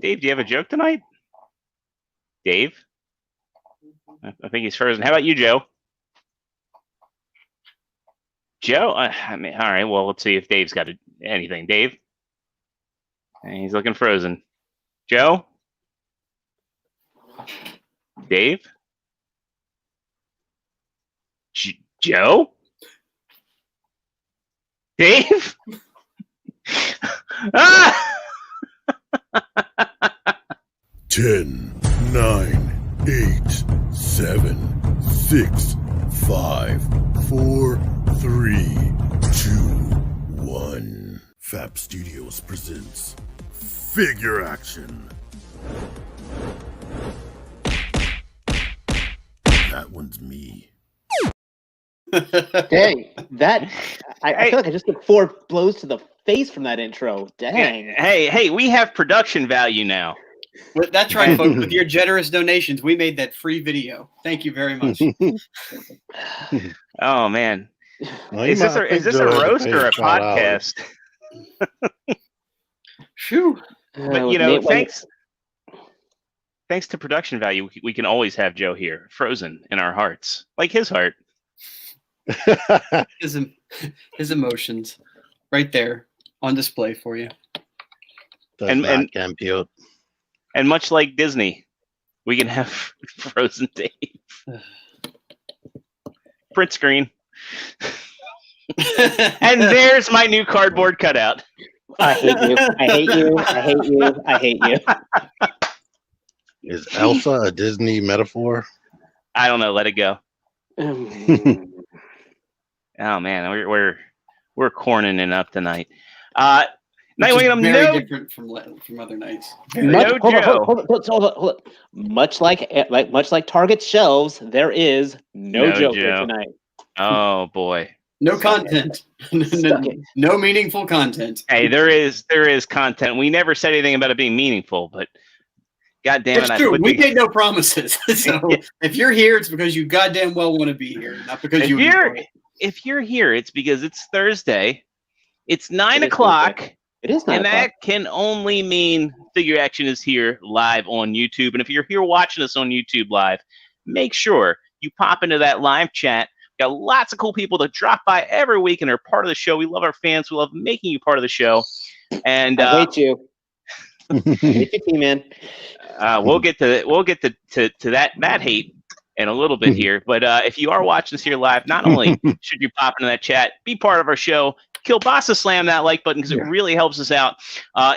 Dave, do you have a joke tonight? Dave? I think he's frozen. How about you, Joe? Joe? I mean, all right. Well, let's see if Dave's got anything. Dave? He's looking frozen. Joe? Dave? Joe? Dave? Ah! 10, 9, 8, 7, 6, 5, 4, 3, 2, 1. Fab Studios presents Figure Action. That one's me. Dang, that I feel like I just took 4 blows to the face from that intro. Dang. Hey, we have production value now. Well, that's right, folks. With your generous donations, we made that free video. Thank you very much. Oh man, Well, is this a roast or a podcast? Phew. But you know, thanks to production value, we can always have Joe here, frozen in our hearts, like his heart. His emotions, right there on display for you. And compute. And much like Disney, we can have frozen Dave. Print screen. And there's my new cardboard cutout. I hate you. I hate you. I hate you. I hate you. Is Elsa a Disney metaphor? I don't know. Let it go. Oh man, we're corning it up tonight. Nightwing, very different from other nights. Hold on. Much like Target shelves, there is no joke here tonight. Oh boy. No content. No meaningful content. Hey, there is content. We never said anything about it being meaningful, but God damn it. It's true. We made no promises. So if you're here, it's because you goddamn well want to be here, not because if you're here, it's because it's Thursday. It's 9 o'clock. It is 9 o'clock. And that can only mean Figure Action is here live on YouTube. And if you're here watching us on YouTube live, make sure you pop into that live chat. We've got lots of cool people that drop by every week and are part of the show. We love our fans. We love making you part of the show. And I hate you. I hate you, man. We'll get to that hate in a little bit here. But if you are watching us here live, not only should you pop into that chat, be part of our show. Kielbasa slam that like button because it really helps us out.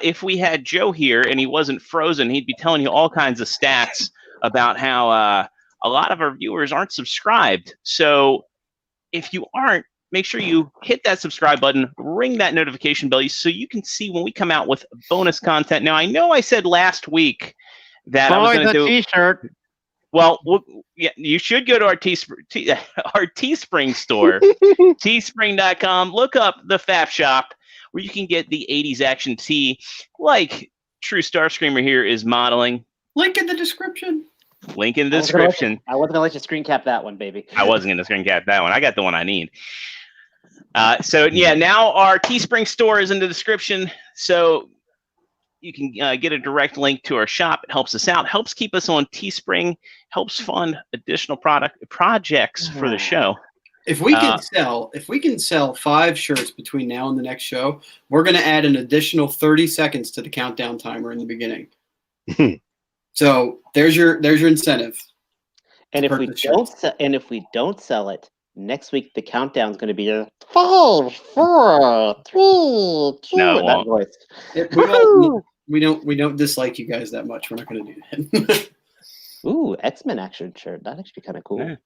If we had Joe here and he wasn't frozen, he'd be telling you all kinds of stats about how a lot of our viewers aren't subscribed. So if you aren't, make sure you hit that subscribe button, ring that notification bell so you can see when we come out with bonus content. Now, I know I said last week that I was going to do a t-shirt. Well, yeah, you should go to our Teespring store, teespring.com. Look up the Fab Shop where you can get the 80s action tee like Trustarscreamer here is modeling. Link in the description. Link in the description. I wasn't going to let you screen cap that one, baby. I wasn't going to screen cap that one. I got the one I need. So, yeah, now our Teespring store is in the description. So you can get a direct link to our shop. It helps us out, helps keep us on Teespring, helps fund additional projects for the show. If we can sell 5 shirts between now and the next show, we're going to add an additional 30 seconds to the countdown timer in the beginning. So there's your incentive. And if we don't sell it next week, the countdown is going to be 5, 4, 3, 2. No, that voice. We don't dislike you guys that much. We're not going to do that. Ooh, X-Men action shirt. That'd actually be kind of cool.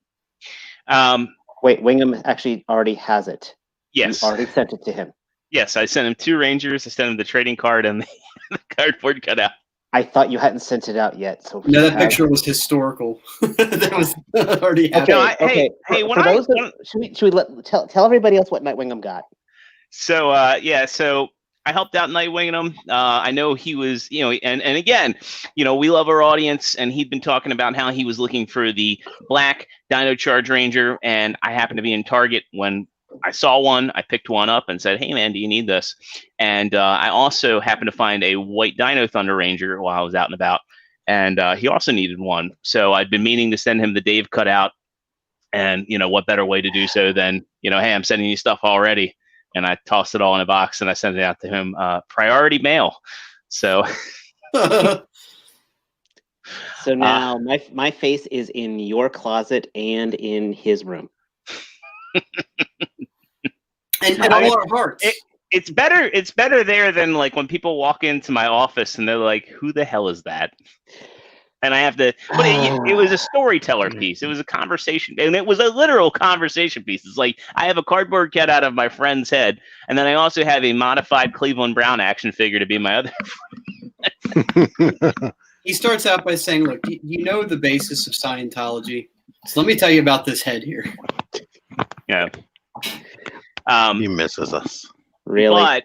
Yeah. Wait, Wingham actually already has it. Yes. You already sent it to him. Yes, I sent him 2 Rangers. I sent him the trading card and the cardboard cutout. I thought you hadn't sent it out yet. So no, that picture was historical. That was already happening. Should we tell everybody else what Nightwingham got? So so I helped out Nightwingham. I know he was, and again, we love our audience, and he'd been talking about how he was looking for the black Dino Charge Ranger, and I happened to be in Target when I saw one. I picked one up and said, "Hey, man, do you need this?" And I also happened to find a white Dino Thunder Ranger while I was out and about, and he also needed one. So I'd been meaning to send him the Dave cutout, and what better way to do so than hey, I'm sending you stuff already, and I tossed it all in a box and I sent it out to him, priority mail. So. So now my face is in your closet and in his room. and all our hearts. It's better there than like when people walk into my office and they're like, "Who the hell is that?" And I have to. But it was a storyteller piece. It was a conversation, and it was a literal conversation piece. It's like I have a cardboard cutout of my friend's head, and then I also have a modified Cleveland Brown action figure to be my other. He starts out by saying, "Look, you know the basis of Scientology. So let me tell you about this head here." Yeah. He misses us. Really?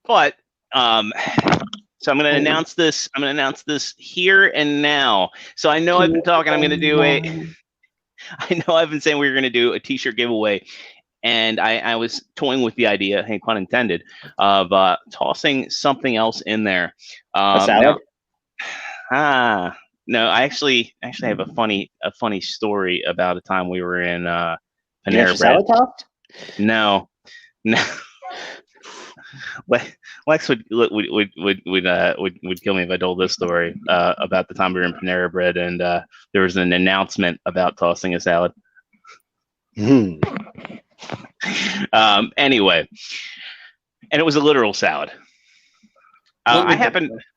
But so I'm going to announce this. I'm going to announce this here and now. So I know I've been talking. I'm going to do I know I've been saying we were going to do a T-shirt giveaway, and I was toying with the idea, hey, pun intended, of tossing something else in there. A salad? No, I actually have a funny story about a time we were in Panera Bread. Salad topped? No. Lex would kill me if I told this story about the time we were in Panera Bread and there was an announcement about tossing a salad. Anyway, and it was a literal salad. I'm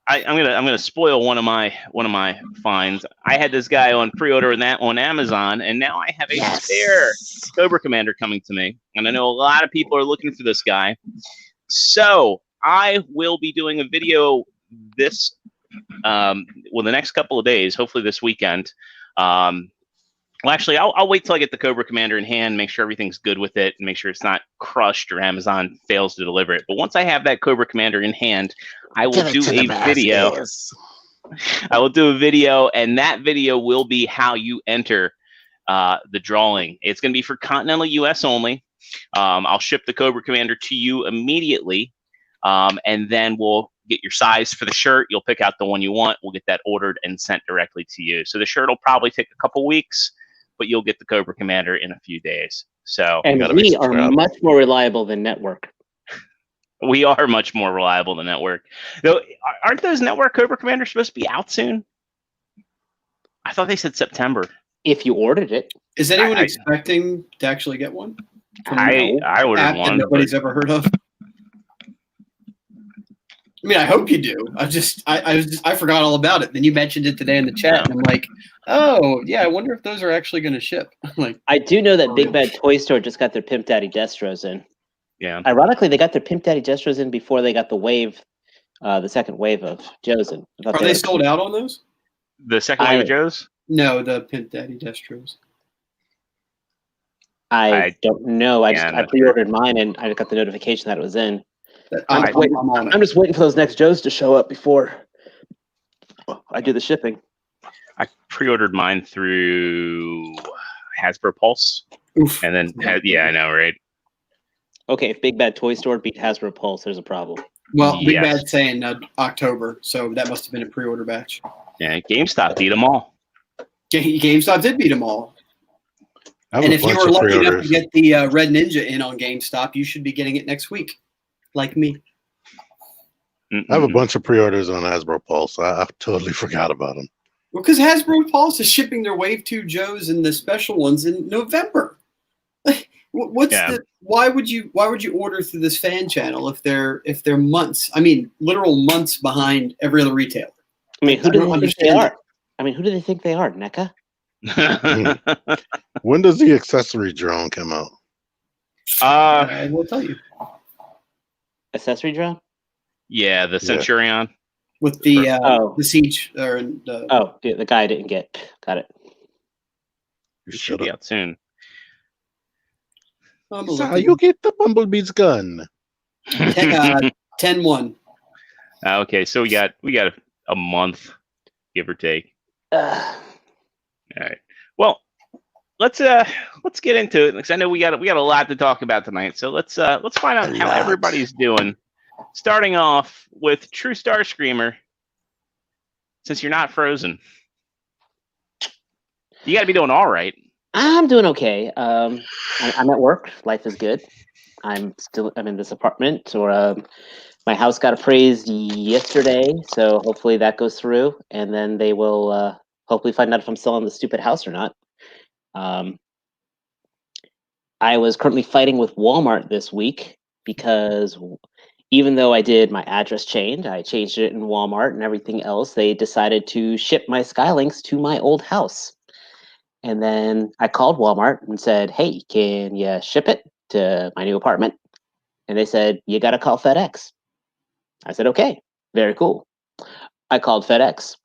gonna spoil one of my finds. I had this guy on pre-order on Amazon, and now I have a spare Cobra Commander coming to me, and I know a lot of people are looking for this guy. So I will be doing a video the next couple of days, hopefully this weekend. Well, actually, I'll wait till I get the Cobra Commander in hand, make sure everything's good with it, and make sure it's not crushed or Amazon fails to deliver it. But once I have that Cobra Commander in hand, I will do a video. I will do a video, and that video will be how you enter the drawing. It's going to be for continental U.S. only. I'll ship the Cobra Commander to you immediately, and then we'll get your size for the shirt. You'll pick out the one you want. We'll get that ordered and sent directly to you. So the shirt will probably take a couple weeks, but you'll get the Cobra Commander in a few days. So and we are much more reliable than Network. We are much more reliable than Network. Though, aren't those Network Cobra Commanders supposed to be out soon? I thought they said September. If you ordered it. Is anyone expecting to actually get one? I ordered one. That nobody's ever heard of. I mean, I hope you do. I forgot all about it. Then you mentioned it today in the chat, and I'm like, oh yeah, I wonder if those are actually going to ship. Like, I do know that Big Bad Toy Store just got their Pimp Daddy Destros in. Yeah. Ironically, they got their Pimp Daddy Destros in before they got the wave, the second wave of Joe's in. Are they sold out on those? The second wave of Joe's? No, the Pimp Daddy Destros. I don't know. I pre-ordered mine and I got the notification that it was in. I'm just waiting for those next Joes to show up before I do the shipping. I pre-ordered mine through Hasbro Pulse. Oof. And then, I know, right? Okay, if Big Bad Toy Store beat Hasbro Pulse, there's a problem. Well, Big Bad's saying October, so that must have been a pre-order batch. Yeah, GameStop beat them all. GameStop did beat them all. And if you were lucky enough to get the Red Ninja in on GameStop, you should be getting it next week, like me. I have a bunch of pre-orders on Hasbro Pulse. I totally forgot about them. Well, because Hasbro Pulse is shipping their Wave 2 Joes and the special ones in November. Why would you order through this fan channel if they're months? I mean, literal months behind every other retailer. I mean, who do they think they are? Who do they think they are, NECA? When does the accessory drone come out? I will tell you. Accessory drone? Yeah, the Centurion. With the siege or the guy I didn't get. Got it. It should be out soon. So you get the Bumblebee's gun. 10-1. Okay, so we got a month, give or take. All right. Well, let's get into it because I know we got a lot to talk about tonight. So let's find out how everybody's doing. Starting off with Trustarscreamer. Since you're not frozen, you got to be doing all right. I'm doing okay. I'm at work. Life is good. I'm in this apartment, or my house got appraised yesterday, so hopefully that goes through, and then they will hopefully find out if I'm selling the stupid house or not. I was currently fighting with Walmart this week because even though I did my address change, I changed it in Walmart and everything else, they decided to ship my Skylinks to my old house. And then I called Walmart and said, hey, can you ship it to my new apartment? And they said, you got to call FedEx. I said, okay, very cool. I called FedEx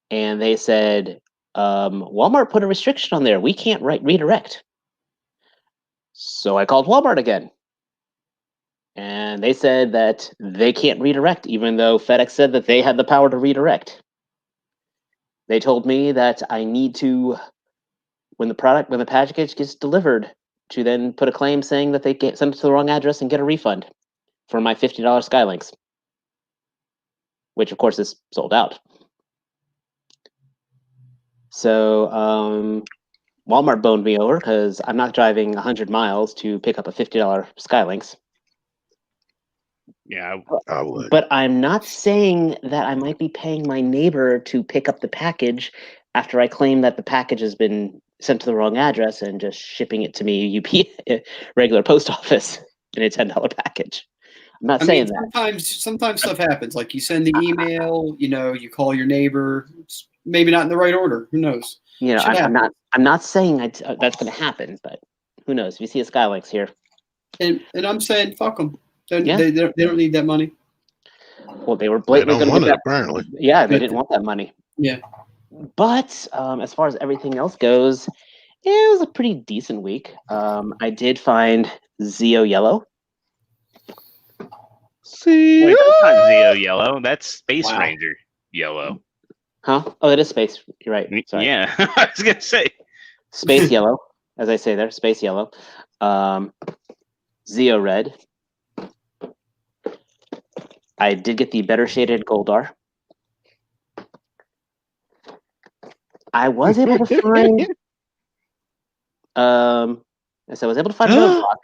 and they said, Walmart put a restriction on there. We can't redirect. So I called Walmart again. And they said that they can't redirect, even though FedEx said that they had the power to redirect. They told me that I need to, when the package gets delivered, to then put a claim saying that they sent it to the wrong address and get a refund for my $50 Skylinks, which of course is sold out. So Walmart boned me over because I'm not driving 100 miles to pick up a $50 Skylinks. Yeah, I would. But I'm not saying that I might be paying my neighbor to pick up the package after I claim that the package has been sent to the wrong address and just shipping it to me regular post office in a $10 package. I'm not saying that. Sometimes stuff happens. Like you send the email, you call your neighbor. It's maybe not in the right order. Who knows? I'm not saying that's going to happen, but who knows? If you see a Skylinks here, and I'm saying fuck them. They don't need that money. Well, they were blatantly going to get that. Apparently. Yeah, they didn't want that money. Yeah. But as far as everything else goes, it was a pretty decent week. I did find Zeo Yellow. Wait, that's not Zeo Yellow. That's Space Ranger Yellow. Huh? Oh, it is Space. You're right. Sorry. Yeah, I was going to say. Space Yellow, as I say there. Space Yellow. Zeo Red. I did get the better shaded Goldar. I was able to find I was able to find Roadblock.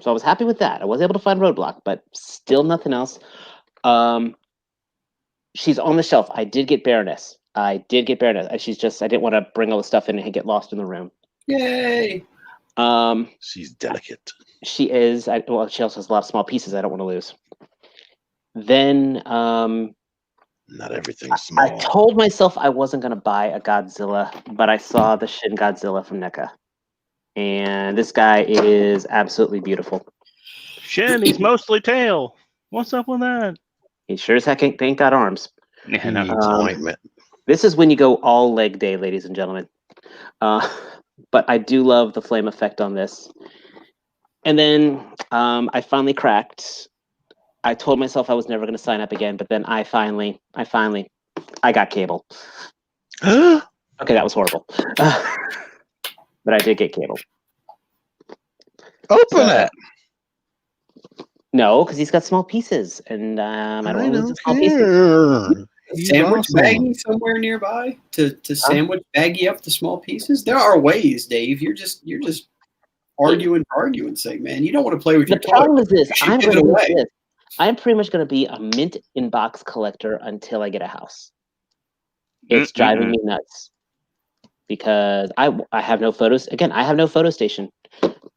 So I was happy with that. I was able to find Roadblock, but still nothing else. She's on the shelf. I did get Baroness. She's just, I didn't want to bring all the stuff in and get lost in the room. Yay. She's delicate. She is. She also has a lot of small pieces I don't want to lose. Then not everything's small. I told myself I wasn't going to buy a Godzilla, but I saw the Shin Godzilla from NECA. And this guy is absolutely beautiful. Shin, he's mostly tail. What's up with that? He sure as heck ain't got arms. Yeah, no. Appointment. This is when you go all leg day, ladies and gentlemen. But I do love the flame effect on this. And then I finally cracked. I told myself I was never going to sign up again, but then I got cable. Okay, that was horrible. But I did get cable. Open it. No, because he's got small pieces, and I don't want to lose the small pieces. Sandwich baggy somewhere nearby to sandwich baggy up the small pieces. There are ways, Dave. You're just arguing, saying, man, you don't want to play with your toy. The problem is this: I'm pretty much going to be a mint in-box collector until I get a house. It's driving me nuts because I have no photos. Again, I have no photo station.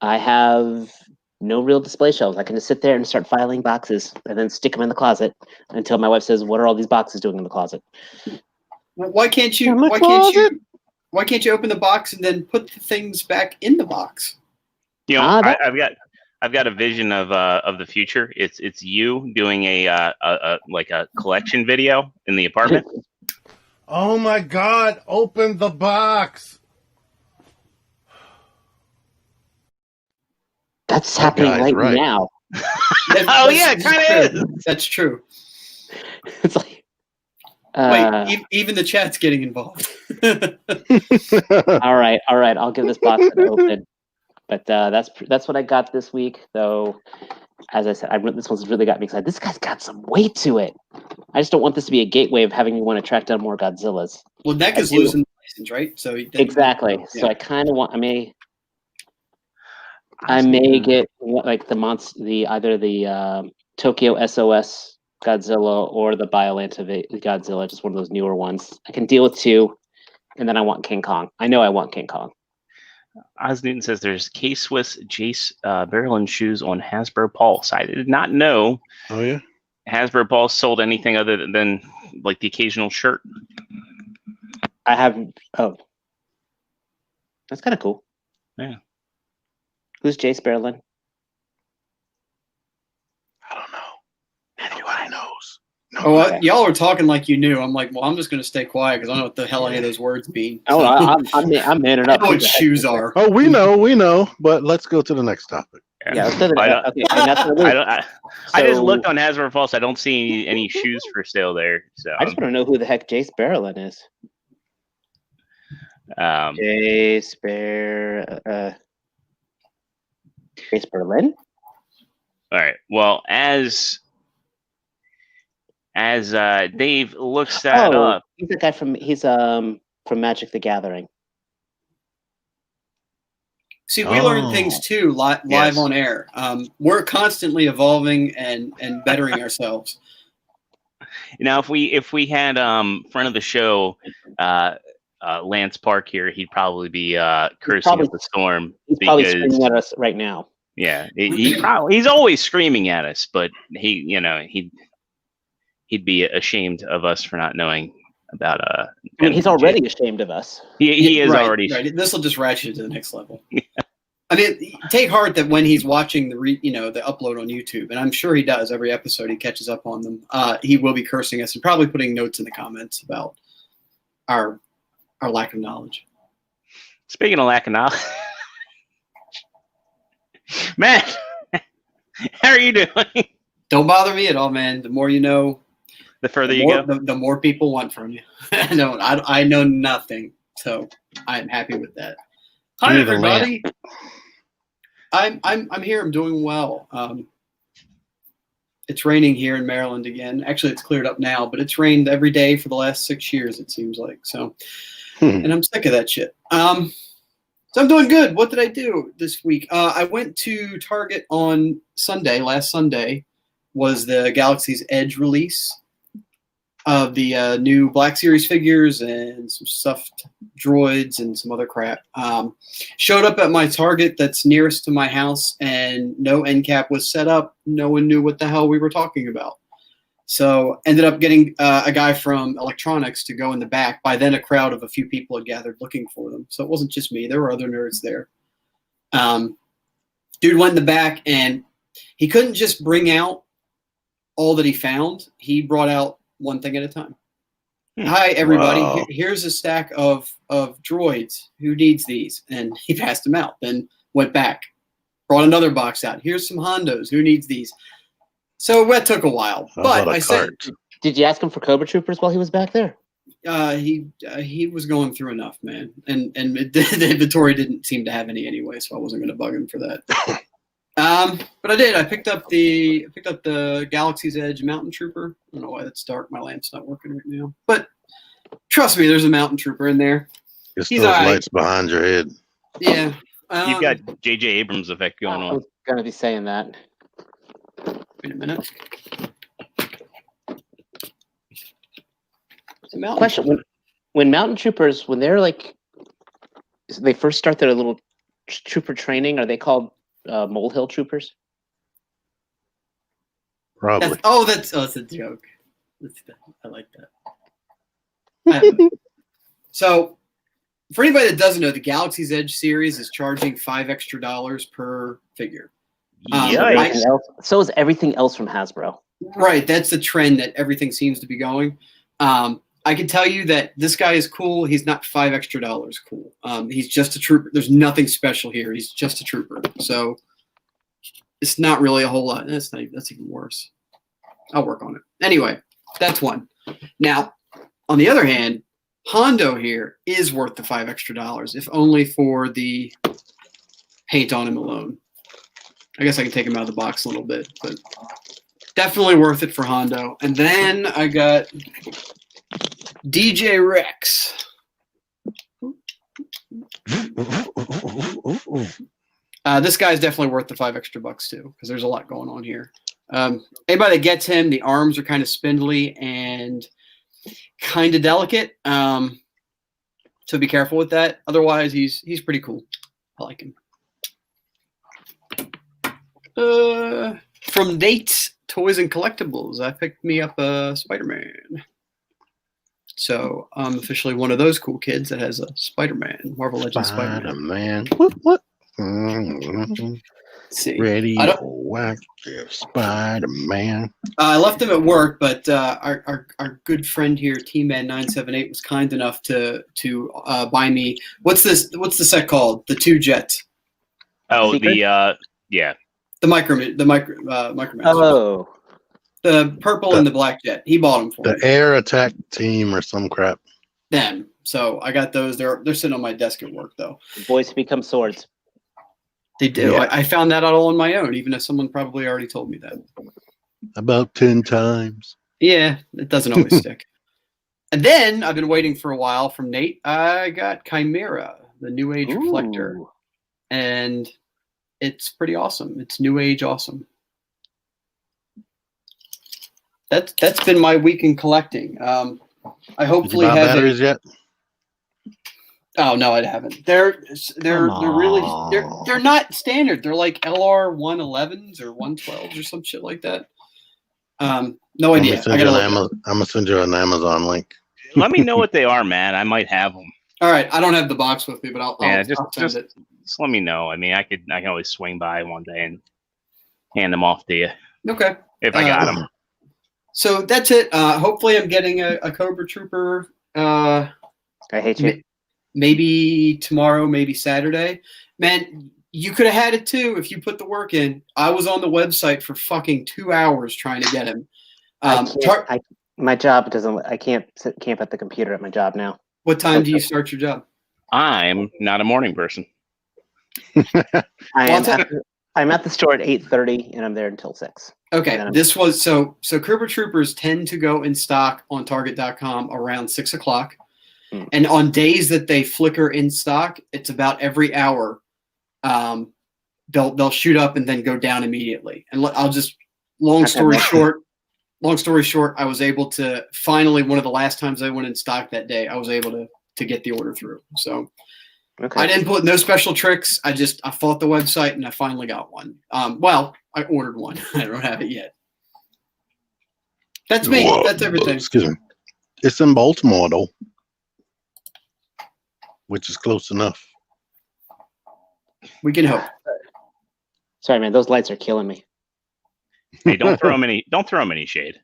I have no real display shelves. I can just sit there and start filing boxes and then stick them in the closet until my wife says, "What are all these boxes doing in the closet?" Why can't you open the box and then put the things back in the box? I've got a vision of the future. It's you doing a collection video in the apartment. Oh my God! Open the box. That's happening right now. Oh yeah, it kind of is. That's true. It's like wait, even the chat's getting involved. All right. I'll give this box an open. But that's what I got this week. Though, as I said, this one's really got me excited. This guy's got some weight to it. I just don't want this to be a gateway of having me want to track down more Godzillas. Well, Neck is losing the license, right? So exactly. Yeah. So I kind of want. I may get like either the Tokyo SOS Godzilla or the Biolanta Godzilla, just one of those newer ones. I can deal with two, and then I want King Kong. I know I want King Kong. Oz Newton says there's K-Swiss Jace Berlin shoes on Hasbro Pulse. I did not know. Oh yeah, Hasbro Pulse sold anything other than like the occasional shirt. I have. Oh, that's kind of cool. Yeah. Who's Jace Berlin? I don't know. Anybody knows? No. Oh, okay. Y'all are talking like you knew. I'm like, well, I'm just going to stay quiet because I don't know what the hell any of those words mean. Oh, I'm manning up. I know what shoes are. Oh, we know. But let's go to the next topic. Yeah, let's go to the okay. I just looked on Hasbro Pulse. I don't see any shoes for sale there. So I just want to know who the heck Jace Berlin is. Jace Berlin. All right. Well, as Dave looks that up, he's the guy from Magic the Gathering. See, we learn things too live on air. We're constantly evolving and bettering ourselves. If we had friend of the show Lance Park here, he'd probably be cursing at the storm. He's probably screaming at us right now. Yeah, he's always screaming at us, but he'd be ashamed of us for not knowing about he's already ashamed of us. He is already. Right. This will just ratchet to the next level. Yeah. I mean, take heart that when he's watching the upload on YouTube, and I'm sure he does every episode, he catches up on them. He will be cursing us and probably putting notes in the comments about our lack of knowledge. Speaking of lack of knowledge, Matt, how are you doing? Don't bother me at all, man. The more you know, the further you go, the more people want from you. I know nothing, so I'm happy with that. Hi, everybody. I'm here. I'm doing well. It's raining here in Maryland again. Actually, it's cleared up now, but it's rained every day for the last 6 years, it seems like. So, and I'm sick of that shit. So I'm doing good. What did I do this week? I went to Target on Sunday. Last Sunday was the Galaxy's Edge release of the new Black Series figures and some stuffed droids and some other crap. Showed up at my Target that's nearest to my house, and no end cap was set up. No one knew what the hell we were talking about. So ended up getting a guy from electronics to go in the back. By then, a crowd of a few people had gathered looking for them. So it wasn't just me. There were other nerds there. Dude went in the back, and he couldn't just bring out all that he found. He brought out one thing at a time. Hi, everybody. Wow. Here's a stack of droids. Who needs these? And he passed them out. Then went back. Brought another box out. Here's some Hondos. Who needs these? So that took a while. But I said, did you ask him for Cobra Troopers while he was back there? He was going through enough, man. And the inventory didn't seem to have any anyway, so I wasn't going to bug him for that. But I did. I picked up the Galaxy's Edge Mountain Trooper. I don't know why that's dark. My lamp's not working right now. But trust me, there's a Mountain Trooper in there. It's those lights behind your head. Yeah. You've got J.J. Abrams effect going on. I was going to be saying that. Wait a minute. Question: When Mountain Troopers, when they're they first start their little trooper training, are they called Molehill Troopers? Probably. That's a joke. I like that. So, for anybody that doesn't know, the Galaxy's Edge series is charging $5 extra per figure. So is everything else from Hasbro. Right, that's the trend that everything seems to be going. I can tell you that this guy is cool. He's not $5 extra cool. He's just a trooper. There's nothing special here. He's just a trooper. So it's not really a whole lot. That's even worse. I'll work on it. Anyway, that's one. Now, on the other hand, Hondo here is worth the $5 extra, if only for the paint on him alone. I guess I can take him out of the box a little bit, but definitely worth it for Hondo. And then I got DJ Rex. This guy's definitely worth the $5 extra too, because there's a lot going on here. Anybody that gets him, the arms are kind of spindly and kind of delicate. So be careful with that. Otherwise, he's pretty cool. I like him. From Nate's Toys and Collectibles, I picked me up a Spider-Man. So I'm officially one of those cool kids that has a Spider-Man, Marvel Legends Spider-Man. What? See, Radioactive Spider-Man. I left him at work, but our good friend here, T-Man978, was kind enough to buy me. What's this? What's the set called? The 2 Jets. Oh, The Microman. Oh, The purple and the black jet. He bought them for me. The Air Attack Team or some crap. Them. So I got those. They're sitting on my desk at work though. boys become swords. They do. Yeah. I found that out all on my own, even if someone probably already told me that. About 10 times. Yeah, it doesn't always stick. And then I've been waiting for a while from Nate. I got Chimera, the New Age Reflector, and it's pretty awesome. It's New Age awesome. That's been my week in collecting. I hopefully Did you buy have batteries yet? Oh no, I haven't. They're really they're not standard. They're like LR 111s or 112s or some shit like that. No idea. I'm gonna send you an Amazon link. Let me know what they are, man. I might have them. All right, I don't have the box with me, but I'll send it. Just let me know. I mean, I can always swing by one day and hand them off to you. Okay. If I got them. So that's it. Hopefully, I'm getting a Cobra Trooper. I hate you. Maybe tomorrow, maybe Saturday. Man, you could have had it too if you put the work in. I was on the website for fucking 2 hours trying to get him. My job doesn't. I can't at the computer at my job now. What time do you start your job? I'm not a morning person. I'm at the store at 8:30 and I'm there until 6. Okay, this was so Cobra Troopers tend to go in stock on Target.com around 6 o'clock. And on days that they flicker in stock, it's about every hour. They'll shoot up and then go down immediately. And I'll just long story short, I was able to finally, one of the last times I went in stock that day, I was able to get the order through. So I didn't put no special tricks. I fought the website and I finally got one. Well, I ordered one. I don't have it yet. That's me. Whoa, that's everything. Excuse me. It's in Baltimore though, which is close enough. We can hope. Sorry, man. Those lights are killing me. Hey, don't throw them any shade.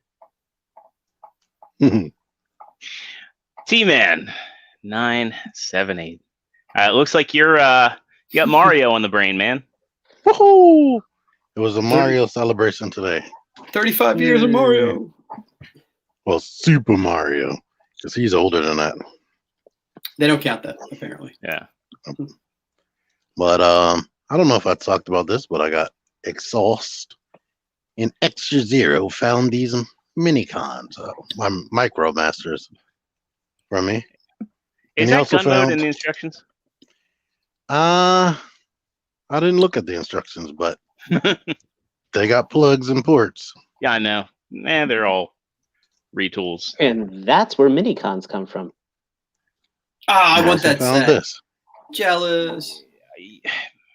T-Man 978. It looks like you got Mario on the brain, man. Woohoo! It was a Mario celebration today. 35 years of Mario. Well, Super Mario, because he's older than that. They don't count that, apparently. Yeah. But I don't know if I talked about this, but I got Exhaust and ExtraZero found these mini cons, my Micro Masters from me. Is that gun mode in the instructions? I didn't look at the instructions, but they got plugs and ports. Yeah, I know. They're all retools. And that's where mini cons come from. I want that set. This. Jealous.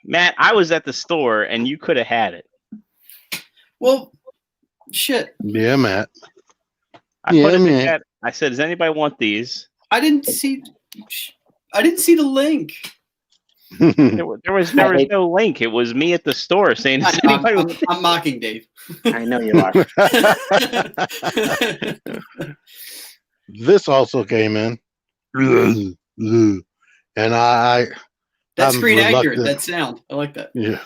Matt, I was at the store and you could have had it. Well, shit. Yeah, Matt. I put it in the chat. I said, does anybody want these? I didn't see the link. There was no link. It was me at the store saying, I'm mocking Dave. I know you are. This also came in. And that's screen accurate. That sound. I like that. Yeah.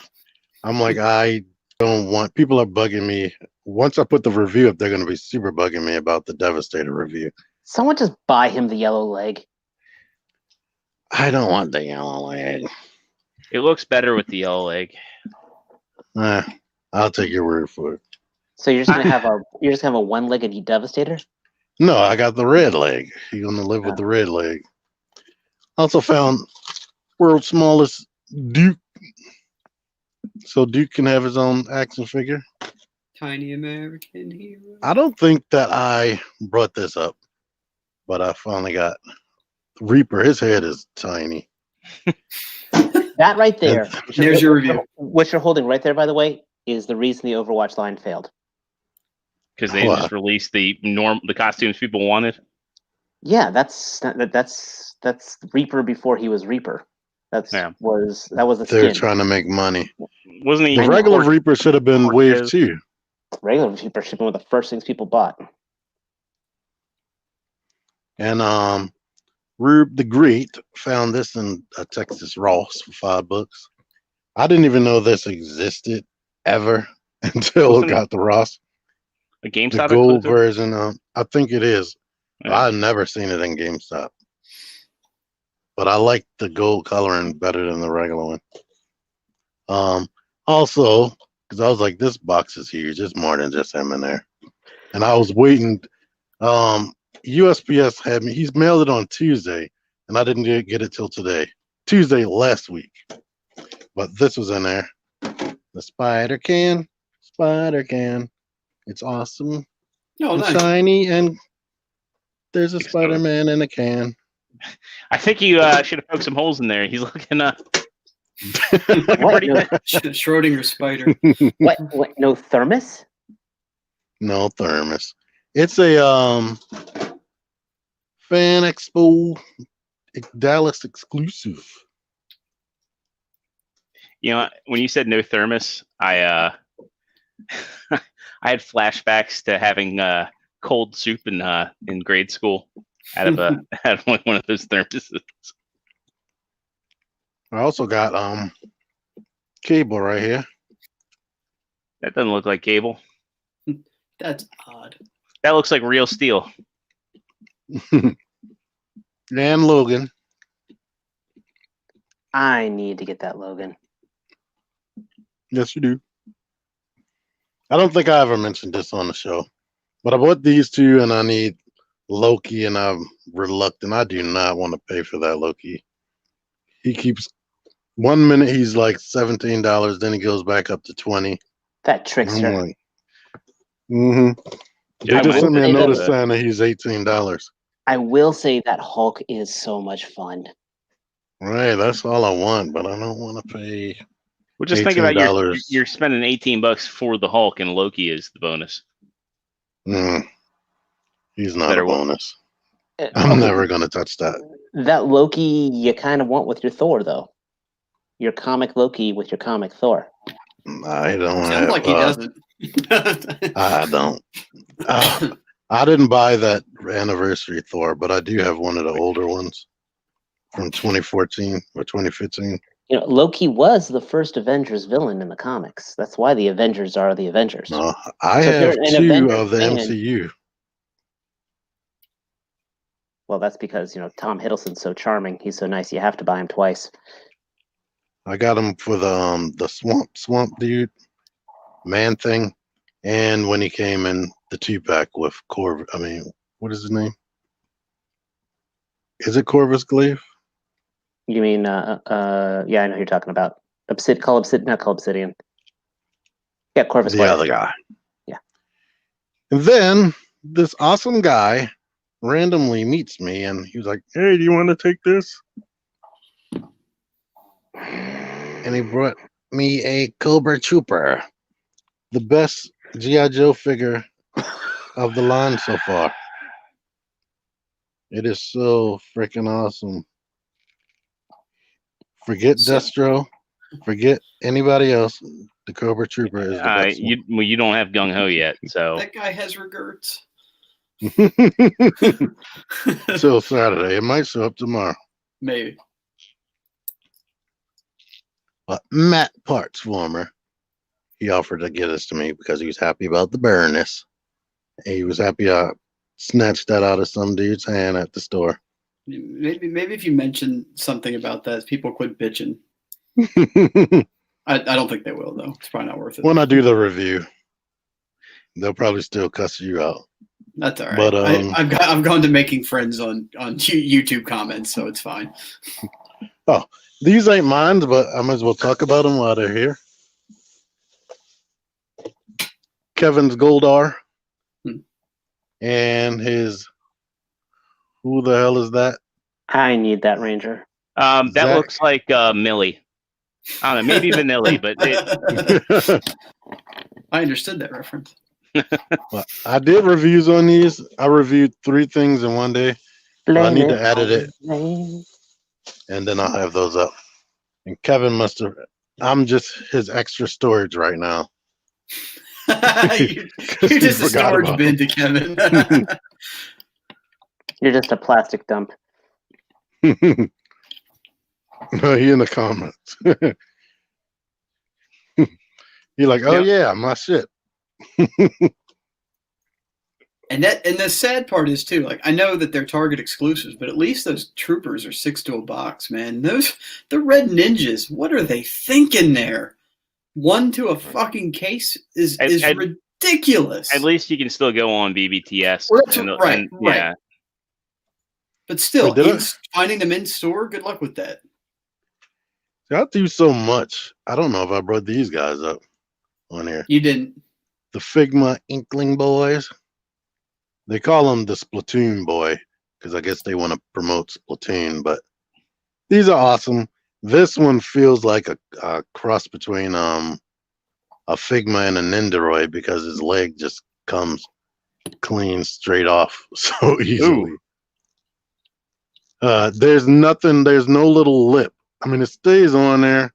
I'm like, I don't want, people are bugging me. Once I put the review up, they're going to be super bugging me about the Devastator review. Someone just buy him the yellow leg. I don't want the yellow leg. It looks better with the yellow leg. I'll take your word for it. So you're just gonna have a one-legged Devastator? No, I got the red leg. You're gonna live with the red leg. Also found world's smallest Duke. So Duke can have his own action figure. Tiny American hero. I don't think that I brought this up, but I finally got Reaper. His head is tiny. That right there. There's your review. What you're holding right there, by the way, is the reason the Overwatch line failed. Because they just released the costumes people wanted. Yeah, that's Reaper before he was Reaper. That was the They're skin. trying to make money. Wasn't he? The regular Reaper should have been Wave 2. Regular Reaper should have been one of the first things people bought. And Rube the Great found this in a Texas Ross for $5. I didn't even know this existed ever until it got to Ross. A GameStop the gold exclusive? version. I think it is. Yeah. I've never seen it in GameStop, but I like the gold coloring better than the regular one. Also, because I was like, this box is huge. It's more than just him in there, and I was waiting. USPS had me. He's mailed it on Tuesday, and I didn't get it till today. Tuesday last week, but this was in there. The Spider Can. It's awesome. Oh, nice. Shiny, and there's a Spider-Man in a can. I think you should have poked some holes in there. He's looking up. What? No. Schrodinger's spider. What? No thermos? No thermos. It's a Fan Expo Dallas exclusive. You know, when you said no thermos, I had flashbacks to having cold soup in grade school out of one of those thermoses. I also got Cable right here. That doesn't look like Cable. That's odd. That looks like real steel. And Logan. I need to get that Logan. Yes, you do. I don't think I ever mentioned this on the show, but I bought these two, and I need Loki, and I'm reluctant. I do not want to pay for that Loki. He keeps 1 minute he's like $17, then he goes back up to 20. That trickster. Like, They just sent me a notice saying that he's $18. I will say that Hulk is so much fun. Right, that's all I want, but I don't want to pay. Well, just think about you're spending $18 for the Hulk, and Loki is the bonus. He's not a bonus. I'm never going to touch that. That Loki you kind of want with your Thor, though. Your comic Loki with your comic Thor. I don't. Sounds like he doesn't. I don't. I didn't buy that anniversary Thor, but I do have one of the older ones from 2014 or 2015. You know, Loki was the first Avengers villain in the comics. That's why the Avengers are the Avengers. No, I have two of the MCU. Well, that's because, Tom Hiddleston's so charming. He's so nice. You have to buy him twice. I got him for the swamp dude, Man Thing, and when he came in the 2-pack with Corvus. I mean, what is his name? Is it Corvus Glaive? You mean, yeah, I know who you're talking about. Not Obsidian. Yeah, Corvus Glaive. The other guy. Yeah. And then this awesome guy randomly meets me, and he was like, "Hey, do you want to take this?" And he brought me a Cobra Trooper, the best G.I. Joe figure of the line so far. It is so freaking awesome. Forget Destro. Forget anybody else. The Cobra Trooper is the best one. You don't have Gung Ho yet, so that guy has regrets. Till Saturday. It might show up tomorrow. Maybe. But Matt Partsformer, he offered to get this to me because he was happy about the bareness. He was happy I snatched that out of some dude's hand at the store. Maybe if you mention something about that, people quit bitching. I don't think they will though. It's probably not worth it. When I do the review, they'll probably still cuss you out. That's all right. But I've gone to making friends on YouTube comments, so it's fine. Oh, these ain't mine, but I might as well talk about them while they're here. Kevin's Goldar and his, who the hell is that? I need that Ranger. That Zach? looks like Millie. I don't know, maybe Vanilli, but I understood that reference. Well, I did reviews on these. I reviewed 3 things in one day. I need to edit it, and then I'll have those up. And Kevin must have. I'm just his extra storage right now. You're just a storage bin to Kevin. You're just a plastic dump. No, he in the comments. He's like, oh yeah, my shit. And the sad part is too, like I know that they're Target exclusives, but at least those troopers are 6 to a box, man. The red ninjas, what are they thinking there? 1 to a fucking case is ridiculous. At least you can still go on BBTS. Right. Yeah. But still, Wait, finding them in store, good luck with that. I do so much. I don't know if I brought these guys up on here. You didn't. The Figma Inkling Boys. They call them the Splatoon Boy because I guess they want to promote Splatoon, but these are awesome. This one feels like a cross between a Figma and a Nendoroid because his leg just comes clean straight off so easily. There's no little lip. I mean, it stays on there,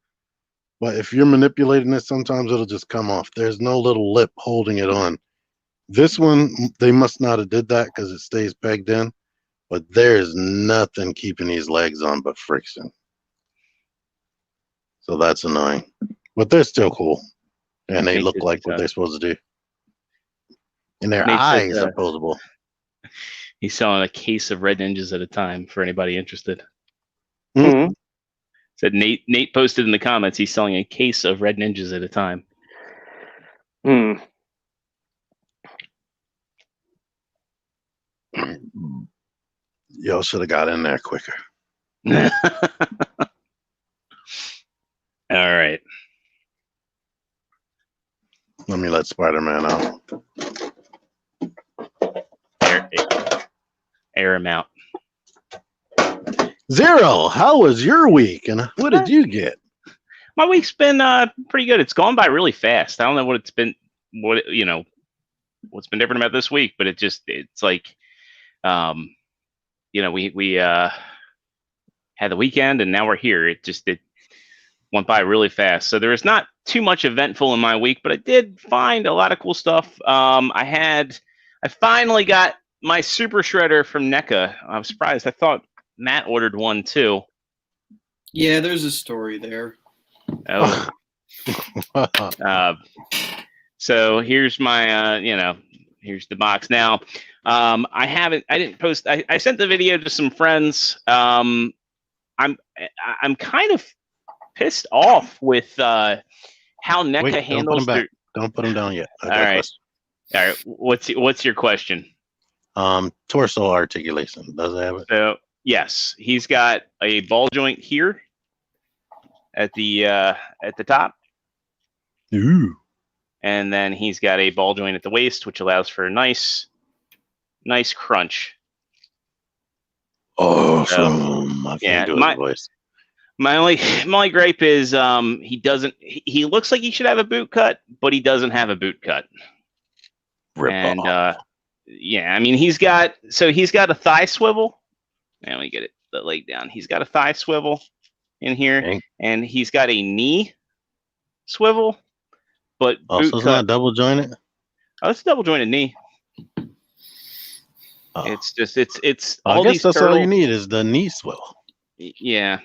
but if you're manipulating it, sometimes it'll just come off. There's no little lip holding it on. This one, they must not have did that because it stays pegged in, but there's nothing keeping these legs on but friction. So that's annoying, but they're still cool, and they look like what they're supposed to do. And their eyes are posable. He's selling a case of red ninjas at a time for anybody interested. Mm-hmm. Said Nate posted in the comments he's selling a case of red ninjas at a time. Y'all should have got in there quicker. All right. Let me let Spider-Man out. Air him out. Zero, how was your week, and what did you get? My week's been pretty good. It's gone by really fast. I don't know what's been different about this week, but it's like, we had the weekend and now we're here. It went by really fast. So there was not too much eventful in my week, but I did find a lot of cool stuff. I finally got my super shredder from NECA. I was surprised. I thought Matt ordered one too. Yeah, there's a story there. Oh. So here's my, here's the box. Now, I didn't post. I sent the video to some friends. I'm kind of pissed off with how NECA handles their. Don't put them down yet. All right. What's your question? Torso articulation. Does it have it? So yes, he's got a ball joint here at the top. Ooh. And then he's got a ball joint at the waist, which allows for a nice crunch. Awesome. I can't do his voice. My only gripe is he looks like he should have a boot cut, but he doesn't have a boot cut. Rip off. I mean he's got a thigh swivel. And we get the leg down. He's got a thigh swivel in here, and he's got a knee swivel. But also, it's not double jointed. Oh, it's a double jointed knee. Oh. It's just it's. I guess that's all you need is the knee swivel. Yeah,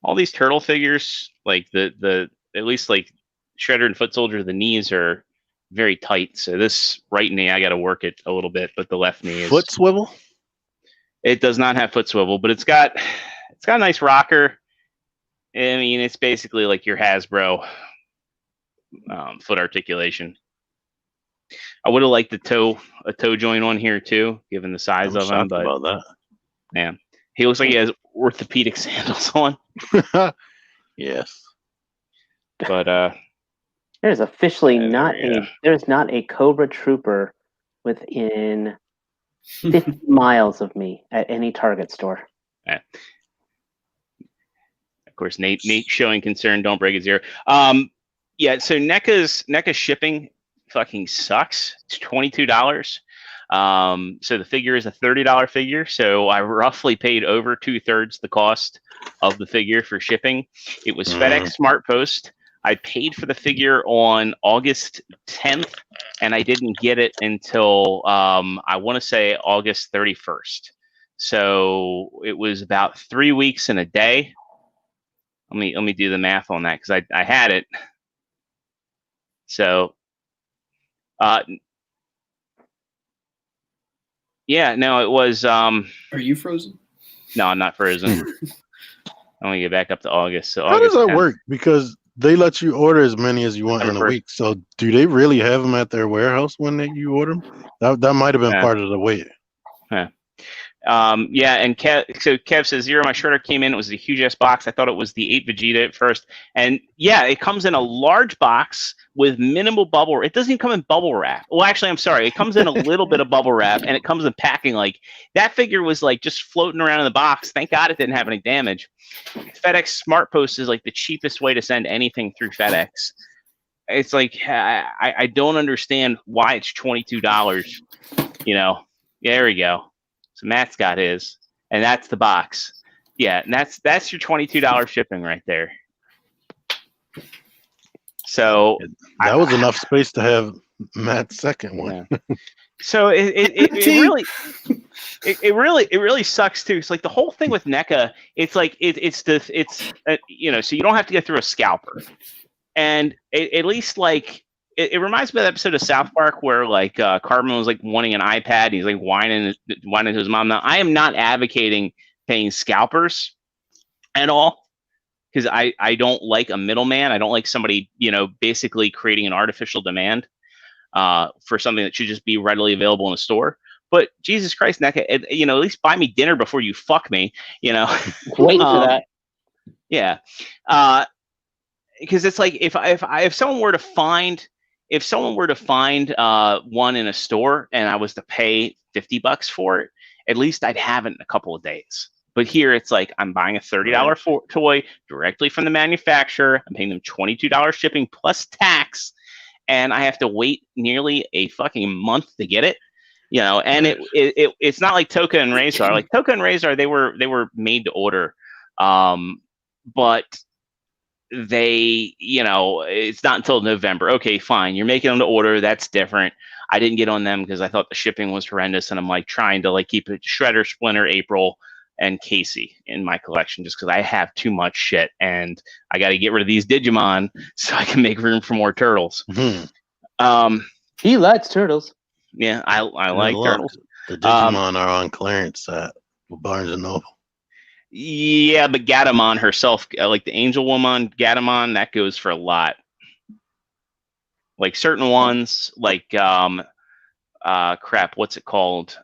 all these turtle figures, like the at least like Shredder and Foot Soldier, the knees are very tight. So this right knee, I got to work it a little bit, but the left knee is foot swivel. It does not have foot swivel, but it's got a nice rocker. I mean, it's basically like your Hasbro foot articulation. I would have liked a toe joint on here too, given the size of him. But about that. yeah, he looks like he has orthopedic sandals on. Yes. But There's officially yeah, there's not a Cobra Trooper within 50 miles of me at any Target store. Of course, Nate showing concern. Don't break it zero. Yeah. So NECA's shipping fucking sucks. It's $22. So the figure is a $30 figure. So I roughly paid over 2/3 the cost of the figure for shipping. It was FedEx Smart Post. I paid for the figure on August 10th, and I didn't get it until I want to say August 31st. So it was about 3 weeks and a day. Let me do the math on that because I had it. So, yeah, no, it was. Are you frozen? No, I'm not frozen. I'm gonna get back up to August. So how August does that 10th. work? Because they let you order as many as you want in a September week. So do they really have them at their warehouse when you order them? That might have been part of the wait. Yeah. Yeah, and Kev says, Zero, my shredder came in. It was a huge ass box. I thought it was the 8 Vegeta at first. And yeah, it comes in a large box with minimal bubble. It doesn't even come in bubble wrap. Well, actually, I'm sorry. It comes in a little bit of bubble wrap, and it comes in packing. Like, that figure was like just floating around in the box. Thank God it didn't have any damage. FedEx Smart Post is like the cheapest way to send anything through FedEx. It's like, I don't understand why it's $22. You know, there we go. So Matt's got his, and that's the box. Yeah, and that's your $22 shipping right there. So that was enough space to have Matt's second one. Yeah. So it really sucks too. It's like the whole thing with NECA. It's like it's you know, so you don't have to get through a scalper, and at least like. It reminds me of the episode of South Park where like Cartman was like wanting an iPad. And he's like whining to his mom. Now, I am not advocating paying scalpers at all because I don't like a middleman. I don't like somebody, you know, basically creating an artificial demand for something that should just be readily available in a store. But Jesus Christ, NECA, you know, at least buy me dinner before you fuck me, you know. Wait for that. Yeah, because it's like if someone were to find. If someone were to find one in a store and I was to pay $50 for it, at least I'd have it in a couple of days. But here it's like I'm buying a $30 toy directly from the manufacturer. I'm paying them $22 shipping plus tax, and I have to wait nearly a fucking month to get it. You know, and it's not like Toka and Razor. Like Toka and Razor, they were made to order, but they, you know, it's not until November. Okay, fine. You're making them to order. That's different. I didn't get on them because I thought the shipping was horrendous, and I'm like trying to like keep it Shredder, Splinter, April, and Casey in my collection just because I have too much shit, and I got to get rid of these Digimon so I can make room for more turtles. Mm-hmm. He likes turtles. Yeah, I like turtles. The Digimon are on clearance at Barnes and Noble. Yeah, but Gatomon herself, like the Angel Woman, Gatomon, that goes for a lot. Like certain ones, like crap, what's it called?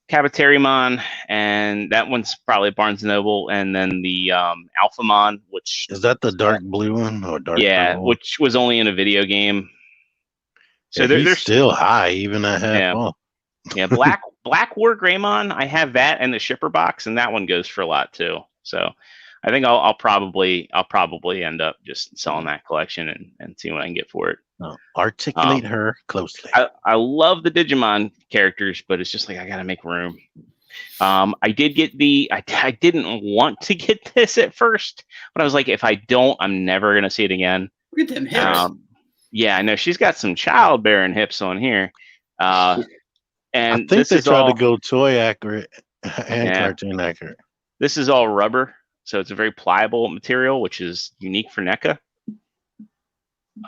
Capitalism, and that one's probably Barnes and Noble, and then the Alphamon, which is that the dark blue one or dark? Yeah, blue? Which was only in a video game. So yeah, they're still high, even at half off. Yeah, Black War Greymon, I have that and the shipper box, and that one goes for a lot too. So I think I'll probably end up just selling that collection and see what I can get for it. Oh, articulate her closely. I love the Digimon characters, but it's just like I gotta make room. I did get I didn't want to get this at first, but I was like, if I don't, I'm never gonna see it again. Look at them hips. Yeah, I know she's got some childbearing hips on here. And I think they tried to go toy accurate and cartoon accurate. This is all rubber, so it's a very pliable material, which is unique for NECA.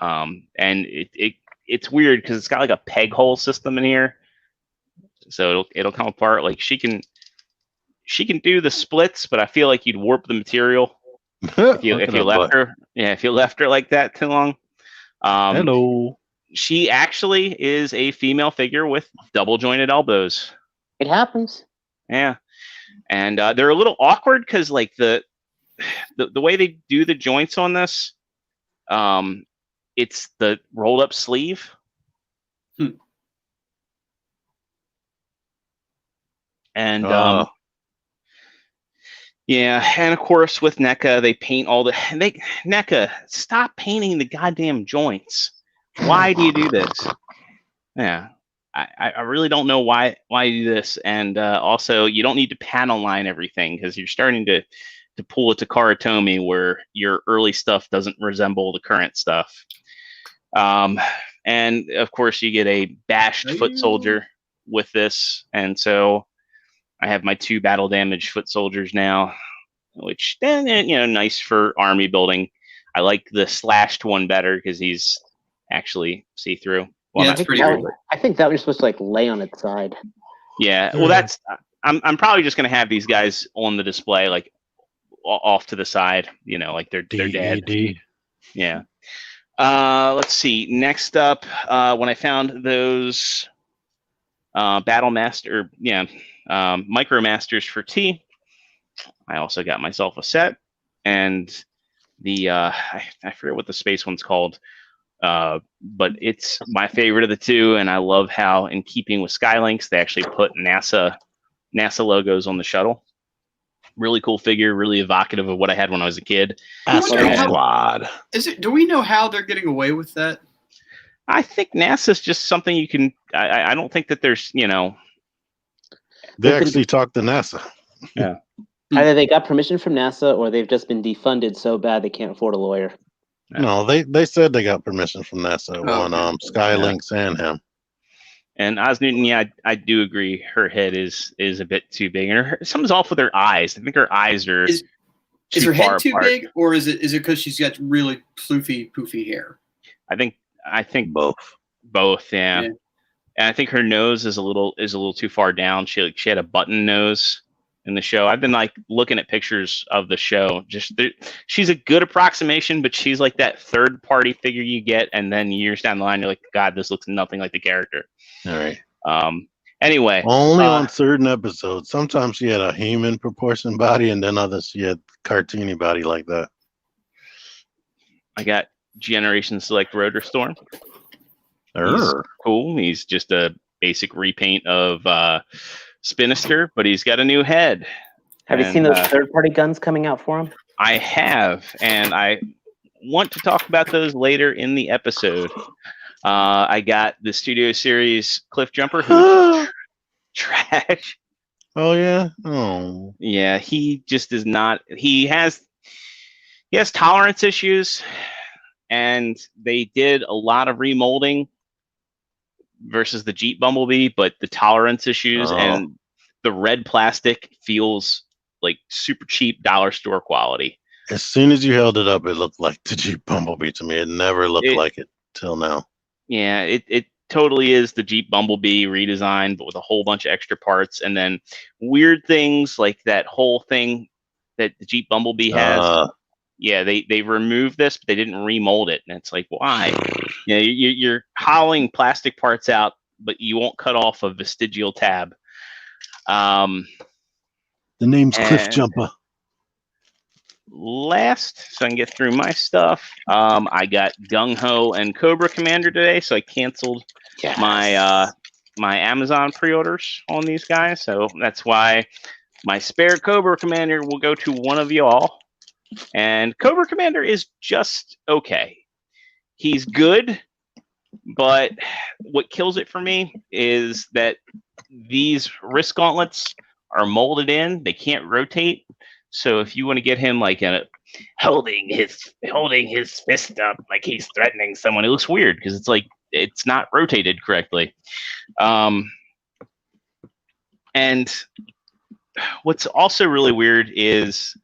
And it's weird because it's got like a peg hole system in here. so it'll come apart. Like she can do the splits, but I feel like you'd warp the material if you left her. Yeah, if you left her like that too long. Hello. She actually is a female figure with double jointed elbows. It happens. Yeah, and they're a little awkward because like the way they do the joints on this, it's the rolled up sleeve. And yeah, and of course with NECA they paint all the NECA, stop painting the goddamn joints. Why do you do this? Yeah. I really don't know why you do this. And also you don't need to panel line everything because you're starting to pull it to Karatomi where your early stuff doesn't resemble the current stuff. And of course you get a bashed foot soldier with this, and so I have my 2 battle damage foot soldiers now, which then nice for army building. I like the slashed one better because he's actually see through. Well, yeah, that's pretty cool. I think that was supposed to like lay on its side. Yeah, well, that's I'm probably just gonna have these guys on the display, like off to the side. Like they're dead. Yeah. Let's see. Next up, when I found those Micromasters for T, I also got myself a set, and the I forget what the space one's called. But it's my favorite of the 2, and I love how, in keeping with Skylinks, they actually put NASA logos on the shuttle. Really cool figure, really evocative of what I had when I was a kid. Squad. Do we know how they're getting away with that? I think NASA's just something you can. I don't think that there's They actually talked to NASA. Yeah. Either they got permission from NASA or they've just been defunded so bad they can't afford a lawyer. No, they said they got permission from NASA on Skylinks and him. And Oz Newton, yeah, I do agree. Her head is a bit too big, and something's off with her eyes. I think her eyes are. Is her head too big, or is it because she's got really poofy hair? I think both. Both, yeah. And I think her nose is a little too far down. She had a button nose in the show. I've been like looking at pictures of the show. She's a good approximation, but she's like that third party figure you get, and then years down the line you're like, God, this looks nothing like the character. All right. Anyway, only on certain episodes. Sometimes she had a human proportion body, and then others she had cartoony body like that. I got Generation Select Rotor Storm. He's cool. He's just a basic repaint of Spinister, but he's got a new head. Have you seen those third-party guns coming out for him? I have, and I want to talk about those later in the episode. I got the Studio Series Cliff Jumper, who's trash. Oh yeah. Oh yeah. He just is not. He has tolerance issues, and they did a lot of remolding versus the Jeep Bumblebee, but the tolerance issues and the red plastic feels like super cheap dollar store quality. As soon as you held it up, it looked like the Jeep Bumblebee to me. It never looked like it till now. Yeah, it totally is the Jeep Bumblebee redesigned, but with a whole bunch of extra parts, and then weird things like that whole thing that the Jeep Bumblebee has. Yeah, they removed this, but they didn't remold it, and it's like, why? You're hollowing plastic parts out, but you won't cut off a vestigial tab. The name's Cliff Jumper. Last, so I can get through my stuff. I got Gung Ho and Cobra Commander today, so I canceled my Amazon pre-orders on these guys. So that's why my spare Cobra Commander will go to one of y'all. And Cobra Commander is just okay. He's good, but what kills it for me is that these wrist gauntlets are molded in. They can't rotate. So if you want to get him like holding his fist up like he's threatening someone, it looks weird because it's like it's not rotated correctly. And what's also really weird is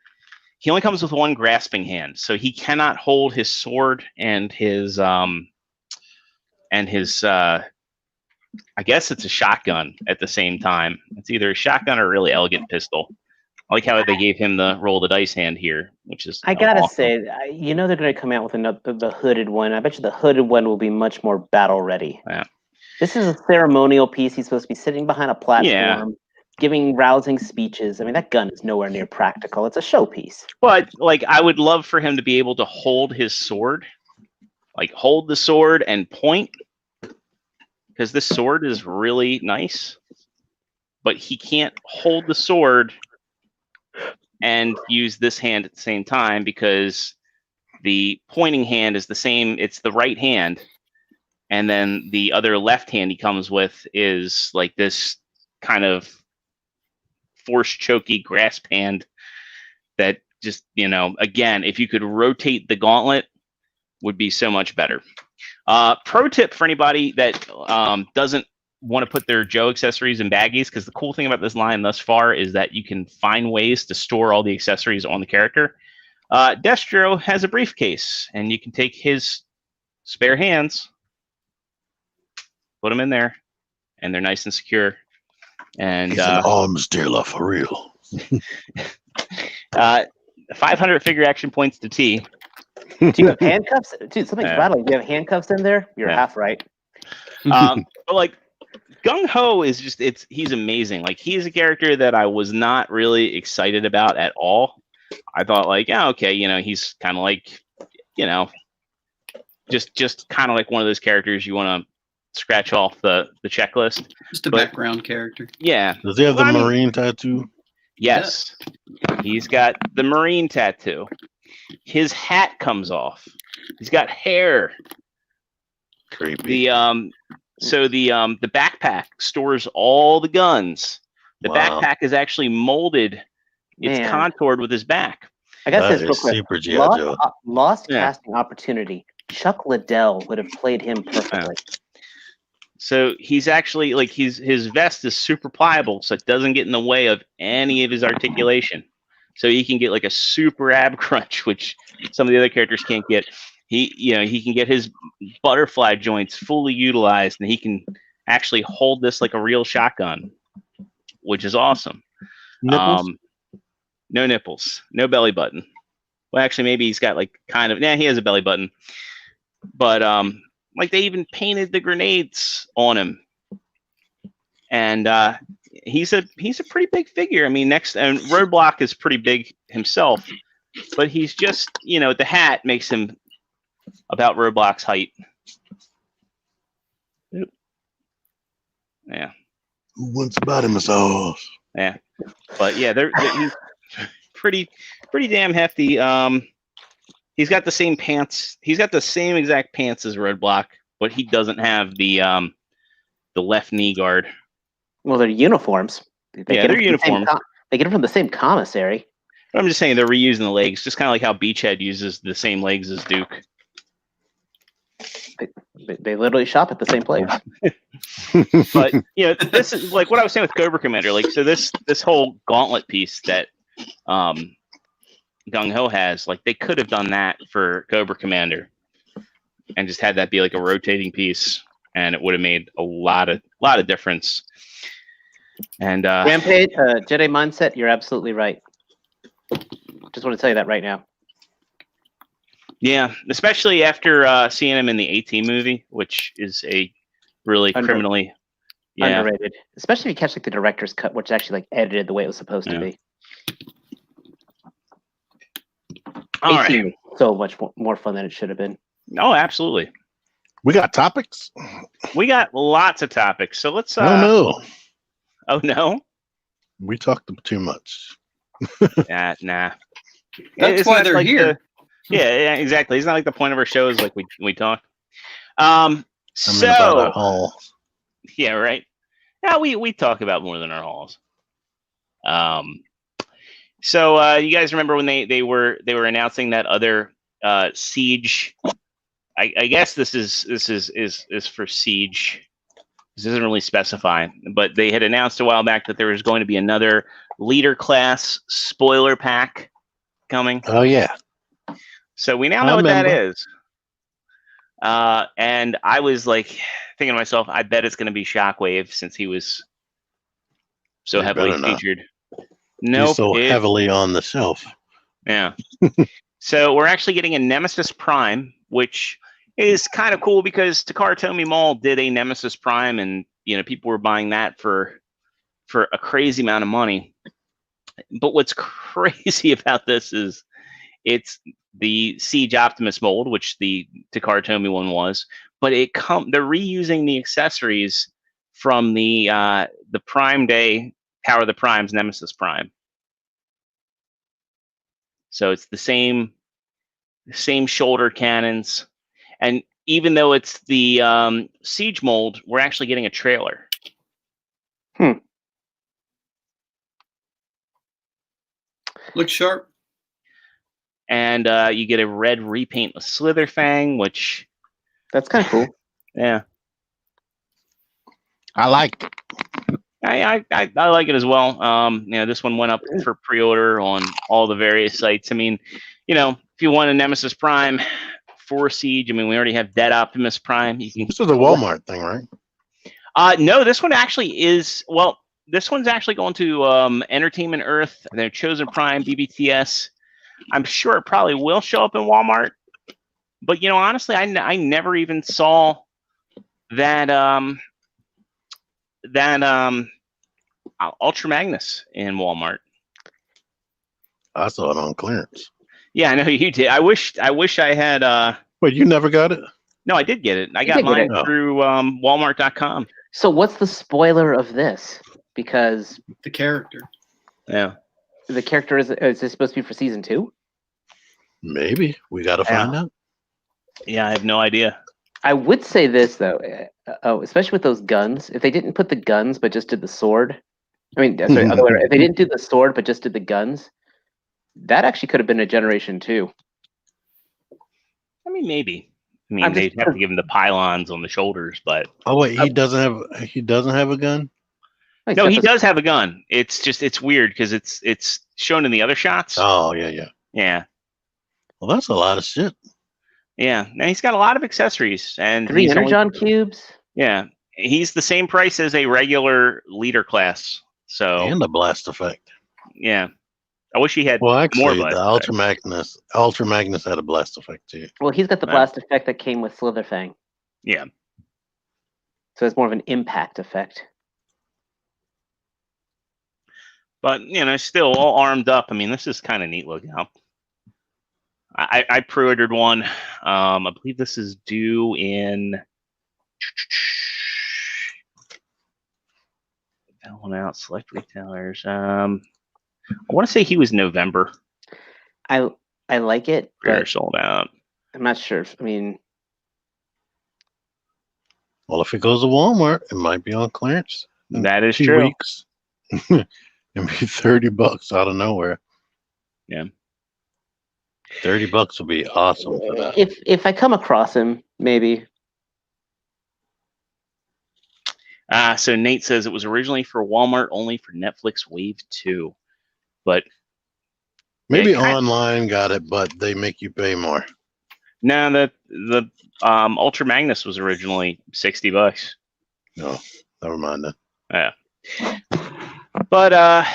he only comes with one grasping hand, so he cannot hold his sword and his I guess it's a shotgun at the same time. It's either a shotgun or a really elegant pistol. I like how they gave him the roll the dice hand here, which is I gotta awesome. say, they're going to come out with the hooded one. I bet you the hooded one will be much more battle ready. Yeah. This is a ceremonial piece. He's supposed to be sitting behind a platform, giving rousing speeches. I mean, that gun is nowhere near practical. It's a showpiece. But like, I would love for him to be able to hold his sword, like hold the sword and point, because this sword is really nice. But he can't hold the sword and use this hand at the same time because the pointing hand is the same. It's the right hand. And then the other left hand he comes with is like this kind of force chokey grasp hand that just, again, if you could rotate the gauntlet, would be so much better. Pro tip for anybody that doesn't want to put their Joe accessories in baggies, because the cool thing about this line thus far is that you can find ways to store all the accessories on the character. Destro has a briefcase, and you can take his spare hands, put them in there, and they're nice and secure. And He's an arms dealer for real. 500 figure action points to T. Do you have handcuffs? Dude, something's rattling. Do you have handcuffs in there? You're half right. But like, Gung Ho is just, he's amazing. Like, he's a character that I was not really excited about at all. I thought like, okay, he's kind of like, just kind of like one of those characters you want to scratch off the checklist. Just a background character. Yeah. Does he have the Marine tattoo? Yes. He's got the Marine tattoo. His hat comes off. He's got hair. Creepy. The backpack stores all the guns. The backpack is actually molded. It's contoured with his back. I got this real quick. Super G.I. Joe. Lost casting opportunity. Chuck Liddell would have played him perfectly. So he's actually like his vest is super pliable, so it doesn't get in the way of any of his articulation. So he can get like a super ab crunch, which some of the other characters can't get. He can get his butterfly joints fully utilized, and he can actually hold this like a real shotgun, which is awesome. Nipples? No nipples, no belly button. Well, actually, maybe he's got like kind of. He has a belly button, but like they even painted the grenades on him, and he's a pretty big figure. I mean, and Roadblock is pretty big himself, but he's just the hat makes him about Roadblock's height. Yeah. Who wants body massage? Yeah, but yeah, he's pretty damn hefty. He's got the same pants. He's got the same exact pants as Roadblock, but he doesn't have the left knee guard. Well, they're uniforms. They're uniforms. They get them from the same commissary. But I'm just saying they're reusing the legs, just kind of like how Beachhead uses the same legs as Duke. They literally shop at the same place. But this is like what I was saying with Cobra Commander. Like, so this whole gauntlet piece that Gung Ho has, like they could have done that for Cobra Commander, and just had that be like a rotating piece, and it would have made a lot of difference. And Rampage, Jedi Mindset, you're absolutely right. Just want to tell you that right now. Yeah, especially after seeing him in the A-Team movie, which is a really criminally underrated. Especially if you catch like the director's cut, which is actually like edited the way it was supposed to be. All right. So much more fun than it should have been. Oh, absolutely. We got topics? We got lots of topics. So let's Oh no. Oh no? We talked too much. Nah. That's why they're here. Yeah, exactly. It's not like the point of our show is like we talk. About our halls. Yeah, right. Yeah, we talk about more than our halls. So you guys remember when they were announcing that other Siege? I guess this is for Siege. This doesn't really specify, but they had announced a while back that there was going to be another leader class spoiler pack coming. Oh yeah. So we now know what that is. And I was like thinking to myself, I bet it's going to be Shockwave since he was so It heavily better not. featured. He's Nope. so heavily on the shelf. Yeah. So we're actually getting a Nemesis Prime, which is kind of cool because Takara Tomy Mall did a Nemesis Prime, and people were buying that for a crazy amount of money. But what's crazy about this is it's the Siege Optimus mold, which the Takara Tomy one was, but they're reusing the accessories from the Prime Day Power of the Primes Nemesis Prime. So it's the same shoulder cannons, and even though it's the Siege mold, we're actually getting a trailer. Looks sharp. And you get a red repaint of Slitherfang, which That's kind of cool. Yeah, I like it. I like it as well. This one went up for pre-order on all the various sites. I mean, if you want a Nemesis Prime for Siege, I mean, we already have Dead Optimus Prime. This is a Walmart thing, right? No, this one actually is. Well, this one's actually going to Entertainment Earth. Their Chosen Prime BBTS. I'm sure it probably will show up in Walmart. But honestly, I never even saw that Ultra Magnus in Walmart. I saw it on clearance. Yeah, I know you did. I wish I had. Wait, you never got it? No, I did get it. I got mine through Walmart.com. So what's the spoiler of this? Because the character. Yeah. The character is this supposed to be for season 2? Maybe. We got to find out. Yeah, I have no idea. I would say this though, especially with those guns. If they didn't put the guns but just did the sword, sorry, other way. If they didn't do the sword but just did the guns, that actually could have been a Generation 2. I mean, maybe. I mean, they'd have to give him the pylons on the shoulders, but oh wait, he doesn't have a gun. No, he does have a gun. It's weird because it's shown in the other shots. Oh yeah. Well, that's a lot of shit. Yeah, now he's got a lot of accessories and 3 energon cubes. Yeah, he's the same price as a regular leader class. So and a blast effect. Yeah, I wish he had. Well, actually, more the Ultra Magnus had a blast effect too. Well, he's got the blast effect that came with Slitherfang. Yeah. So it's more of an impact effect. But still all armed up. I mean, this is kind of neat looking up. I pre-ordered one. I believe this is due in. That one out. Select retailers. I want to say he was November. I like it. They're sold out. I'm not sure. I mean, well, if it goes to Walmart, it might be on clearance. That is 2 true. Weeks. It'd be $30 out of nowhere. Yeah. $30 would be awesome for that. If I come across him, maybe. So Nate says it was originally for Walmart, only for Netflix Wave 2. But maybe online got it, but they make you pay more. No, the Ultra Magnus was originally $60. No, never mind that. Yeah. But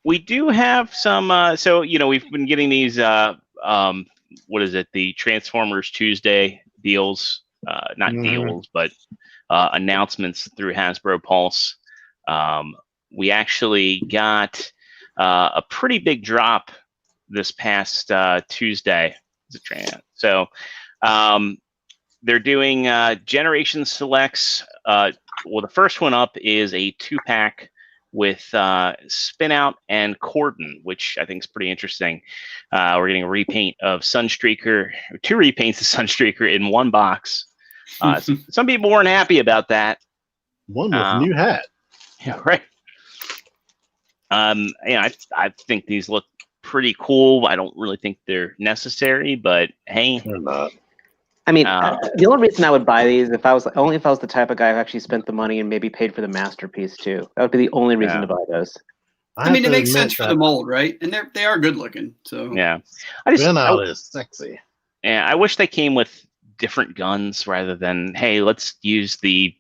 we do have some. So we've been getting these. What is it? The Transformers Tuesday deals. Not deals, but announcements through Hasbro Pulse. We actually got a pretty big drop this past Tuesday. So they're doing Generation Selects. Well, the first one up is a 2-pack with Spin Out and Corden, which I think is pretty interesting. We're getting a repaint of Sunstreaker, 2 repaints of Sunstreaker in one box. Some people weren't happy about that. One with a new hat. Yeah, right. I think these look pretty cool. I don't really think they're necessary, but hey, they're not. I mean, the only reason I would buy these if I was the type of guy who actually spent the money and maybe paid for the masterpiece too. That would be the only reason to buy those. I mean, it makes sense for the mold, right? And they are good looking. So yeah, Spin Out is sexy. Yeah, I wish they came with different guns rather than, hey, let's use the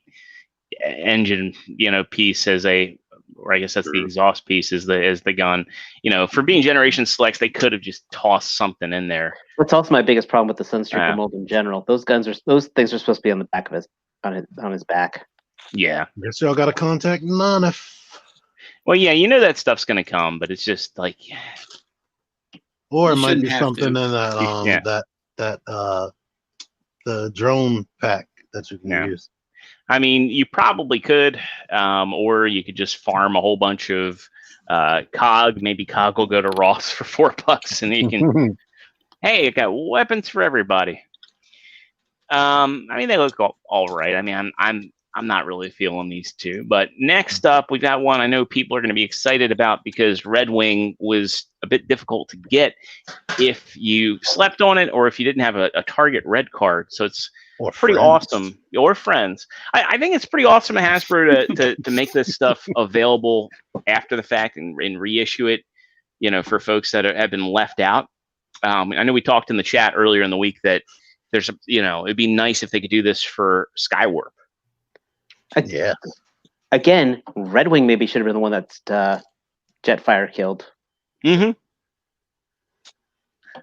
engine, piece as or I guess that's the exhaust piece as the gun. For being generation selects, they could have just tossed something in there. That's also my biggest problem with the Sunstreaker mold in general. Those things are supposed to be on the back of on his back. Yeah. Guess y'all got to contact Nanif. Well, yeah, that stuff's gonna come, but it's just like, or it might be something in that the drone pack that you can use. I mean, you probably could, or you could just farm a whole bunch of COG. Maybe COG will go to Ross for $4, and you can. Hey, I got weapons for everybody. I mean, they look all right. I mean, I'm not really feeling these two. But next up, we got one I know people are going to be excited about because Red Wing was a bit difficult to get if you slept on it or if you didn't have a Target Red card. So it's pretty awesome. Or friends. I think it's pretty awesome of Hasbro to make this stuff available after the fact and reissue it, for folks that have been left out. I know we talked in the chat earlier in the week that there's it'd be nice if they could do this for Skywarp. Yeah. Again, Red Wing maybe should have been the one that Jetfire killed. Mm-hmm.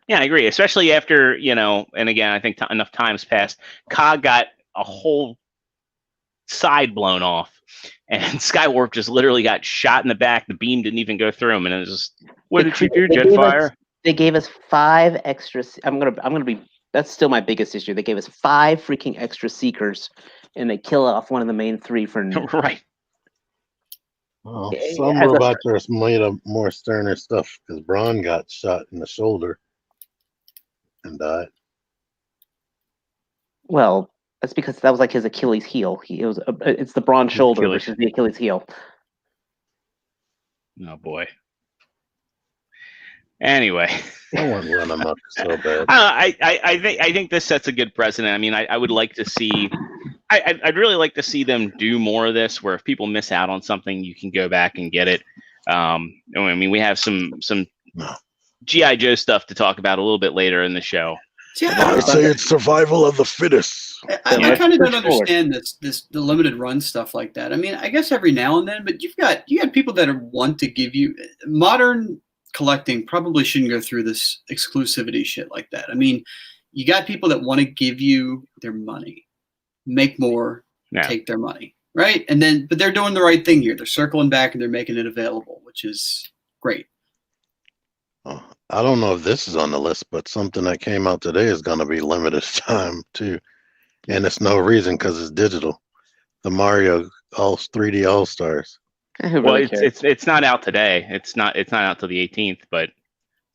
Yeah, I agree. Especially after, and again, I think enough time's passed. COG got a whole side blown off, and Skywarp just literally got shot in the back. The beam didn't even go through him, and it was just, what did you do, Jetfire? They gave us 5 extra. I'm gonna be. That's still my biggest issue. They gave us 5 freaking extra Seekers, and they kill off one of the main 3 for right. Well, some robots are made of more sterner stuff because Braun got shot in the shoulder and died. Well, that's because that was like his Achilles heel. It's the Braun shoulder versus the Achilles heel. Oh boy. Anyway, I want to run amok so bad. I think this sets a good precedent. I mean, I would like to see. I'd really like to see them do more of this, where if people miss out on something, you can go back and get it. I mean, we have some G.I. Joe stuff to talk about a little bit later in the show. Yeah, I say it's survival of the fittest. I kind of don't understand the limited run stuff like that. I mean, I guess every now and then, but you got people that want to give you modern collecting probably shouldn't go through this exclusivity shit like that. I mean, you got people that want to give you their money, make more, take their money, right? And then, but they're doing the right thing here. They're circling back and they're making it available, which is great. Oh, I don't know if this is on the list, but something that came out today is going to be limited time too, and it's no reason because it's digital. The Mario 3D All Stars. Well, it's not out today. It's not out till the 18th. But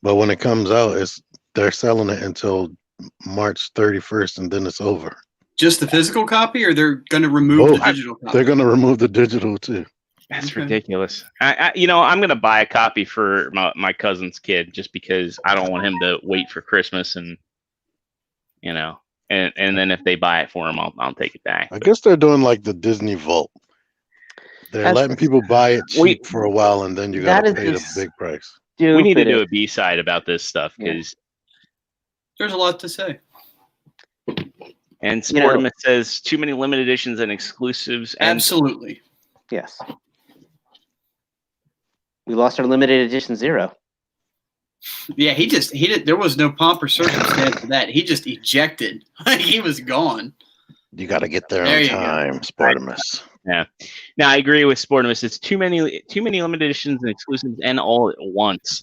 when it comes out, they're selling it until March 31st, and then it's over. Just the physical copy, or they're going to remove the digital copy? They're going to remove the digital too. That's ridiculous. I'm going to buy a copy for my cousin's kid just because I don't want him to wait for Christmas and then if they buy it for him, I'll take it back. I guess they're doing like the Disney Vault. They're letting people buy it cheap for a while, and then you got to pay the big price. We need to do a B-side about this stuff because there's a lot to say. And Sportimus says too many limited editions and exclusives. Absolutely. Yes. We lost our limited edition Zero. Yeah, he did. There was no pomp or circumstance for that. He just ejected. He was gone. You got to get there on time, Sportimus. Yeah. Now I agree with Sportimus. It's too many limited editions and exclusives and all at once.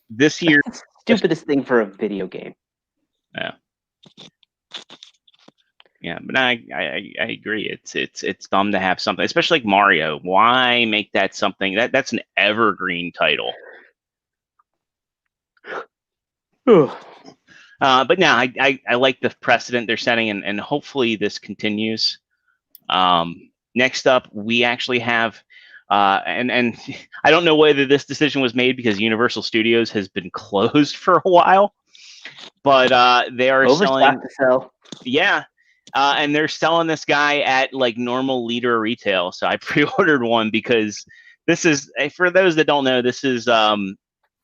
This year, stupidest thing for a video game. Yeah. Yeah, but I agree. It's dumb to have something, especially like Mario. Why make that something that's an evergreen title? But now I like the precedent they're setting, and hopefully this continues. Next up, we actually have, and I don't know whether this decision was made because Universal Studios has been closed for a while, but they are selling. Yeah. And they're selling this guy at like normal leader retail. So I pre-ordered one because this is, for those that don't know, this is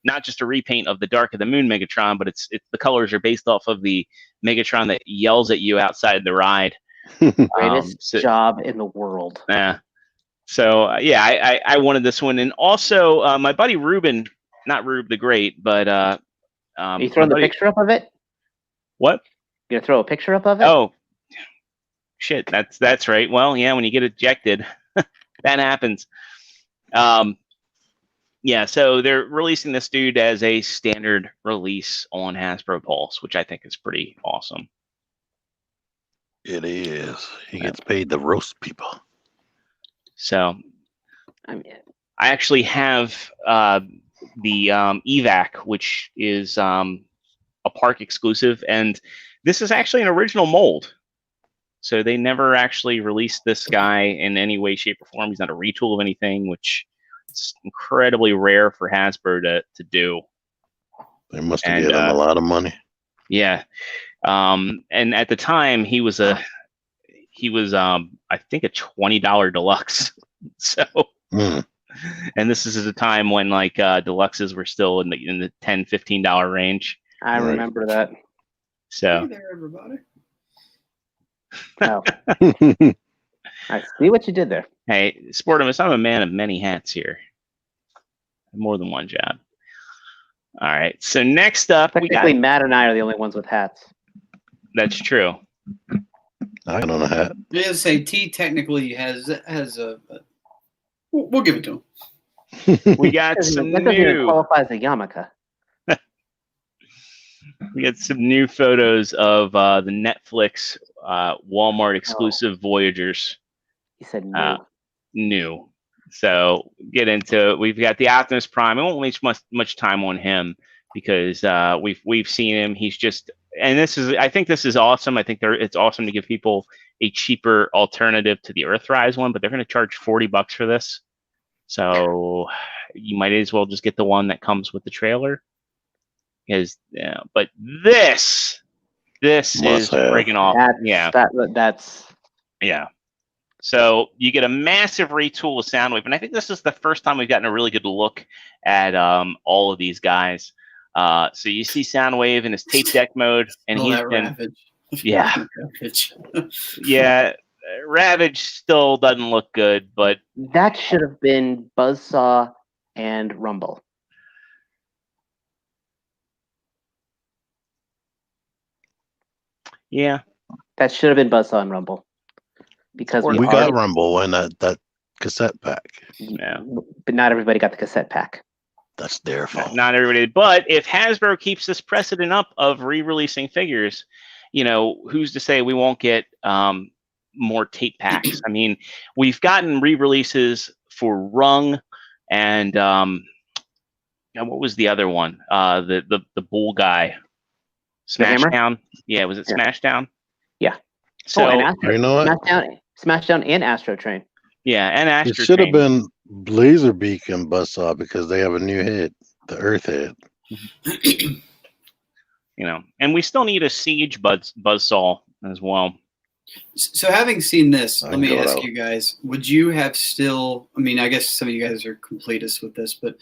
not just a repaint of the Dark of the Moon Megatron, but it's the colors are based off of the Megatron that yells at you outside the ride. Greatest job in the world. Yeah. So I wanted this one, and also my buddy Ruben, not Rube the Great, but Are you throwing the picture up of it? What? You gonna throw a picture up of it? Oh, shit. That's right. Well, yeah, when you get ejected, that happens. Yeah, so they're releasing this dude as a standard release on Hasbro Pulse, which I think is pretty awesome. It is. He gets paid to roast people. So, I mean, I actually have the evac, which is a park exclusive, and this is actually an original mold. So they never actually released this guy in any way, shape, or form. He's not a retool of anything, which is incredibly rare for Hasbro to do. They must have given him a lot of money. Yeah, and at the time he was I think a $20 deluxe. So. And this is at a time when like deluxes were still in the $10, $15 range. I remember that. So Hey there, everybody. Oh. I see what you did there. Hey, Sportimus, I'm a man of many hats here. More than one job. All right. So next up, technically Matt and I are the only ones with hats. That's true. I don't know hat. Yeah, say T technically has a. We'll give it to him. We got some that doesn't even qualify as a yarmulke. We got some new photos of the Netflix Walmart exclusive Voyagers. He said new. New. So get into it. We've got the Optimus Prime. I won't waste much time on him because we've seen him. He's just, and I think this is awesome. I think it's awesome to give people a cheaper alternative to the Earthrise one, but they're going to charge $40 for this. So you might as well just get the one that comes with the trailer. But this is friggin' awesome. That's yeah. So you get a massive retool of Soundwave, and I think this is the first time we've gotten a really good look at all of these guys. So you see Soundwave in his tape deck mode, and he's been Ravage. Yeah. Ravage. Yeah. Ravage still doesn't look good, but that should have been Buzzsaw and Rumble. Yeah. That should have been Buzzsaw and Rumble. Because we got Rumble in that cassette pack. Yeah. But not everybody got the cassette pack. That's their fault. Not everybody. But if Hasbro keeps this precedent up of re-releasing figures, who's to say we won't get more tape packs? I mean, we've gotten re-releases for Rung and what was the other one? The bull guy. Smashdown. Yeah, was it Smashdown? Yeah. So you know what? Smashdown and Astro Train. Yeah, and Astro It should have been Blazerbeak and Buzzsaw because they have a new head, the Earth head. And we still need a Siege Buzzsaw as well. So having seen this, let me ask you guys, would you have still, I mean, I guess some of you guys are completists with this, but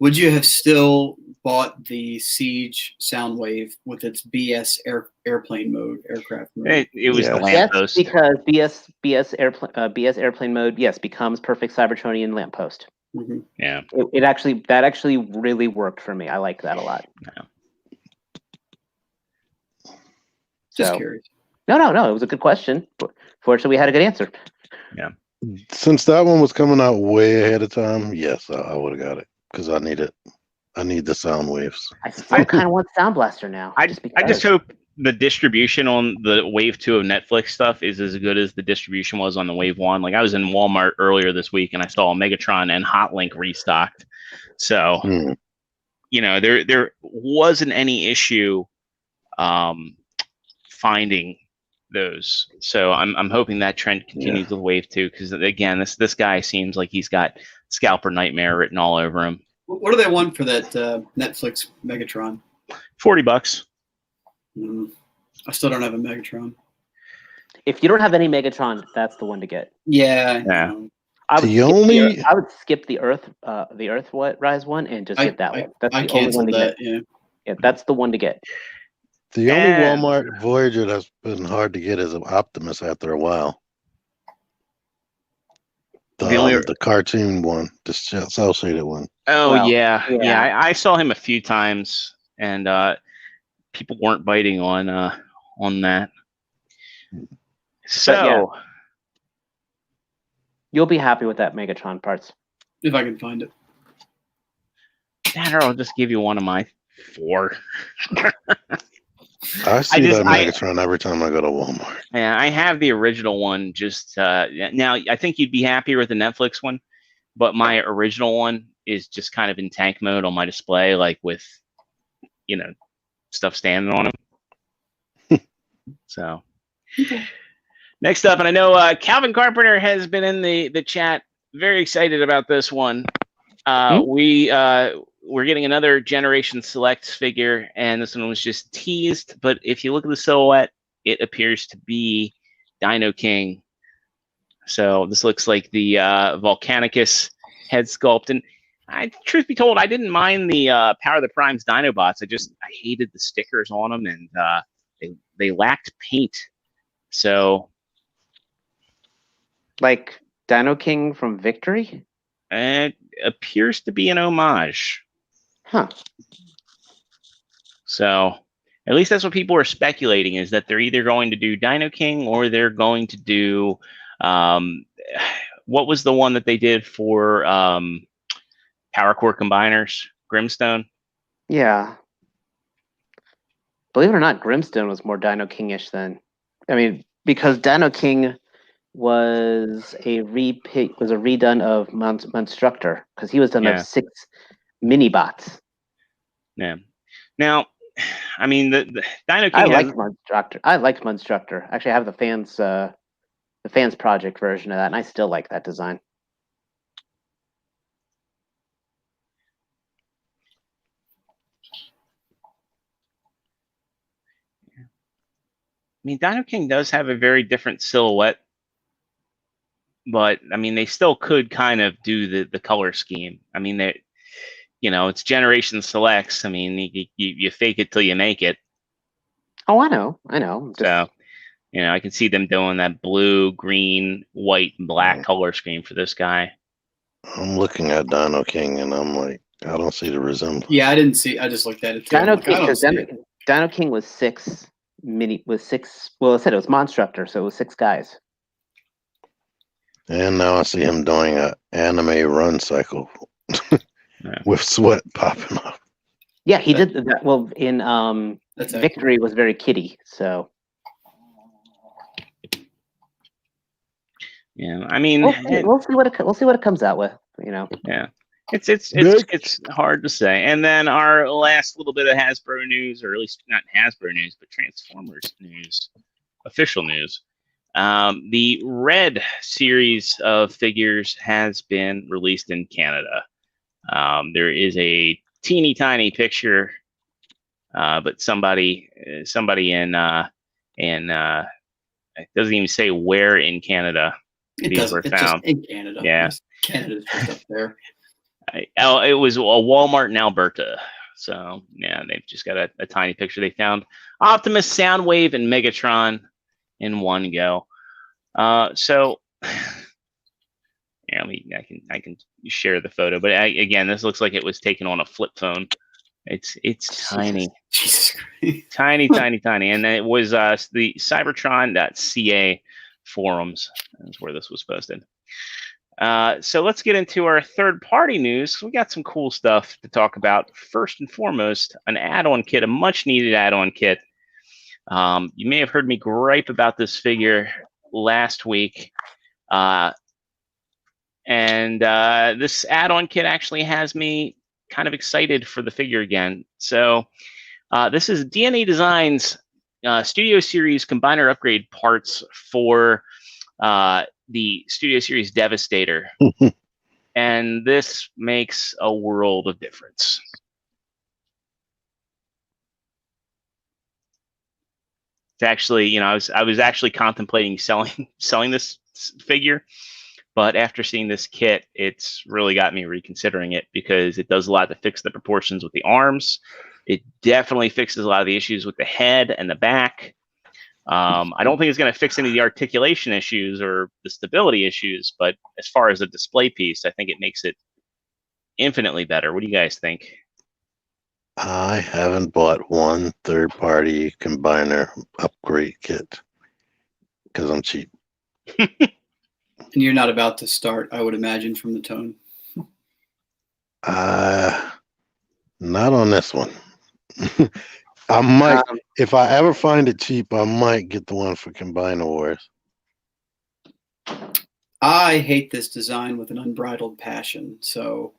would you have still bought the Siege Soundwave with its BS airplane mode, aircraft mode? It was the lamppost. Yes, because BS airplane mode, becomes perfect Cybertronian lamppost. Mm-hmm. Yeah. That actually really worked for me. I like that a lot. Yeah. Just curious. No. It was a good question. Fortunately, we had a good answer. Yeah. Since that one was coming out way ahead of time, yes, I would have got it because I need it. I need the sound waves. I still kind of want Sound Blaster now. I just hope the distribution on the Wave 2 of Netflix stuff is as good as the distribution was on the Wave 1. Like I was in Walmart earlier this week and I saw a Megatron and Hotlink restocked. So, there wasn't any issue finding those. So I'm hoping that trend continues with Wave 2 because again, this guy seems like he's got Scalper Nightmare written all over him. What do they want for that Netflix Megatron? $40. I still don't have a Megatron. If you don't have any Megatron, that's the one to get. Yeah. I would The skip only- I would skip the Earthrise one and just get that one. That's I the only one canceled to that. get. Yeah. Yeah, that's the one to get. The only And- Walmart Voyager that's been hard to get is an Optimus after a while. The cartoon one, the cell shaded one. Oh Well, yeah. yeah. I saw him a few times, and people weren't biting on that. So You'll be happy with that Megatron parts. If I can find it. or I'll just give you one of my 4. I see just- that Megatron every time I go to Walmart. Yeah, I have the original one. Just now, I think you'd be happier with the Netflix one, but my original one is just kind of in tank mode on my display, like with, stuff standing on him. So, next up, and I know Calvin Carpenter has been in the chat, very excited about this one. We're getting another Generation Select figure, and this one was just teased. But if you look at the silhouette, it appears to be Dino King. So this looks like the Volcanicus head sculpt. And truth be told, I didn't mind the Power of the Prime's Dinobots. I hated the stickers on them, and they lacked paint. So, Like Dino King from Victory? it appears to be an homage. Huh. So, at least that's what people are speculating, is that they're either going to do Dino King or they're going to do what was the one that they did for Power Core Combiners? Grimstone? Yeah. Believe it or not, Grimstone was more Dino King-ish than. I mean, because Dino King was a redone of Monstructor, because he was done Yeah. of 6 mini bots. Yeah. Now, I mean, the Dino King I has, like Monstructor. I like Monstructor. Actually, I have the fans project version of that, and I still like that design. Dino King does have a very different silhouette, but I mean, they still could kind of do the color scheme. I mean, it's Generation Selects. I mean, you fake it till you make it. Oh, I know. So, I can see them doing that blue, green, white, and black color scheme for this guy. I'm looking at Dino King and I'm like, I don't see the resemblance. Yeah, I didn't see. I just looked at it too. Dino Like, King, I don't because see it. Dino King was 6 mini. Well, I said it was Monstructor, so it was 6 guys. And now I see him doing an anime run cycle with sweat popping up. Yeah, he did that. Well, in That's Victory was very kiddie, so. Yeah, I mean, We'll see what it comes out with. Yeah, it's hard to say. And then our last little bit of Hasbro news, or at least not Hasbro news, but Transformers news, official news. The Red series of figures has been released in Canada. There is a teeny tiny picture, but somebody in it doesn't even say where in Canada these were found. Just in Canada. Yeah. Canada's just up there. It was a Walmart in Alberta. So, yeah, they've just got a tiny picture. They found Optimus, Soundwave, and Megatron in one go. So, yeah, I can share the photo. But again, this looks like it was taken on a flip phone. It's tiny. Jesus Christ. Tiny. And it was the Cybertron.ca forums. That's where this was posted. So let's get into our third-party news. We got some cool stuff to talk about. First and foremost, an add-on kit, a much-needed add-on kit. You may have heard me gripe about this figure last week. And this add-on kit actually has me kind of excited for the figure again. So this is DNA Designs Studio Series Combiner Upgrade parts for the Studio Series Devastator. And this makes a world of difference. It's actually, I was actually contemplating selling this figure, But after seeing this kit, it's really got me reconsidering it because it does a lot to fix the proportions with the arms. It definitely fixes a lot of the issues with the head and the back. I don't think it's going to fix any of the articulation issues or the stability issues, but as far as a display piece, I think it makes it infinitely better. What do you guys think? I haven't bought one third-party combiner upgrade kit because I'm cheap. And you're not about to start, I would imagine, from the tone. Not on this one. I might, if I ever find it cheap, I might get the one for Combiner Wars. I hate this design with an unbridled passion, so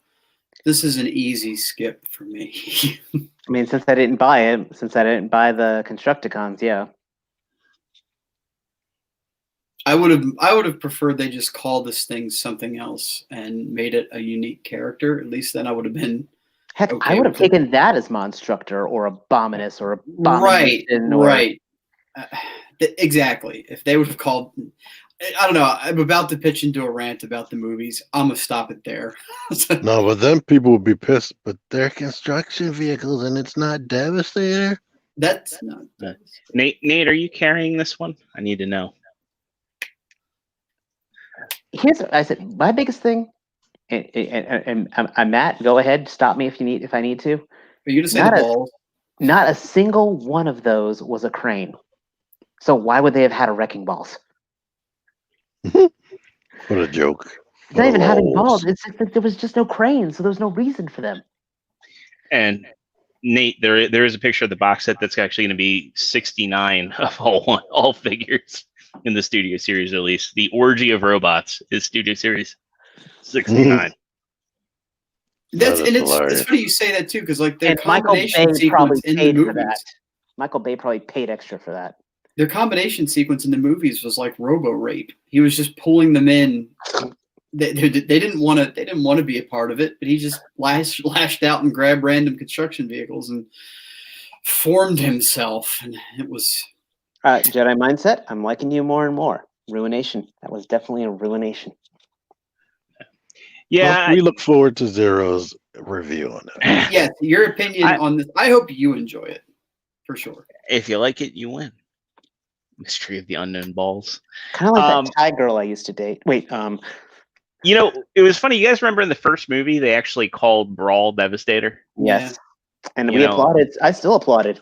this is an easy skip for me. I mean, since I didn't buy it, since I didn't buy the Constructicons, yeah. I would have preferred they just called this thing something else and made it a unique character. At least then I would have been. Heck, Okay I would have with it. taken that as Monstructor or Abominus or Right, Abomination or right. Exactly. If they would have called, I don't know. I'm about to pitch into a rant about the movies. I'm gonna stop it there. No, but then people would be pissed. But they're construction vehicles, and it's not Devastator. That's not. Nate, are you carrying this one? I need to know. Here's I said my biggest thing, and I'm Matt. Go ahead, stop me if I need to. Are you gonna say Not the a- balls? Not a single one of those was a crane. So why would they have had a wrecking balls? What a joke. It's not even having Balls. balls. It's just that there was just no crane, so there's no reason for them. And Nate, there is a picture of the box set that's actually going to be 69 of all figures in the Studio Series release. The Orgy of Robots is Studio Series 69. That's That and is it's hilarious. funny you say that too, because like their And Michael combination Bay probably sequence in the paid for movies, that. Michael Bay probably paid extra for that. their combination sequence in the movies was like robo rape. He was just pulling them in. They didn't want to. They didn't want to be a part of it, but he just lashed out and grabbed random construction vehicles and formed himself. And it was Jedi mindset. I'm liking you more and more. Ruination. That was definitely a ruination. Yeah, Well, we look forward to Zero's review on that. yes. Your opinion on this? I hope you enjoy it for sure. if you like it, you win. Mystery of the Unknown Balls. Kind of like that Thai girl I used to date. Wait, You know, it was funny. You guys remember in the first movie, they actually called Brawl Devastator? yes. And You we know- applauded. I still applauded.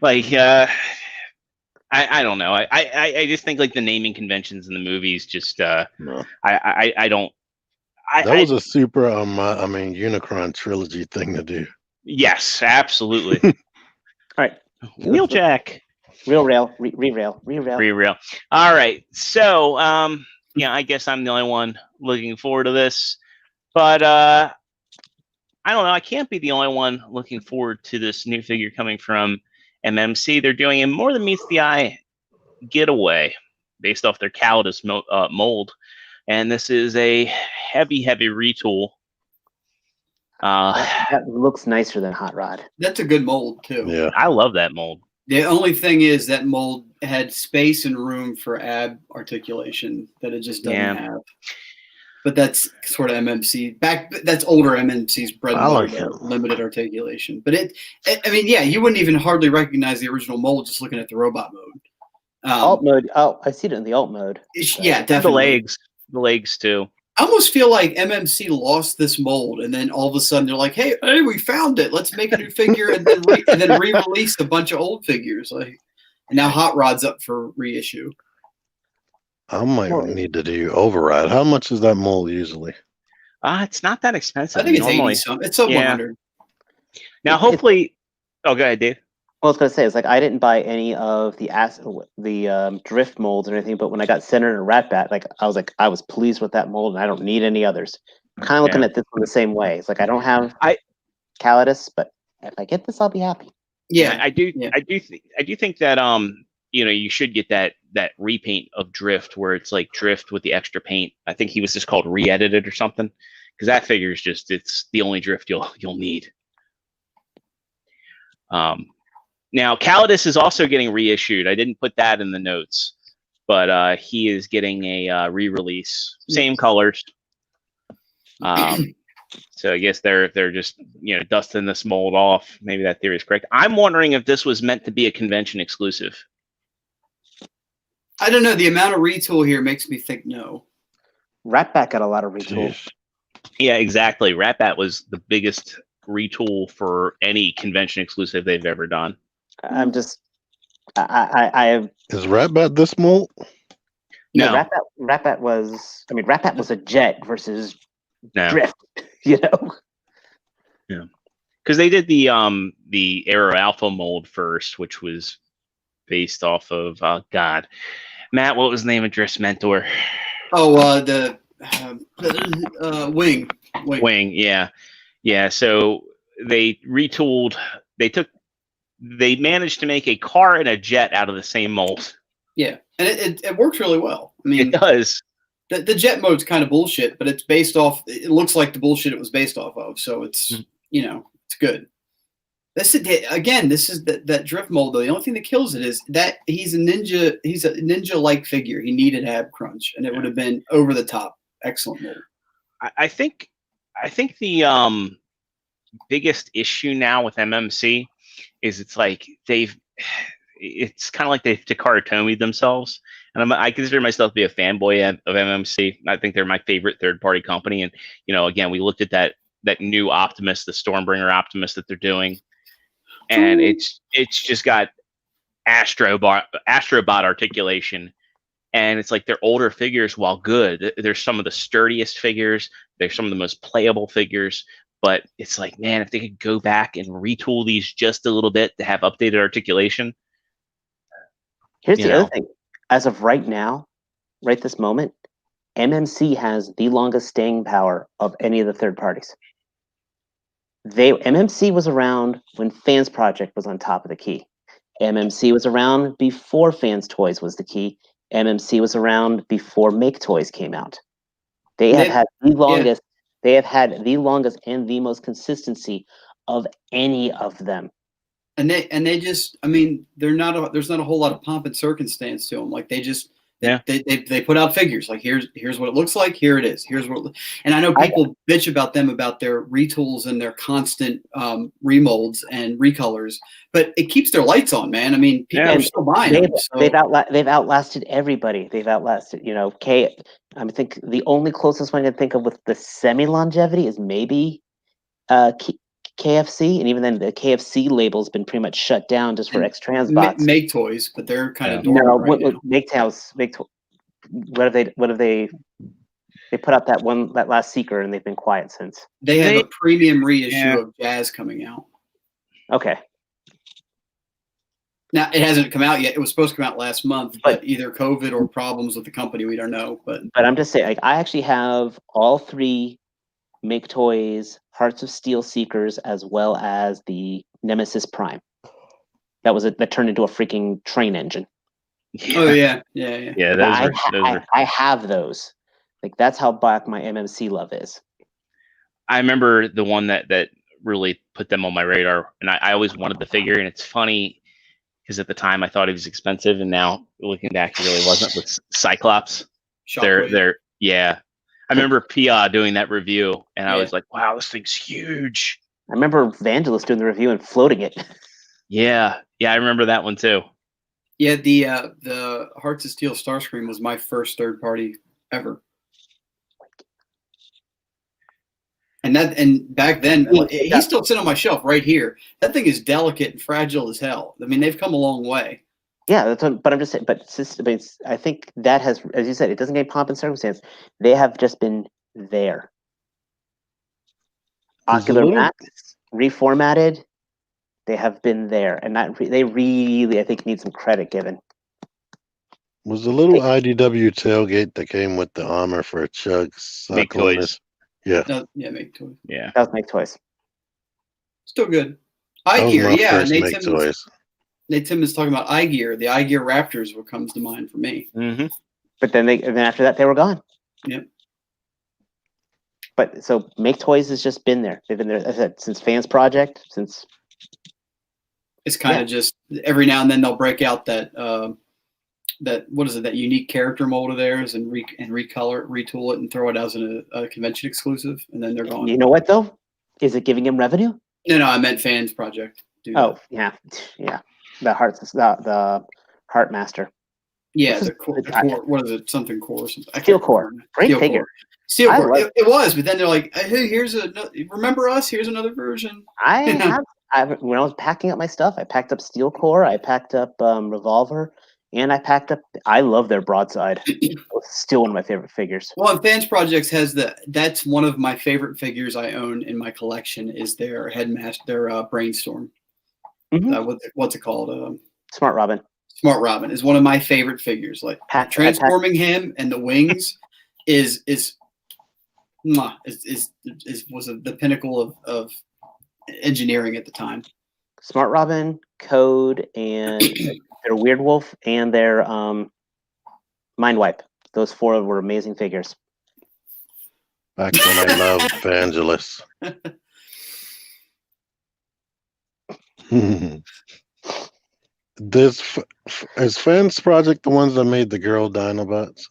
Like, I don't know. I just think like the naming conventions in the movies just No. I don't. That was a super, Unicron trilogy thing to do. Yes, absolutely. All right. Wheeljack. Real rail. Re-rail. Real. All right. So, yeah, I guess I'm the only one looking forward to this. But I don't know. I can't be the only one looking forward to this new figure coming from MMC. They're doing a more than meets the eye getaway based off their Calidus mold. And this is a heavy retool. That looks nicer than Hot Rod. That's a good mold too. Yeah. I love that mold. The only thing is that mold had space and room for ab articulation that it just doesn't have. But that's sort of MMC that's older MMC's bread and I butter, like it. limited articulation. But you wouldn't even hardly recognize the original mold just looking at the robot mode. Alt mode. Oh, I see it in the alt mode. Yeah, definitely. The legs too. I almost feel like MMC lost this mold, and then all of a sudden they're like, "Hey, we found it. Let's make a new figure, and then re-release a bunch of old figures." And now Hot Rod's up for reissue. I might need to do Override. How much is that mold usually? It's not that expensive. I think it's normally. 80 something. It's sub 100. Now, hopefully, go ahead, Dave. Well, I was going to say, it's like I didn't buy any of the drift molds or anything, but when I got Senator and Ratbat, I was pleased with that mold, and I don't need any others. Kind of looking at this one the same way. It's like I don't have Calidus, but if I get this, I'll be happy. Yeah, I do think that you should get that repaint of Drift where it's like Drift with the extra paint. I think he was just called re-edited or something, because that figure is it's the only Drift you'll need. Now, Calidus is also getting reissued. I didn't put that in the notes. but he is getting a re-release, same colors. So I guess they're just dusting this mold off. Maybe that theory is correct. I'm wondering if this was meant to be a convention exclusive. I don't know. The amount of retool here makes me think no. Ratbat got a lot of retool. Jeez. Yeah, exactly. Ratbat was the biggest retool for any convention exclusive they've ever done. I'm just, I have. Is Ratbat this mold? No, Ratbat was. I mean, Ratbat was a jet versus no, Drift. You know. yeah, because they did the Aero Alpha mold first, which was based off of God, Matt. What was the name of Drift's mentor? Oh, the Wing. Wing, yeah. So they retooled. They managed to make a car and a jet out of the same mold. Yeah, and it works really well. I mean, It does. The jet mode's kind of bullshit, but it's based off. It looks like the bullshit it was based off of, so it's it's good. This is that Drift mold though. The only thing that kills it is that he's a ninja. He's a ninja-like figure. He needed ab crunch, and it would have been over the top. Excellent mold. I think the biggest issue now with MMC is it's like it's kind of like they've Takara Tomy themselves. And I consider myself to be a fanboy of MMC. I think they're my favorite third-party company. And again, we looked at that new Optimus, the Stormbringer Optimus that they're doing, and it's just got Astrobot articulation, and it's like they're older figures while good. They're some of the sturdiest figures. They're some of the most playable figures. But it's like, man, if they could go back and retool these just a little bit to have updated articulation. Here's the other thing. As of right now, right this moment, MMC has the longest staying power of any of the third parties. MMC was around when Fans Project was on top of the key. MMC was around before Fans Toys was the key. MMC was around before Make Toys came out. They have had the longest. They have had the longest and the most consistency of any of them. And they just, I mean, there's not a whole lot of pomp and circumstance to them. Like they just, they put out figures. Like here's what it looks like. Here it is. Here's what. And I know people bitch about them about their retools and their constant remolds and recolors, but it keeps their lights on, man. I mean, people are still buying them. So. They've outlasted everybody. They've outlasted, I think the only closest one I can think of with the semi longevity is maybe KFC, and even then the KFC label's been pretty much shut down just for X-Transbots. Make Toys, but they're kind of Make Toys. What have they put out that last Seeker, and they've been quiet since. They have a premium reissue of Jazz coming out. Okay. Now it hasn't come out yet. It was supposed to come out last month, but either COVID or problems with the company, we don't know. But I'm just saying, like, I actually have all three Make Toys Hearts of Steel Seekers, as well as the Nemesis Prime. That turned into a freaking train engine. Yeah. Oh yeah. I have those. Like, that's how back my MMC love is. I remember the one that really put them on my radar, and I always wanted the figure. And it's funny because at the time I thought it was expensive, and now looking back, it really wasn't. With Cyclops, they're I remember Pia doing that review, and I was like, "Wow, this thing's huge." I remember Vangelis doing the review and floating it. Yeah, I remember that one too. Yeah, the Hearts of Steel Starscream was my first third party ever. And back then, he's still sitting on my shelf right here. That thing is delicate and fragile as hell. I mean, they've come a long way. Yeah, but I'm just saying. But I think that has, as you said, it doesn't get pomp and circumstance. They have just been there. Ocular Max reformatted. They have been there, and they really, I think, need some credit given. Was the little IDW tailgate that came with the armor for Chug's Make Toys? Yeah. Make Toys. Yeah, that was Make Toys. Still good. iGear, Make Toys. Nate Tim is talking about iGear. The iGear Raptors what comes to mind for me. Mm-hmm. But then after that, they were gone. Yep. But so Make Toys has just been there. They've been there, as I said, since Fans Project. It's kind of just every now and then they'll break out that that unique character mold of theirs and retool it and throw it as a convention exclusive, and then they're gone. You know what though? Is it giving him revenue? No, I meant fans project. Oh yeah. The Heart Master. Yeah, the core. What is it? Something core or something. Steel Core. Great figure. Steel Core. It was, but then they're like, "Hey, remember us? Here's another version." When I was packing up my stuff, I packed up Steel Core, I packed up Revolver, and I packed up. I love their Broadside. It's still one of my favorite figures. Well, Fans Projects has that's one of my favorite figures I own in my collection is their Headmaster, their Brainstorm. Mm-hmm. What's it called? Smart Robin. Smart Robin is one of my favorite figures. Like transforming him and the wings was the pinnacle of engineering at the time. Smart Robin, Code, and their Weird Wolf, and their Mind Wipe. Those 4 were amazing figures. Back when I loved Vangelis. This is Fans Project the ones that made the girl Dinobots?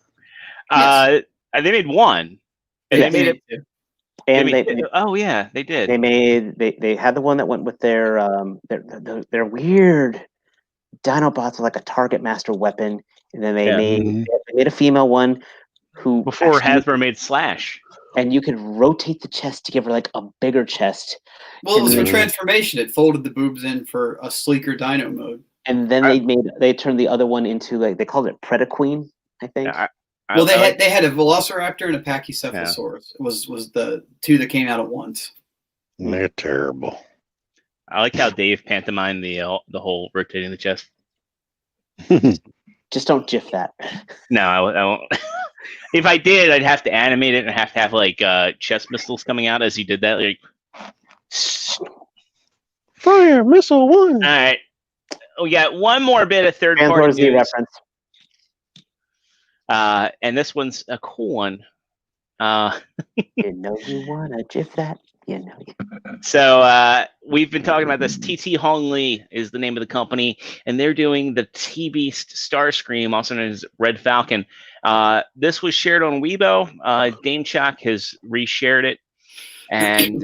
Yes. They made one, and they made it. And they did. They had the one that went with their weird Dinobots with like a Target Master weapon, and then they made a female one who before Hasbro made Slash, and you could rotate the chest to give her like a bigger chest. Well, it was for transformation. It folded the boobs in for a sleeker Dino mode. And then they turned the other one into like they called it Predaqueen, I think. They had a Velociraptor and a Pachycephalosaurus. It was the 2 that came out at once. They're terrible. I like how Dave pantomimed the whole rotating the chest. Just don't GIF that. No, I won't. If I did, I'd have to animate it and have like chest missiles coming out as he did that. Like, fire missile 1. All right. We got one more bit of third-party news. Reference. And this one's a cool one. You know you want to GIF that. You know. So we've been talking about this. TT Hong Lee is the name of the company, and they're doing the T-Beast Starscream, also known as Red Falcon. This was shared on Weibo. Dame Chuck has reshared it, and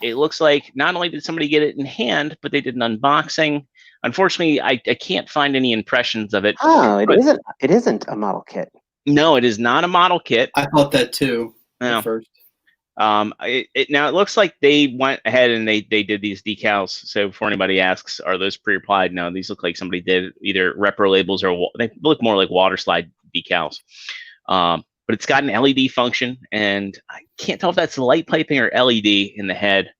it looks like not only did somebody get it in hand, but they did an unboxing. Unfortunately, I can't find any impressions of it. Oh, it isn't a model kit. No, it is not a model kit. I thought that too at first. Now it looks like they went ahead and they did these decals. So before anybody asks, are those pre-applied? No, these look like somebody did either repro labels or they look more like water slide decals. But it's got an LED function, and I can't tell if that's light piping or LED in the head.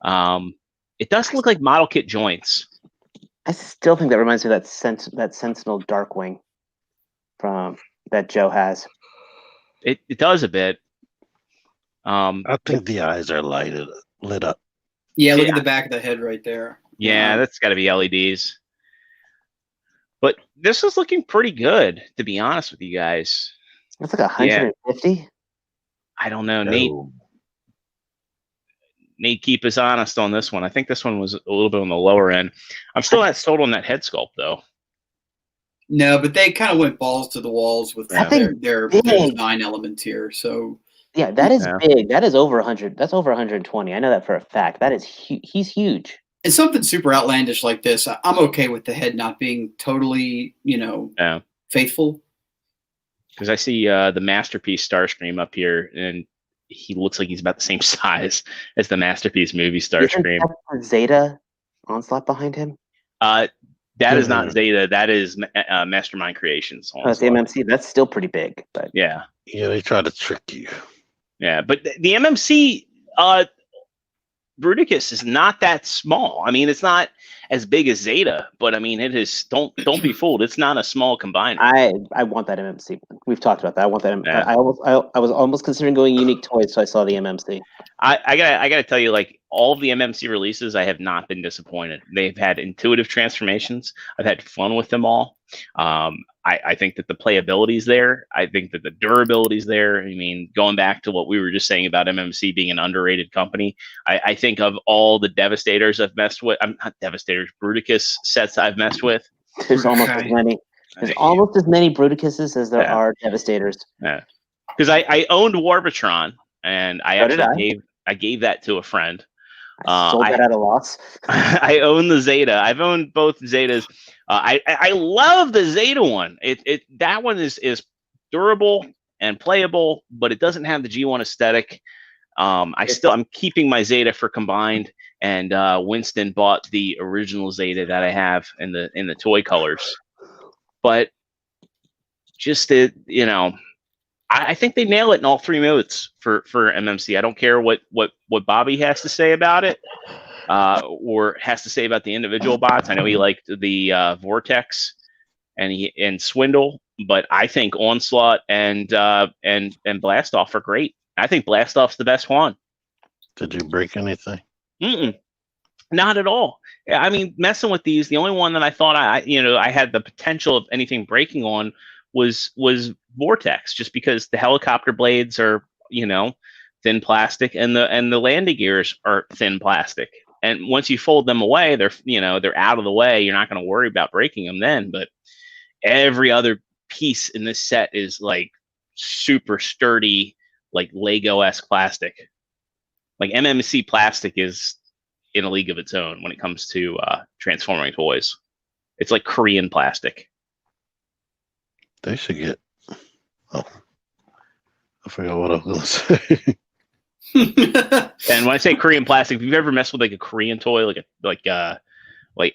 It does look like model kit joints. I still think that reminds me of that Sentinel Darkwing from that Joe has. It does a bit. I think the eyes are lit up. Yeah, look at the back of the head right there. Yeah, that's got to be LEDs. But this is looking pretty good, to be honest with you guys. That's like 150. I don't know, Nate. Nate, keep us honest on this one. I think this one was a little bit on the lower end. I'm still not sold on that head sculpt, though. No, but they kind of went balls to the walls with their design elements here. So yeah, that is big. That is over 100. That's over 120. I know that for a fact. That is he's huge. And something super outlandish like this, I'm okay with the head not being totally, faithful. Because I see the Masterpiece Starscream up here, and he looks like he's about the same size as the Masterpiece movie Starscream. Zeta Onslaught behind him? That is not Zeta. That is Mastermind Creations. It's the MMC. That's still pretty big. But yeah, they try to trick you. Yeah, but the MMC Bruticus is not that small. I mean, it's not as big as Zeta, but I mean, it is. Don't be fooled. It's not a small combiner. I want that MMC. We've talked about that. I want that. Yeah. I was almost considering going Unique Toys, so I saw the MMC. I gotta tell you, like all of the MMC releases, I have not been disappointed. They've had intuitive transformations. I've had fun with them all. I think that the playability is there. I think that the durability is there. I mean, going back to what we were just saying about MMC being an underrated company, I think of all the Devastators I've messed with. I'm not Devastators, Bruticus sets I've messed with. There's almost as many. There's almost as many Bruticus's as there are Devastators. Yeah, because I owned Warbitron, and I So did actually gave that to a friend. I sold that at a loss. I own the Zeta. I've owned both Zetas. I love the Zeta one. That one is durable and playable, but it doesn't have the G1 aesthetic. I'm keeping my Zeta for combined, and Winston bought the original Zeta that I have in the toy colors. But just I think they nail it in all three modes for MMC. I don't care what Bobby has to say about it, or has to say about the individual bots. I know he liked the Vortex and Swindle, but I think Onslaught and Blastoff are great. I think Blastoff's the best one. Did you break anything? Not at all. I mean, messing with these, the only one that I thought I had the potential of anything breaking on was Vortex, just because the helicopter blades are thin plastic, and the landing gears are thin plastic. And once you fold them away, they're out of the way. You're not going to worry about breaking them then. But every other piece in this set is like super sturdy, like Lego-esque plastic. Like MMC plastic is in a league of its own when it comes to transforming toys. It's like Korean plastic. They should get. Oh, I forgot what I was going to say. And when I say Korean plastic, if you've ever messed with like a Korean toy, like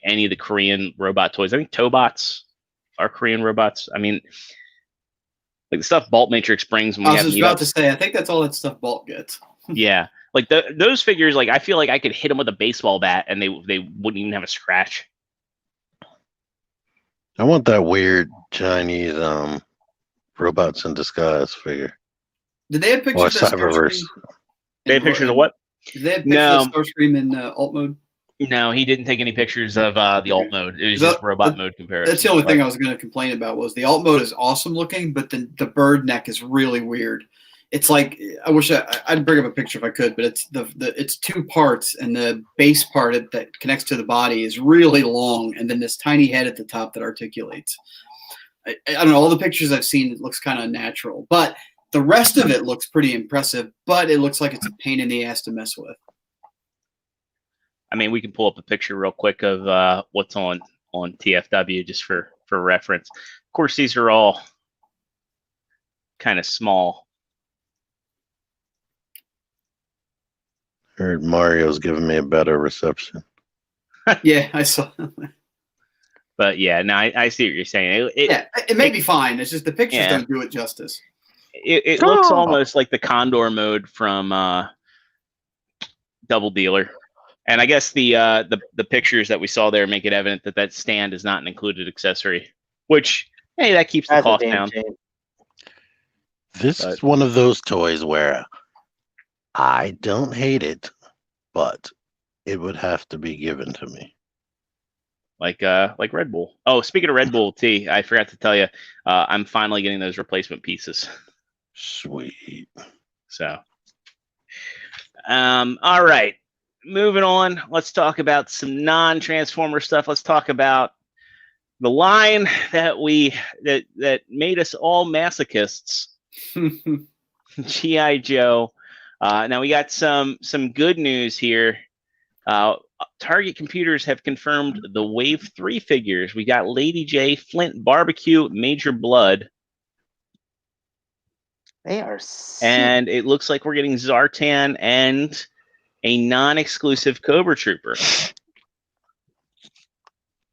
any of the Korean robot toys, I think Tobots are Korean robots. I mean, like the stuff Bolt Matrix brings. When I was just about to say, I think that's all that stuff Bolt gets. Yeah, like those figures, like I feel like I could hit them with a baseball bat and they wouldn't even have a scratch. I want that weird Chinese robots in disguise figure. Did they have pictures of Cyberverse? They had pictures of what? Did they have pictures of Starscream in alt mode? No, he didn't take any pictures of the alt mode. It was just robot mode comparison. That's the only thing I was going to complain about. Was the alt mode is awesome looking, but the bird neck is really weird. It's like, I wish I'd bring up a picture if I could, but it's two parts, and the base part that connects to the body is really long, and then this tiny head at the top that articulates. I don't know, all the pictures I've seen, it looks kind of natural, but the rest of it looks pretty impressive, but it looks like it's a pain in the ass to mess with. I mean, we can pull up a picture real quick of what's on TFW just for reference. Of course, these are all kind of small. Heard Mario's giving me a better reception. Yeah, I saw. But yeah, no, I see what you're saying. It may be fine. It's just the pictures don't do it justice. It looks almost like the Condor mode from Double Dealer, and I guess the pictures that we saw there make it evident that stand is not an included accessory. Which, hey, that keeps the cost down. This is one of those toys where I don't hate it, but it would have to be given to me. Like Red Bull. Oh, speaking of Red Bull, T, I forgot to tell you, I'm finally getting those replacement pieces. Sweet. So, all right, moving on. Let's talk about some non-Transformer stuff. Let's talk about the line that made us all masochists. G.I. Joe. Now we got some good news here. Target Computers have confirmed the Wave 3 figures. We got Lady J, Flint Barbecue, Major Blood. They are and it looks like we're getting Zartan and a non-exclusive Cobra Trooper.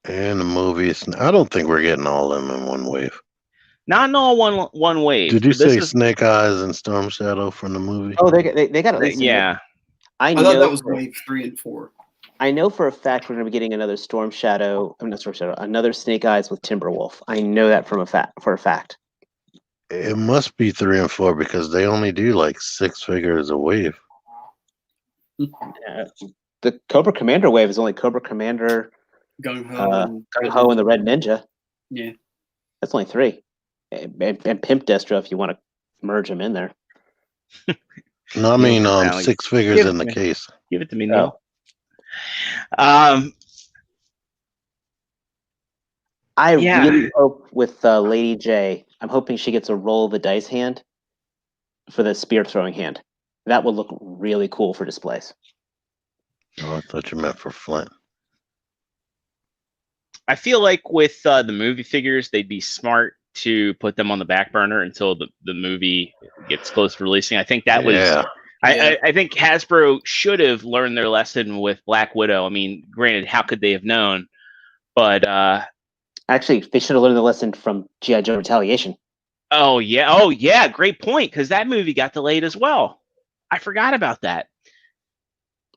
And the movies. I don't think we're getting all of them in one wave. Not in all one wave. Did you say Snake Eyes and Storm Shadow from the movie? Oh, they got at least. Yeah. I thought that was wave 3 and 4. I know for a fact we're going to be getting another Storm Shadow. I'm not Storm Shadow. Another Snake Eyes with Timberwolf. I know that for a fact. It must be 3 and 4 because they only do like 6 figures a wave. The Cobra Commander wave is only Cobra Commander, Gung Ho, and the Red Ninja. Yeah, that's only 3. And Pimp Destro if you want to merge them in there. No, I mean 6 figures in the case. Give it to me now. I really hope with Lady J, I'm hoping she gets a roll of the dice hand for the spear throwing hand. That would look really cool for displays. Oh, I thought you meant for Flint. I feel like with the movie figures, they'd be smart to put them on the back burner until the movie gets close to releasing. I think that was. I think Hasbro should have learned their lesson with Black Widow. I mean, granted, how could they have known? But actually, they should have learned the lesson from G.I. Joe Retaliation. Oh yeah, great point. Because that movie got delayed as well. I forgot about that.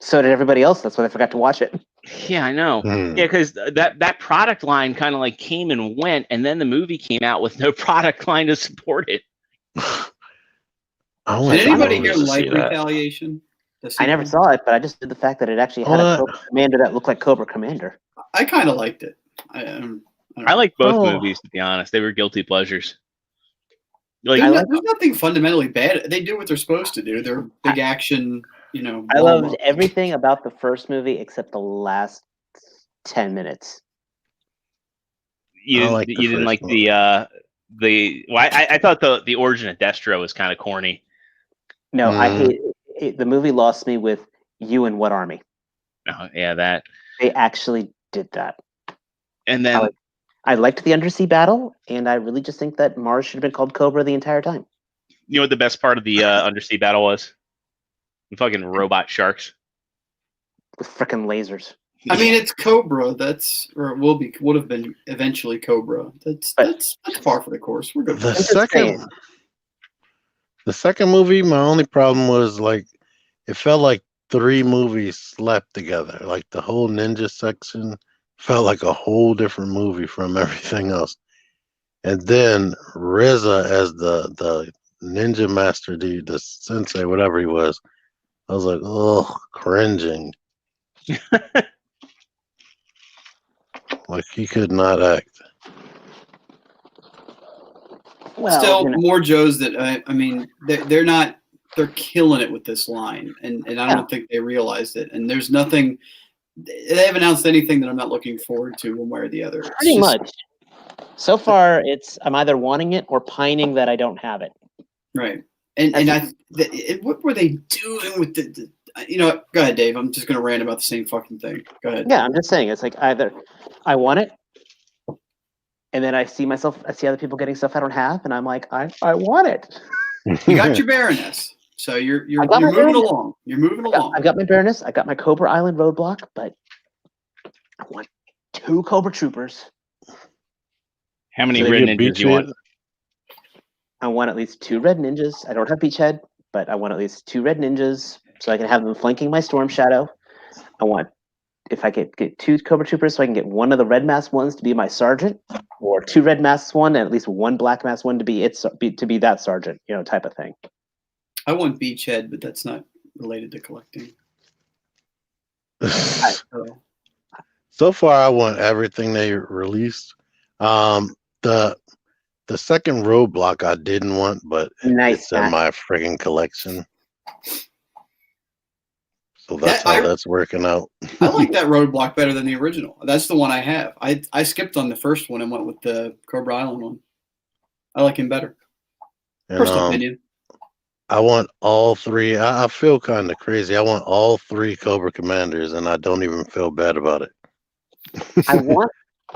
So did everybody else. That's why they forgot to watch it. Yeah, I know. Yeah, because that product line kind of like came and went, and then the movie came out with no product line to support it. Did anybody here like Retaliation? I never saw it, but I just did the fact that it actually had a Cobra Commander that looked like Cobra Commander. I kind of liked it. I like both movies, to be honest. They were guilty pleasures. Like, there's nothing fundamentally bad. They do what they're supposed to do. They're big action. I loved everything about the first movie except the last 10 minutes. You didn't like the I thought the origin of Destro was kind of corny. No, I hate it. The movie lost me with You and What Army. Oh, yeah, that. They actually did that. And then I liked the undersea battle, and I really just think that Mars should have been called Cobra the entire time. You know what the best part of the undersea battle was? The fucking robot sharks. With frickin' lasers. I mean, it's Cobra. Would have been eventually Cobra. That's par for the course. We're good. The second movie, my only problem was like it felt like 3 movies slapped together. Like the whole ninja section felt like a whole different movie from everything else. And then RZA as the ninja master dude, the sensei, whatever he was, I was like, oh, cringing. Like he could not act. Well, still, more Joes that I mean, they're killing it with this line, and I don't think they realized it. And there's nothing. They haven't announced anything that I'm not looking forward to one way or the other. Pretty much. So far, I'm either wanting it or pining that I don't have it. Right. What were they doing with the go ahead, Dave. I'm just going to rant about the same fucking thing. Go ahead. Yeah, I'm just saying. It's like either I want it, and then I see other people getting stuff I don't have, and I'm like, I want it. You got your Baroness. So you're moving along. You're moving along. I've got my Baroness. I got my Cobra Island roadblock, but I want 2 Cobra Troopers. How many red ninjas do you want? I want at least 2 red ninjas. I don't have Beachhead, but I want at least 2 red ninjas so I can have them flanking my Storm Shadow. I want, if I get 2 Cobra Troopers, so I can get 1 of the red mask ones to be my sergeant, or 2 red masks one, and at least 1 black mask one to be that sergeant, type of thing. I want Beachhead, but that's not related to collecting. So far, I want everything they released. The second roadblock I didn't want, but it's in my friggin' collection. So that's how that's working out. I like that roadblock better than the original. That's the one I have. I skipped on the first one and went with the Cobra Island one. I like him better. Personal opinion. I want all 3. I feel kind of crazy. I want all 3 Cobra Commanders, and I don't even feel bad about it.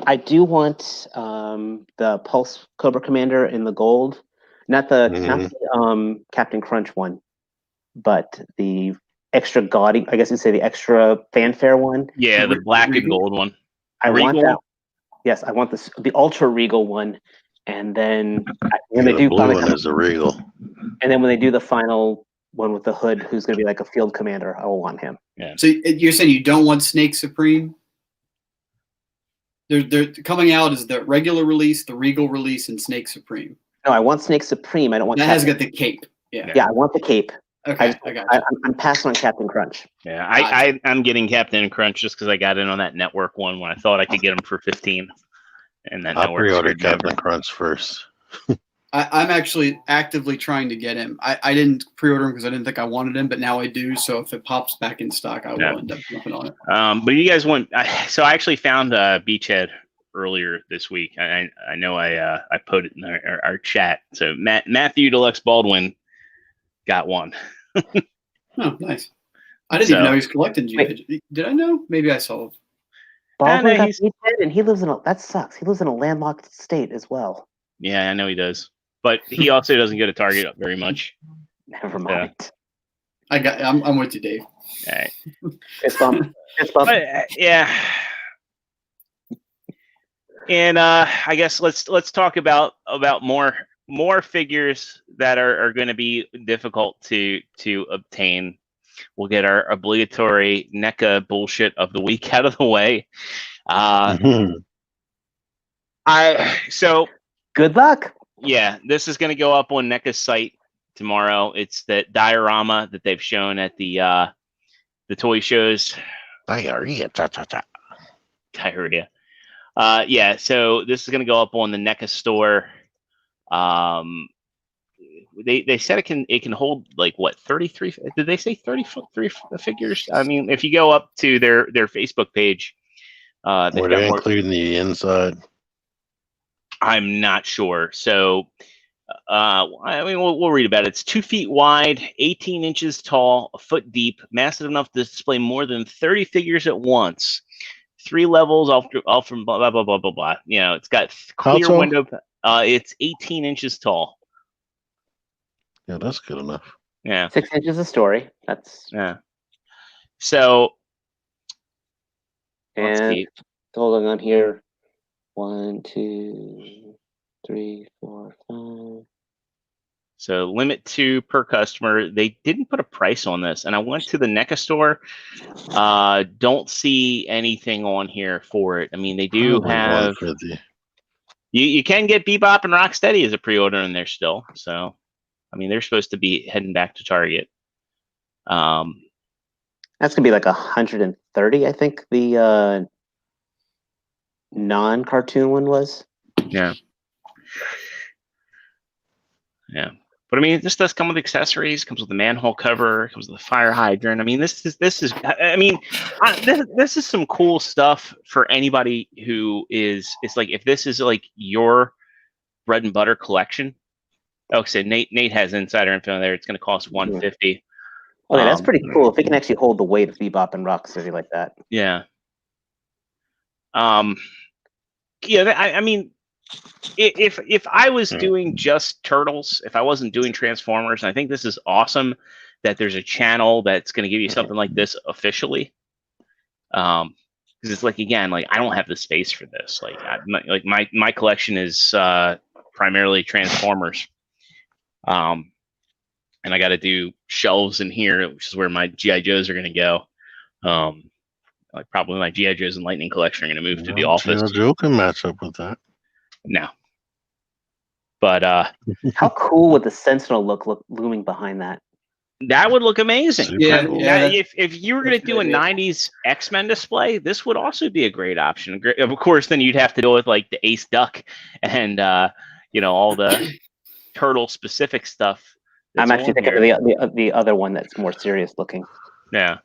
I do want the Pulse Cobra Commander in the gold, not the Captain Crunch one, but the extra gaudy. I guess you'd say the extra fanfare one. Yeah, the black and gold one. I want that. Yes, I want the Ultra Regal one, and then when they do blue one is a Regal. And then when they do the final one with the hood, who's going to be like a field commander, I will want him. Yeah. So you're saying you don't want Snake Supreme? They're coming out as the regular release, the Regal release, and Snake Supreme. No, I want Snake Supreme. I don't want that has got the cape. Yeah, I want the cape. Okay, I got you. I'm passing on Captain Crunch. Yeah, I'm getting Captain Crunch just because I got in on that network one when I thought I could get him for 15. And then I pre-ordered Captain Crunch first. I'm actually actively trying to get him. I didn't pre-order him because I didn't think I wanted him, but now I do. So if it pops back in stock, I will end up jumping on it. But you guys want? So I actually found Beachhead earlier this week. I know I put it in our chat. So Matthew Deluxe Baldwin got one. Oh, nice. I didn't even know he was collecting GI. Did I know? Maybe I saw. Baldwin got beat, and he lives in that sucks. He lives in a landlocked state as well. Yeah, I know he does, but he also doesn't go to Target very much. Never mind. I'm with you, Dave. All right. Fist bump. Fist bump. Yeah. And I guess let's talk about more figures that are going to be difficult to obtain. We'll get our obligatory NECA bullshit of the week out of the way. So good luck. Yeah, this is going to go up on NECA's site tomorrow. It's the diorama that they've shown at the toy shows. Diarrhea. Diarrhea. Yeah, so this is going to go up on the NECA store. They said it can hold like what 33? Did they say 33 figures? I mean, if you go up to their Facebook page, were they including the inside? I'm not sure. So, I mean, we'll read about it. It's 2 feet wide, 18 inches tall, a foot deep, massive enough to display more than 30 figures at once. 3 levels, all from blah blah blah blah blah. You know, it's got clear window. It's 18 inches tall. Yeah, that's good enough. Yeah, 6 inches a story. That's So, and holding on here. 1, 2, 3, 4, 5. So limit 2 per customer. They didn't put a price on this, and I went to the NECA store. Don't see anything on here for it. I mean, they do have. You can get Bebop and Rocksteady as a pre-order in there still. So, I mean, they're supposed to be heading back to Target. That's gonna be like 130, I think. The non-cartoon one was. Yeah. But I mean, this does come with accessories. Comes with the manhole cover. Comes with the fire hydrant. I mean, this is. I mean, this is some cool stuff for anybody who is. It's like if this is like your bread and butter collection. Oh, so Nate has insider info there. It's going to cost $150. Okay, that's pretty cool. If it can actually hold the weight of Bebop and Rocksteady like that. Yeah. Yeah. I mean. If I was doing just Turtles, if I wasn't doing Transformers, and I think this is awesome that there's a channel that's going to give you something like this officially. Because it's like, again, like I don't have the space for this. Like my collection is primarily Transformers. And I got to do shelves in here, which is where my G.I. Joes are going to go. Like probably my G.I. Joes and Lightning collection are going to move to the office. G.I. Joe can match up with that. No. But how cool would the Sentinel look looming behind that? That would look amazing. Yeah. If you were going to do a 90s X-Men display, this would also be a great option. Of course, then you'd have to go with like the Ace Duck and all the turtle specific stuff. I'm actually thinking of the other one that's more serious looking. Yeah.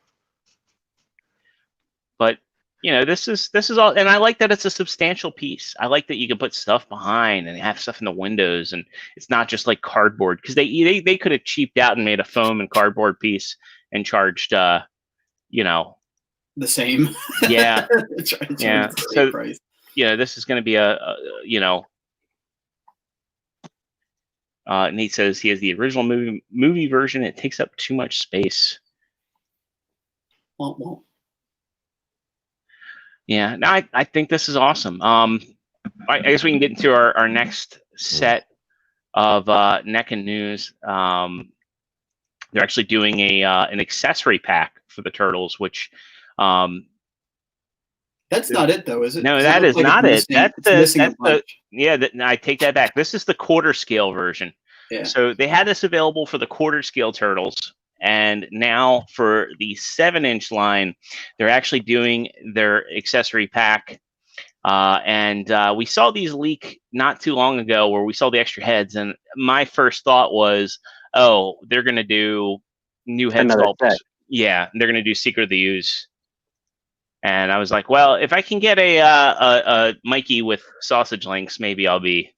But this is all, and I like that it's a substantial piece. I like that you can put stuff behind and have stuff in the windows, and it's not just like cardboard, because they could have cheaped out and made a foam and cardboard piece and charged the same. Yeah. Yeah. So this is going to be Nate says he has the original movie version. It takes up too much space. Well. Yeah, no, I think this is awesome. I guess we can get into our next set of NECA news. They're actually doing an accessory pack for the Turtles, which that's not it though, is it? No, that is not it. That's I take that back. This is the quarter scale version. Yeah. So they had this available for the quarter scale Turtles. And now for the 7-inch line, they're actually doing their accessory pack. And we saw these leak not too long ago where we saw the extra heads. And my first thought was, oh, they're going to do new head sculpts. Yeah, they're going to do Secret of the Ooze. And I was like, well, if I can get a Mikey with sausage links, maybe I'll be,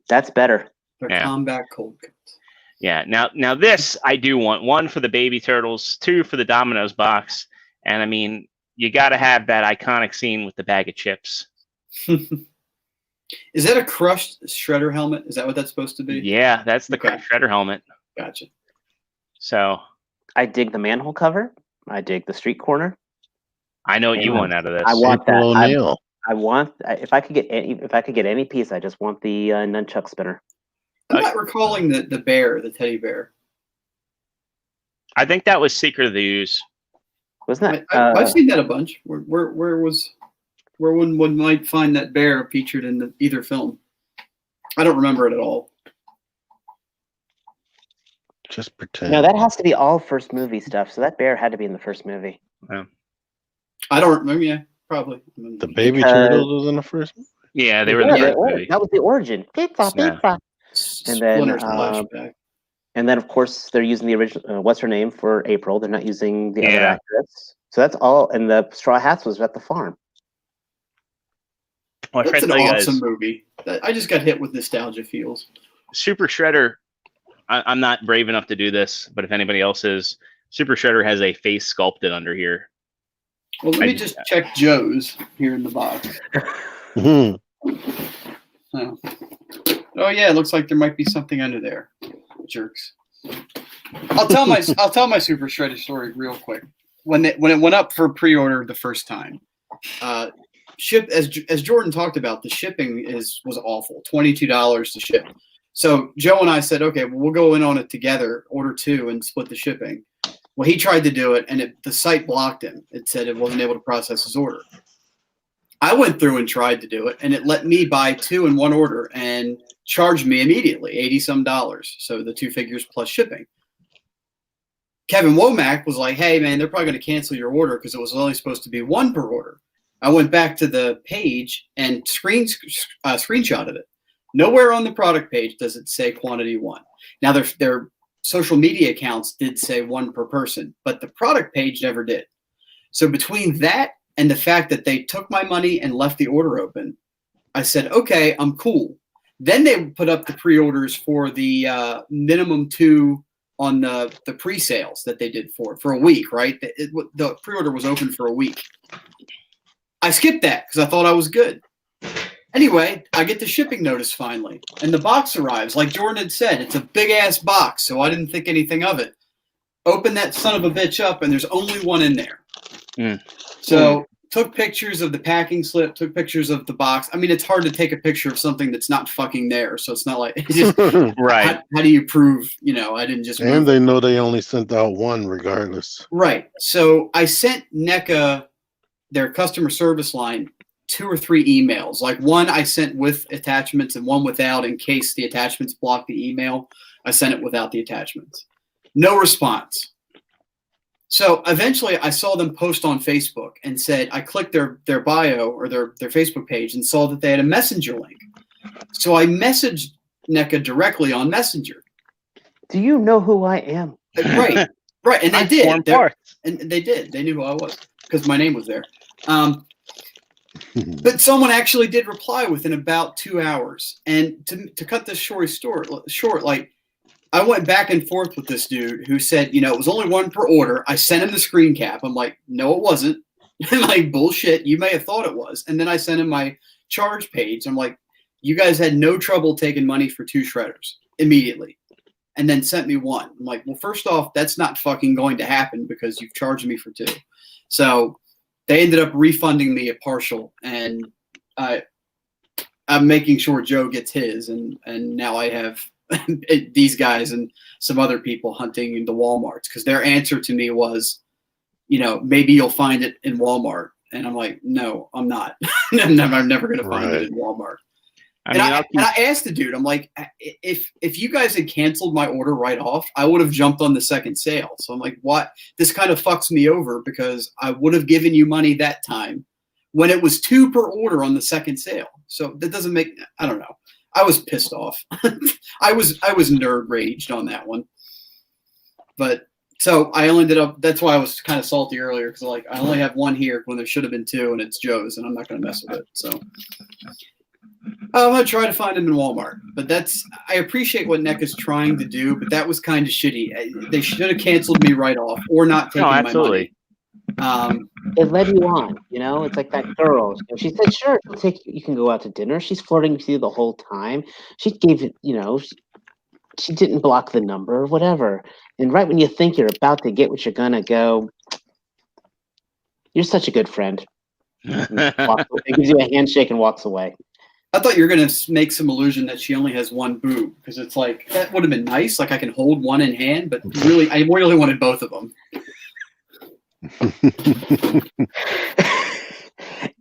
That's better. The Yeah. combat cold cuts. Yeah. Now this I do want. 1 for the baby turtles, 2 for the Domino's box, and I mean, you got to have that iconic scene with the bag of chips. Is that a crushed shredder helmet? Is that what that's supposed to be? Yeah, that's the Okay. shredder helmet. Gotcha. So I dig the manhole cover. I dig the street corner. I know what you Yeah. want out of this. I want April that. O'Neil. I want if I could get any piece, I just want the nunchuck spinner. I'm not recalling the bear, the teddy bear. I think that was Secret of the Ooze. Wasn't that? I've seen that a bunch. Where one might find that bear featured in either film. I don't remember it at all. Just pretend. No, that has to be all first movie stuff. So that bear had to be in the first movie. I don't remember. Yeah, probably. The baby turtles was in the first one? Yeah, they were in the first movie. That was the origin. Pizza, Yeah. pizza. And then, Splinter's flashback. And then, of course, they're using the original. What's her name for April? They're not using the other Yeah. actress. So that's all. And the Straw Hats was at the farm. Well, I tried That's to an tell you awesome guys, movie. I just got hit with nostalgia feels. Super Shredder. I'm not brave enough to do this, but if anybody else is, Super Shredder has a face sculpted under here. Well, let me just check Joe's here in the box. Mhm. Oh yeah, it looks like there might be something under there. Jerks. I'll tell my Super Shredder story real quick. When it went up for pre-order the first time, as Jordan talked about, the shipping was awful, $22 to ship. So Joe and I said, okay, well, we'll go in on it together, order 2, and split the shipping. Well, he tried to do it, and the site blocked him. It said it wasn't able to process his order. I went through and tried to do it, and it let me buy 2 in one order and charged me immediately $80-some. So the 2 figures plus shipping. Kevin Womack was like, hey, man, they're probably going to cancel your order because it was only supposed to be 1 per order. I went back to the page and screenshotted it. Nowhere on the product page does it say quantity 1. Now, their social media accounts did say 1 per person, but the product page never did. So between that and the fact that they took my money and left the order open, I said, okay, I'm cool. Then they put up the pre-orders for the minimum 2 on the pre-sales that they did for a week, right? The pre-order was open for a week. I skipped that because I thought I was good. Anyway, I get the shipping notice finally, and the box arrives. Like Jordan had said, it's a big-ass box, so I didn't think anything of it. Open that son of a bitch up, and there's only 1 in there. So took pictures of the packing slip, took pictures of the box. I mean, it's hard to take a picture of something that's not fucking there, so it's not like it's just, Right. How do you prove, I didn't just And they know they only sent out 1 regardless. Right. So I sent NECA, their customer service line, 2 or 3 emails. Like 1 I sent with attachments and 1 without in case the attachments blocked the email. I sent it without the attachments. No response. So eventually I saw them post on Facebook and said, I clicked their bio or their Facebook page and saw that they had a messenger link. So I messaged NECA directly on Messenger. Do you know who I am? Right. Right. And they I'm did. Form Parts. And they did. They knew who I was because my name was there. But someone actually did reply within about 2 hours. And to cut this story short, like I went back and forth with this dude who said, it was only 1 per order. I sent him the screen cap. I'm like, no, it wasn't. Like, bullshit. You may have thought it was. And then I sent him my charge page. I'm like, you guys had no trouble taking money for 2 shredders immediately. And then sent me 1. I'm like, well, first off, that's not fucking going to happen because you've charged me for 2. So they ended up refunding me a partial, and I'm making sure Joe gets his, and now I have these guys and some other people hunting in the Walmarts because their answer to me was, maybe you'll find it in Walmart, and I'm like, no, I'm not. I'm never going to find it in Walmart. I asked the dude, I'm like, if you guys had canceled my order right off, I would have jumped on the second sale. So I'm like, what? This kind of fucks me over because I would have given you money that time when it was 2 per order on the second sale. So that doesn't make, I don't know. I was pissed off. I was nerd raged on that one. But So I only ended up. That's why I was kind of salty earlier because like I only have one here when there should have been two, and it's Joe's, and I'm not going to mess with it. So I'm going to try to find him in Walmart. But I appreciate what NEC is trying to do, but that was kind of shitty. They should have canceled me right off or not taken my money. It led you on, It's like that girl. She said, "Sure, you can go out to dinner." She's flirting with you the whole time. She gave it, she didn't block the number or whatever. And right when you think you're about to get what you're gonna go, you're such a good friend. It gives you a handshake and walks away. I thought you were going to make some illusion that she only has one boob because it's like that would have been nice. Like I can hold one in hand, but really, I really wanted both of them.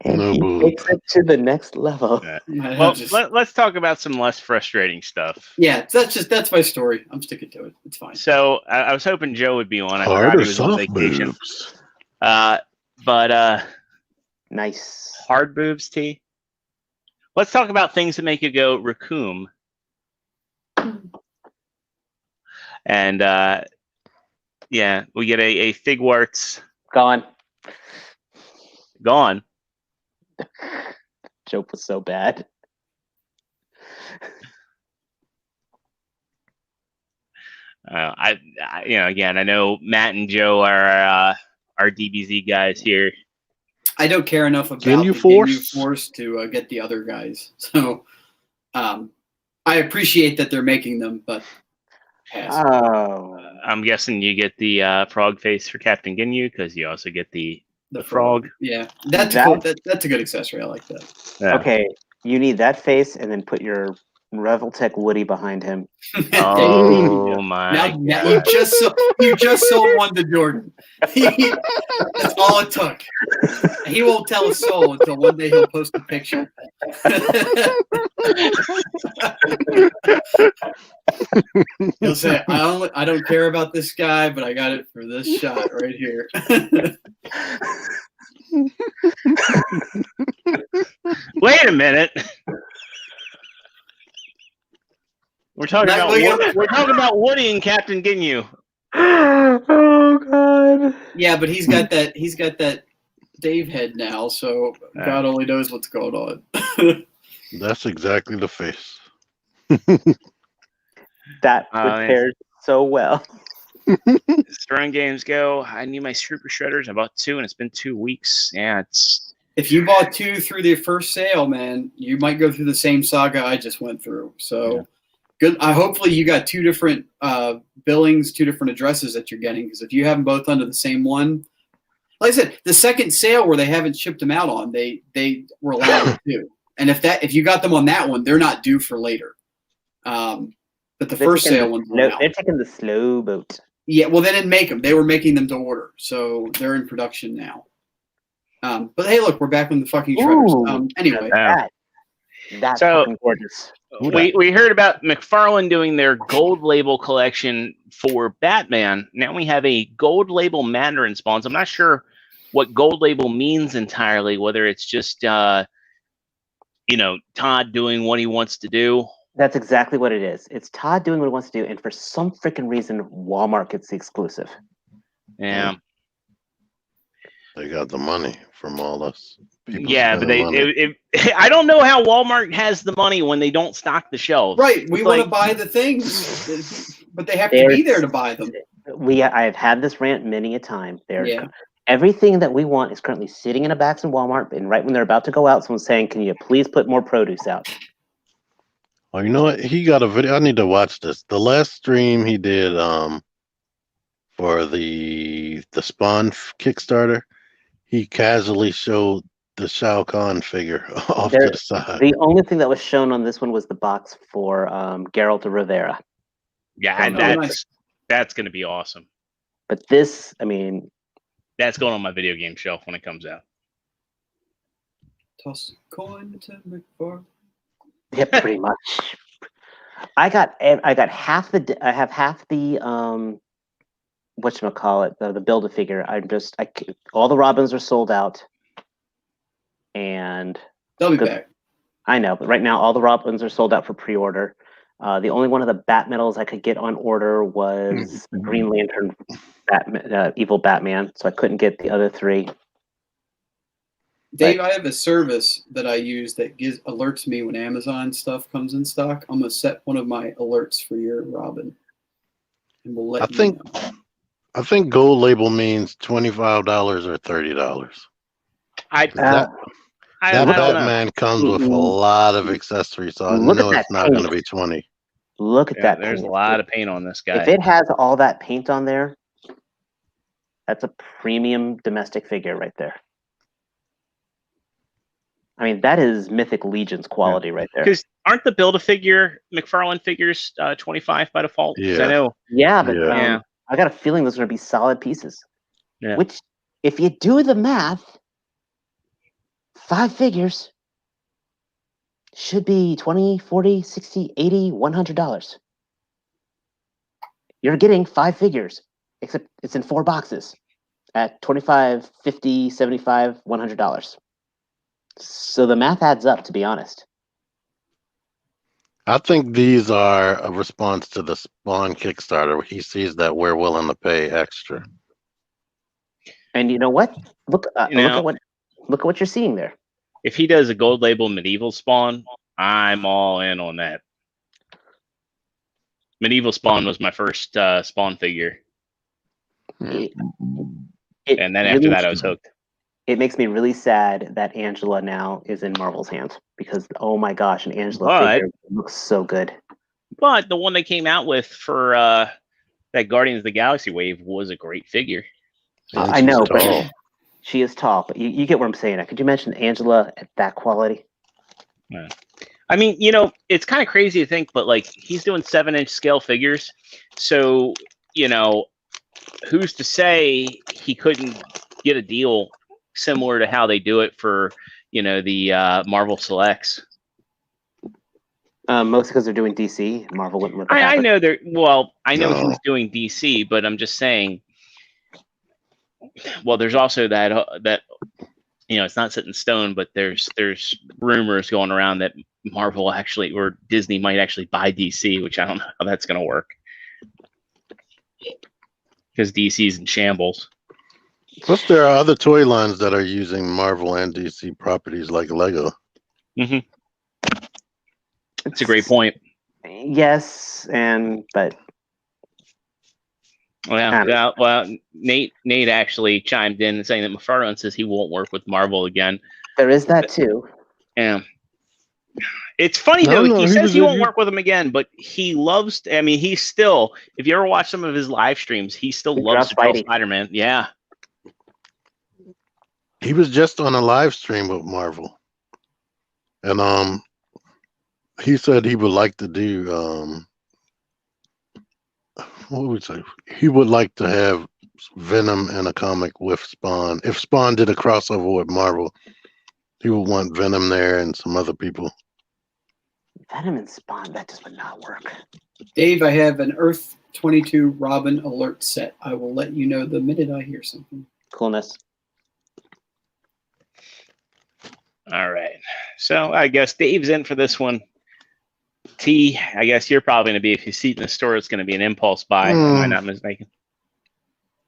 And he takes it to the next level. Yeah. Well, let's talk about some less frustrating stuff. Yeah, that's my story. I'm sticking to it. It's fine. So I was hoping Joe would be on. I Hard forgot or he was on soft vacation. boobs? But nice hard boobs, T. Let's talk about things that make you go raccoon. And yeah, we get a Figwarts. Gone. Joke was so bad. Again, I know Matt and Joe are our DBZ guys here. I don't care enough about Ginyu Force to get the other guys. So I appreciate that they're making them, but pass. I'm guessing you get the frog face for Captain Ginyu because you also get the frog. Yeah, that's a good accessory. I like that. Yeah. Okay, you need that face and then put your Reveltech Woody behind him. Oh my! Now you just sold one to Jordan. That's all it took. He won't tell a soul until one day he'll post a picture. He'll say, "I don't care about this guy, but I got it for this shot right here." Wait a minute. We're talking about Woody and Captain Ginyu. Oh God! Yeah, but he's got that Dave head now, so God only knows what's going on. That's exactly the face. That pairs so well. Throwing games go. I need my Super Shredders. I bought 2, and it's been 2 weeks. Yeah, it's. If you bought 2 through the first sale, man, you might go through the same saga I just went through. So. Yeah. Good. Hopefully you got 2 different billings, 2 different addresses that you're getting. Because if you have them both under the same one, like I said, the second sale where they haven't shipped them out on, they were allowed to do. And if you got them on that one, they're not due for later. But the first sale ones, they're taking the slow boat. Yeah, well, they didn't make them. They were making them to order, so they're in production now. But hey, look, we're back on the fucking shredders. Anyway. That's fucking gorgeous. We heard about McFarlane doing their gold label collection for Batman. Now we have a gold label Mandarin Spawns. I'm not sure what gold label means entirely, whether it's just Todd doing what he wants to do. That's exactly what it is. It's Todd doing what he wants to do, and for some freaking reason, Walmart gets the exclusive. Yeah. They got the money from all us. Yeah, but I don't know how Walmart has the money when they don't stock the shelves. Right, we want to buy the things, but they have to be there to buy them. I have had this rant many a time. Everything that we want is currently sitting in a box in Walmart, and right when they're about to go out, someone's saying, "Can you please put more produce out?" Oh, you know what? He got a video. I need to watch this. The last stream he did for the Spawn Kickstarter, he casually showed the Shao Kahn figure off to the side. The only thing that was shown on this one was the box for Geralt de Rivera. Yeah, and that's going to be awesome. But this, that's going on my video game shelf when it comes out. Toss a coin to McFarlane. Yeah, pretty much. I have half the whatchamacallit, the Build-A-Figure. All the Robins are sold out. And they'll be back. I know, but right now all the Robins are sold out for pre-order. The only one of the bat medals I could get on order was Green Lantern Evil Batman, so I couldn't get the other 3. Dave, I have a service that I use that alerts me when Amazon stuff comes in stock. I'm gonna set one of my alerts for your Robin, and we'll let you know. I think gold label means $25 or $30. That Batman comes with a lot of accessories, so I know it's not going to be 20. Look at that. There's a lot of paint on this guy. If it has all that paint on there, that's a premium domestic figure right there. I mean, that is Mythic Legion's quality right there. Because aren't the Build-A-Figure McFarlane figures 25 by default? Yeah. I know. Yeah, but I got a feeling those are going to be solid pieces. Yeah. Which, if you do the math, 5 figures should be $20, $40, $60, $80, $100. You're getting 5 figures, except it's in 4 boxes at $25, $50, $75, $100. So the math adds up, to be honest. I think these are a response to the Spawn Kickstarter. He sees that we're willing to pay extra. And you know what? Look at what you're seeing there. If he does a gold label medieval Spawn, I'm all in on that. Medieval Spawn was my first Spawn figure. And then after that, I was hooked. It makes me really sad that Angela now is in Marvel's hands because, oh my gosh, an Angela figure looks so good. But the one they came out with for that Guardians of the Galaxy wave was a great figure. I know, but she is tall. But you get what I'm saying. Could you mention Angela at that quality? Yeah. I mean, it's kind of crazy to think, but like he's doing 7-inch scale figures. So, who's to say he couldn't get a deal similar to how they do it for, the Marvel Selects? Mostly because they're doing DC. Marvel wouldn't let that I happen. know they're I know he's doing DC, but I'm just saying. Well, there's also that it's not set in stone, but there's rumors going around that Marvel actually or Disney might actually buy DC, which I don't know how that's going to work because DC's in shambles. Plus, there are other toy lines that are using Marvel and DC properties like Lego. Mm-hmm. That's a great point. Yes, but well, Nate actually chimed in saying that McFarlane says he won't work with Marvel again. There is that too. Yeah. It's funny though. He says he won't work with him again, but he loves. I mean, he's still. If you ever watch some of his live streams, he still loves to draw Spider-Man. Yeah. He was just on a live stream with Marvel, and he said he would like to do what would we say? He would like to have Venom in a comic with Spawn. If Spawn did a crossover with Marvel, he would want Venom there and some other people. Venom and Spawn, that just would not work. Dave, I have an Earth 22 Robin alert set. I will let you know the minute I hear something. Coolness. All right. So I guess Dave's in for this one. T, I guess you're probably going to be, if you see it in the store, it's going to be an impulse buy. Am I not mistaken?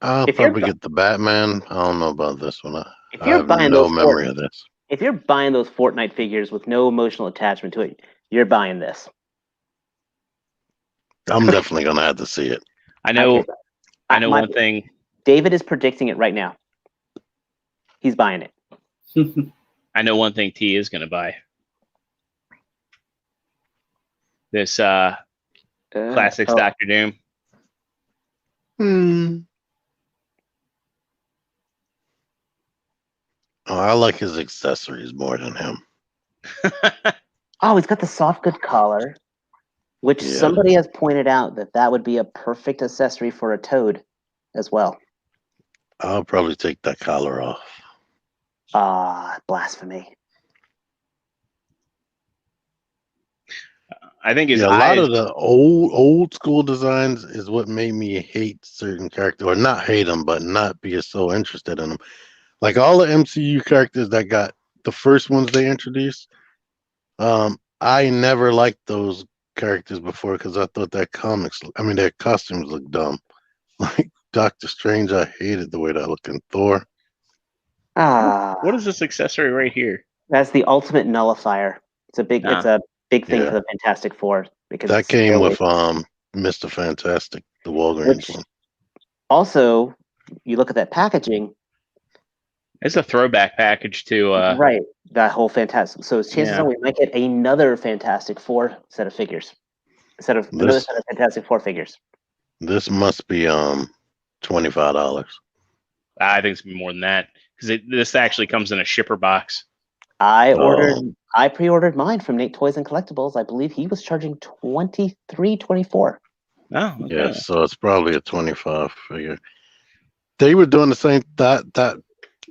I'll probably get the Batman. I don't know about this one. I have no memory of this. If you're buying those Fortnite figures with no emotional attachment to it, you're buying this. I'm definitely going to have to see it. I know one thing. David is predicting it right now. He's buying it. I know one thing T is going to buy. This Classics Dr. Doom. Oh, I like his accessories more than him. Oh, he's got the soft good collar, which somebody has pointed out that would be a perfect accessory for a Toad as well. I'll probably take that collar off. Blasphemy. I think a lot of the old school designs is what made me hate certain characters, or not hate them, but not be so interested in them. Like all the MCU characters that got the first ones they introduced, I never liked those characters before because I thought their costumes looked dumb. Like Doctor Strange, I hated the way that looked in Thor. What is this accessory right here? That's the ultimate nullifier. It's a big thing Yeah. for the Fantastic Four because That it's came with really- Mr. Fantastic, the Walgreens Which one. also, you look at that packaging, It's a throwback package to right? That whole Fantastic. So chances Yeah. are we might get another Fantastic Four set of figures, another set of Fantastic Four figures. This must be $25. I think it's gonna be more than that because this actually comes in a shipper box. I pre-ordered mine from Nate Toys and Collectibles. I believe he was charging $23.24. Oh, okay. Yeah, so it's probably a 25 figure. They were doing the same that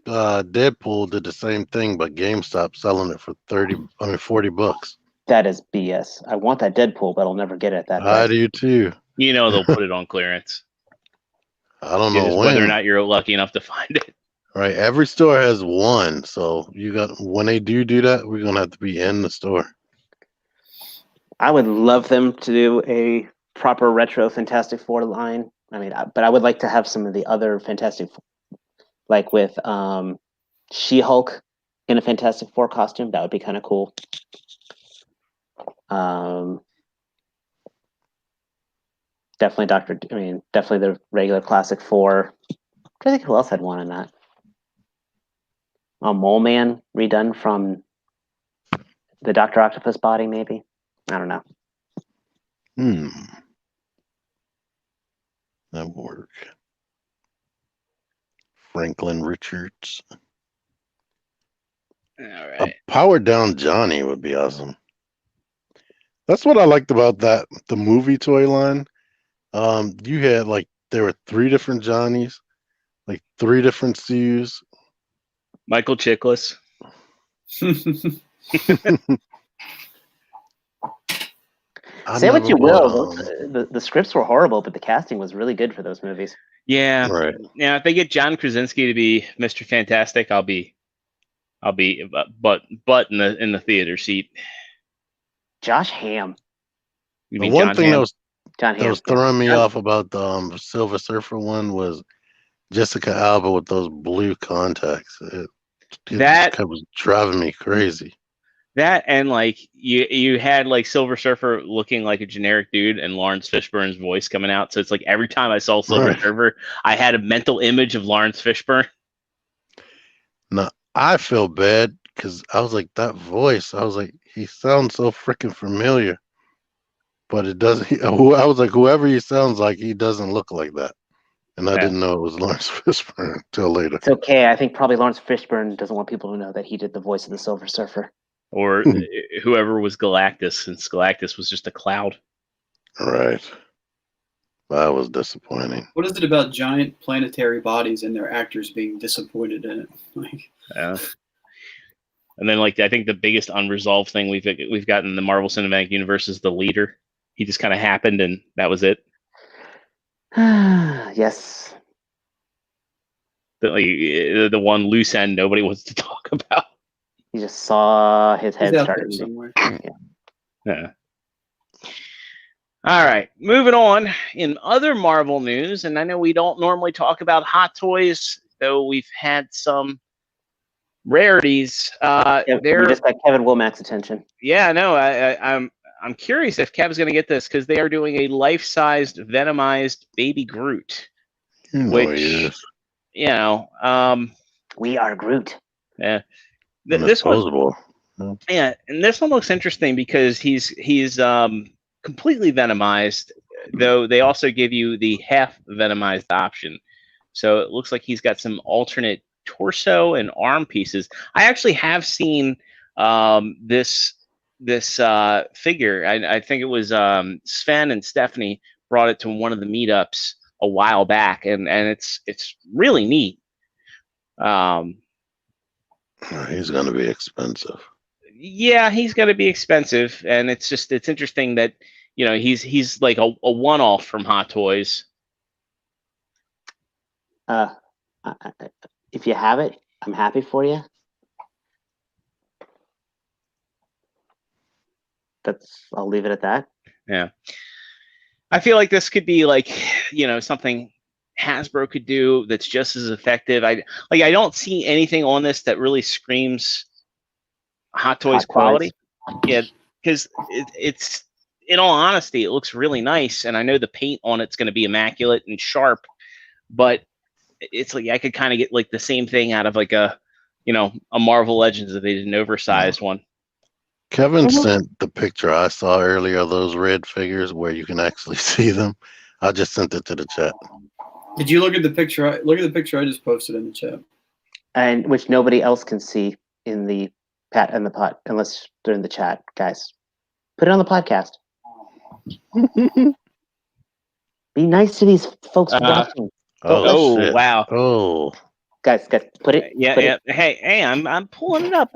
Deadpool did the same thing, but GameStop selling it for $40. That is BS. I want that Deadpool, but I'll never get it at that I price. do too. You know they'll put it on clearance. I don't It's know whether or when. not you're lucky enough to find it. Right, every store has one, so when they do that, we're gonna have to be in the store. I would love them to do a proper retro Fantastic Four line. I mean, but I would like to have some of the other Fantastic, like with She-Hulk in a Fantastic Four costume. That would be kind of cool. Definitely definitely the regular Classic Four. I think who else had one in that? Mole Man redone from the Dr. Octopus body, maybe. I don't know. That would work. Franklin Richards. All right. A powered down Johnny would be awesome. That's what I liked about the movie toy line. You had there were 3 different Johnnies, 3 different Sues. Michael Chiklis. Say what you will, the scripts were horrible, but the casting was really good for those movies. Yeah. Right. Yeah. If they get John Krasinski to be Mr. Fantastic, I'll be but in the theater seat. Josh Hamm. You The mean one John thing Hamm? John Hamm. that was throwing me off about the Silver Surfer one was Jessica Alba with those blue contacts. It just was driving me crazy. That and you had Silver Surfer looking like a generic dude and Lawrence Fishburne's voice coming out. So it's like every time I saw Silver Surfer, I had a mental image of Lawrence Fishburne. No, I feel bad because I was like, that voice. I was like, he sounds so freaking familiar, but it doesn't. I was like, whoever he sounds like, he doesn't look like that. And I didn't know it was Lawrence Fishburne until later. It's okay. I think probably Lawrence Fishburne doesn't want people to know that he did the voice of the Silver Surfer. Or whoever was Galactus, since Galactus was just a cloud. Right. That was disappointing. What is it about giant planetary bodies and their actors being disappointed in it? Yeah. And then I think the biggest unresolved thing we've got in the Marvel Cinematic Universe is the leader. He just kind of happened and that was it. Yes. The one loose end nobody wants to talk about. You just saw his head start somewhere. Yeah. All right, moving on. In other Marvel news, and I know we don't normally talk about Hot Toys, though we've had some rarities. We just got Kevin Womack's attention. Yeah, no, I'm curious if Kev's going to get this because they are doing a life-sized Venomized Baby Groot, which we are Groot. Yeah. This one, yeah, and this one looks interesting because he's completely venomized, though they also give you the half venomized option. So it looks like he's got some alternate torso and arm pieces. I actually have seen this figure. I think it was Sven and Stephanie brought it to one of the meetups a while back, and it's really neat. He's going to be expensive. Yeah, he's going to be expensive, and it's interesting that he's like a one-off from Hot Toys. If you have it, I'm happy for you. I'll leave it at that. Yeah. I feel like this could be like, something Hasbro could do that's just as effective. I don't see anything on this that really screams Hot Toys quality. Yeah, because it's in all honesty, it looks really nice, and I know the paint on it's going to be immaculate and sharp, but it's like I could kind of get like the same thing out of like a Marvel Legends if they did an oversized one. Kevin sent the picture I saw earlier of those red figures where you can actually see them. I just sent it to the chat. Did you look at the picture? Look at the picture I just posted in the chat, and which nobody else can see in the pot unless they're in the chat, guys. Put it on the podcast. Be nice to these folks watching. Oh, wow! Oh, guys, put it. Yeah, put yeah. It. Hey, I'm pulling it up.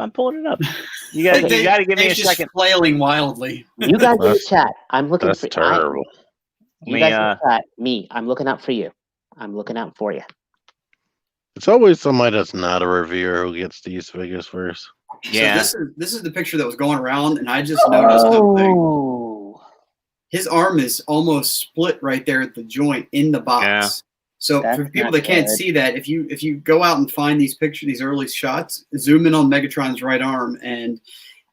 You got to give me a second. Just flailing wildly. You guys in the chat. I'm looking that's for terrible. You guys in the chat. I'm looking out for you. I'm looking out for you. It's always somebody that's not a reviewer who gets these figures first. Yeah. So this is the picture that was going around, and I just noticed something. His arm is almost split right there at the joint in the box. Yeah. So That's for people that can't see that, if you go out and find these early shots, zoom in on Megatron's right arm, and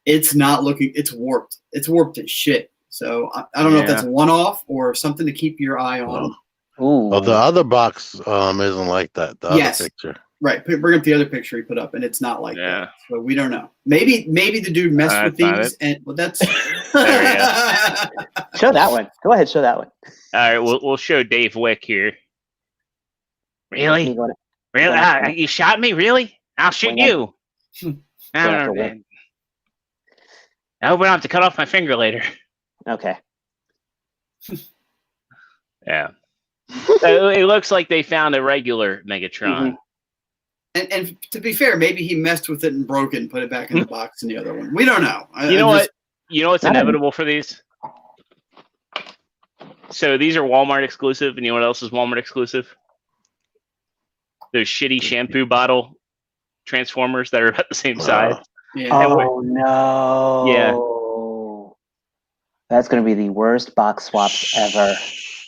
it's not looking. It's warped. It's warped as shit. So I don't know if that's a one-off or something to keep your eye on. Oh, the other box isn't like that. The other picture. Right. Bring up the other picture he put up, and it's not like that. So we don't know. Maybe the dude messed with these, and that's. Show that one. Go ahead, show that one. All right, we'll show Dave Wick here. Really? Really? You shot me? Really? I'll shoot you. I hope I don't have to cut off my finger later. Okay. Yeah. So it looks like they found a regular Megatron. Mm-hmm. And to be fair, maybe he messed with it and broke it and put it back in the box in the other one. We don't know. You know what's inevitable for these? So these are Walmart exclusive, and you know what else is Walmart exclusive? Those shitty shampoo bottle Transformers that are about the same size. Yeah. Oh no! Yeah, that's going to be the worst box swaps ever.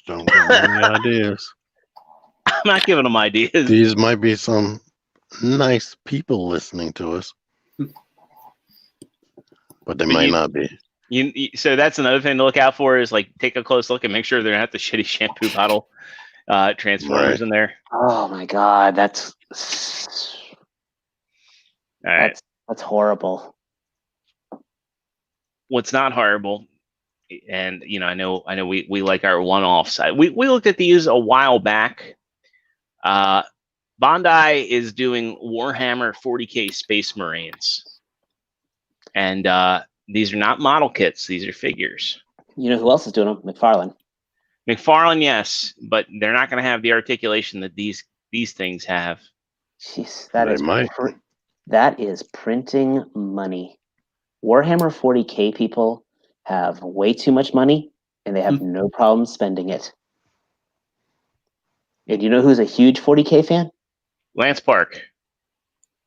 Don't give me any ideas. I'm not giving them ideas. These might be some nice people listening to us, but they might not be. So that's another thing to look out for is like take a close look and make sure they're not the shitty shampoo bottle Transformers in there. Oh my god, that's all right. That's horrible. What's not horrible, and I know we like our one-offs. We looked at these a while back. Bandai is doing Warhammer 40K Space Marines, and these are not model kits; these are figures. You know who else is doing them? McFarlane. McFarlane, yes, but they're not going to have the articulation that these things have. Jeez, that is printing money. Warhammer 40K people have way too much money, and they have no problem spending it. And you know who's a huge 40K fan? Lance Park.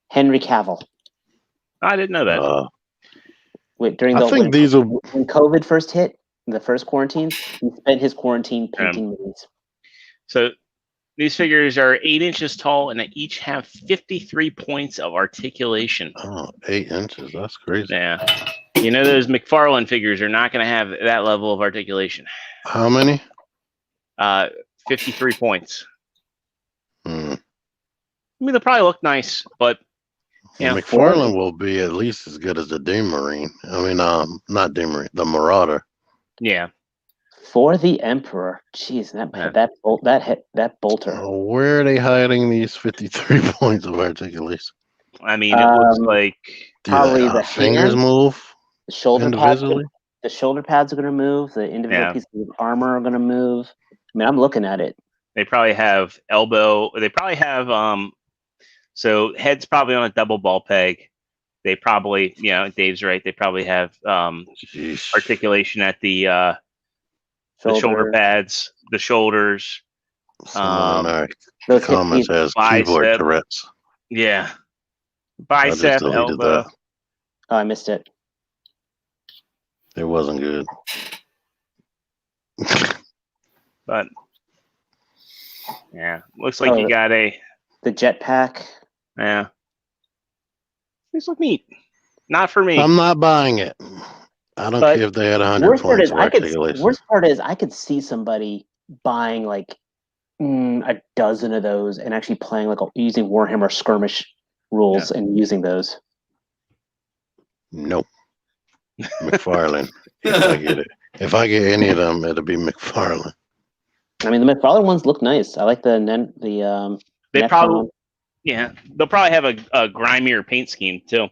Henry Cavill. I didn't know that. When COVID first hit, the first quarantine, he spent his quarantine painting movies. So these figures are 8 inches tall, and they each have 53 points of articulation. Oh, 8 inches. That's crazy. Yeah. Those McFarlane figures are not going to have that level of articulation. How many? 53 points. I mean, they'll probably look nice, but McFarlane will be at least as good as the Doom Marine. I mean, not Doom Marine, the Marauder. Yeah. For the Emperor. Jeez, that bolter. Where are they hiding these 53 points of articulation? I mean, it looks like probably the fingers move. The shoulder pads. The shoulder pads are going to move. The individual pieces of armor are going to move. I mean, I'm looking at it. They probably have elbow. They probably have so head's probably on a double ball peg. They probably, Dave's right. They probably have articulation at the shoulder pads, the shoulders. Someone in our comments has keyboard Tourette's. Yeah. Bicep, elbow. Oh, I missed it. It wasn't good. But yeah, looks like you got the jetpack. Yeah, these look neat. Not for me. I'm not buying it. I don't care if they had 100 points for articulation. Worst part is I could see somebody buying like a dozen of those and actually playing like using Warhammer skirmish rules and using those. Nope. McFarlane. If I get it. If I get any of them, it'll be McFarlane. I mean, the McFarlane ones look nice. I like the they probably they'll probably have a grimier paint scheme too.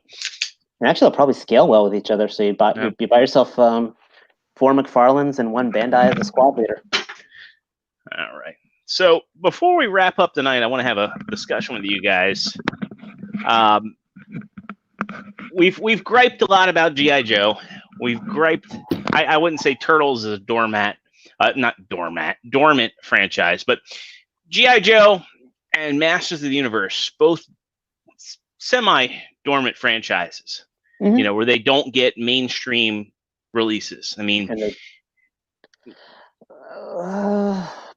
And actually, they'll probably scale well with each other. So you buy yourself 4 McFarlanes and 1 Bandai as a squad leader. All right. So before we wrap up tonight, I want to have a discussion with you guys. We've griped a lot about G.I. Joe. We've griped. I wouldn't say Turtles is a dormant franchise, but G.I. Joe and Masters of the Universe, both semi-dormant franchises. Mm-hmm. You know, where they don't get mainstream releases. I mean,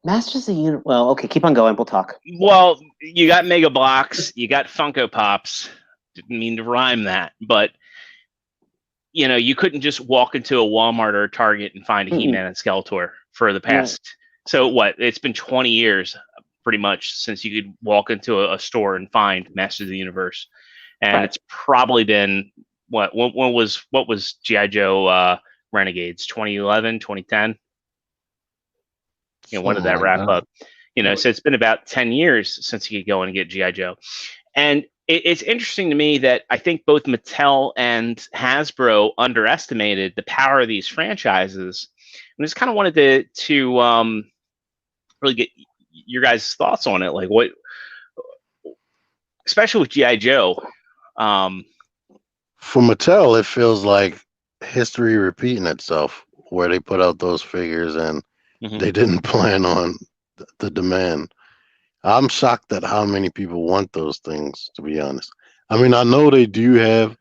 Masters of the Universe. Well, okay, keep on going. We'll talk. Well, you got Mega Bloks, you got Funko Pops. Didn't mean to rhyme that, but you know, you couldn't just walk into a Walmart or a Target and find a He-Man and Skeletor for the past. So what? It's been 20 years, pretty much, since you could walk into a store and find Masters of the Universe, and it's probably been what was G.I. Joe Renegades 2011, 2010. You know, when did that wrap up? You know, so it's been about 10 years since you could go and get G.I. Joe. And it's interesting to me that I think both Mattel and Hasbro underestimated the power of these franchises. And I just kind of wanted to really get your guys' thoughts on it. Like what, especially with G.I. Joe. For Mattel, it feels like history repeating itself, where they put out those figures and they didn't plan on the demand. I'm shocked at how many people want those things, to be honest. I mean, I know they do have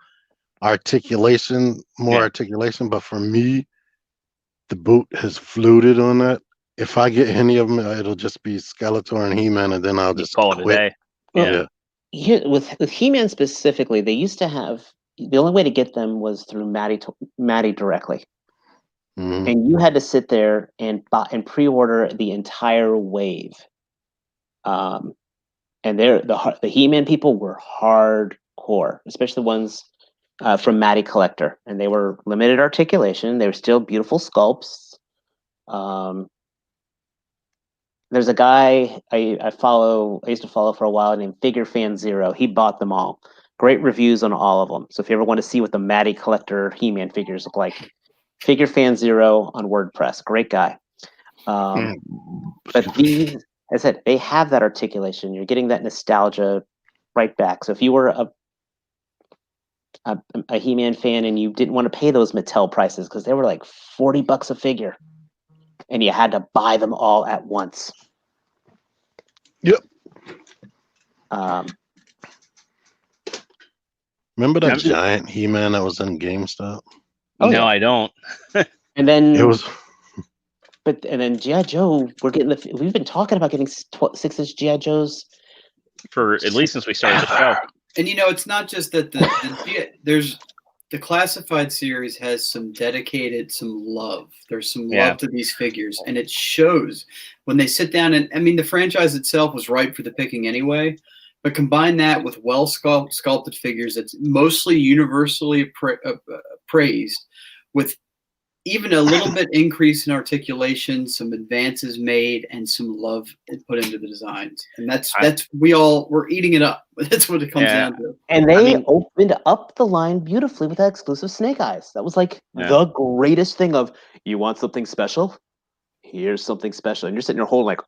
articulation, but for me, the boot has fluted on that. If I get any of them, it'll just be Skeletor and He-Man, and then I'll just call it a day. Yeah. Here, with He-Man specifically, they used to have, the only way to get them was through Matty directly. Mm-hmm. And you had to sit there and buy and pre-order the entire wave. And the He-Man people were hardcore, especially the ones from Matty Collector, and they were limited articulation. They were still beautiful sculpts. There's a guy I used to follow for a while named ExtraZero. He bought them all. Great reviews on all of them. So if you ever want to see what the Matty Collector He-Man figures look like, ExtraZero on WordPress. Great guy. But these, as I said, they have that articulation. You're getting that nostalgia right back. So if you were a He-Man fan and you didn't want to pay those Mattel prices because they were like $40 a figure, and you had to buy them all at once. Yep. Remember that giant He-Man that was in GameStop? No, I don't. And then it was. And then G.I. Joe, we've been talking about getting 6-inch G.I. Joes for at least since we started the show. And you know, it's not just that there's the classified series has some love. There's some love to these figures, and it shows when they sit down. And I mean, the franchise itself was ripe for the picking anyway. But combine that with well sculpted figures that's mostly universally praised, with even a little bit increase in articulation, some advances made, and some love put into the designs. And we're eating it up. That's what it comes down to. And they opened up the line beautifully with that exclusive Snake Eyes. That was like the greatest thing of, you want something special? Here's something special. And you're sitting there holding like,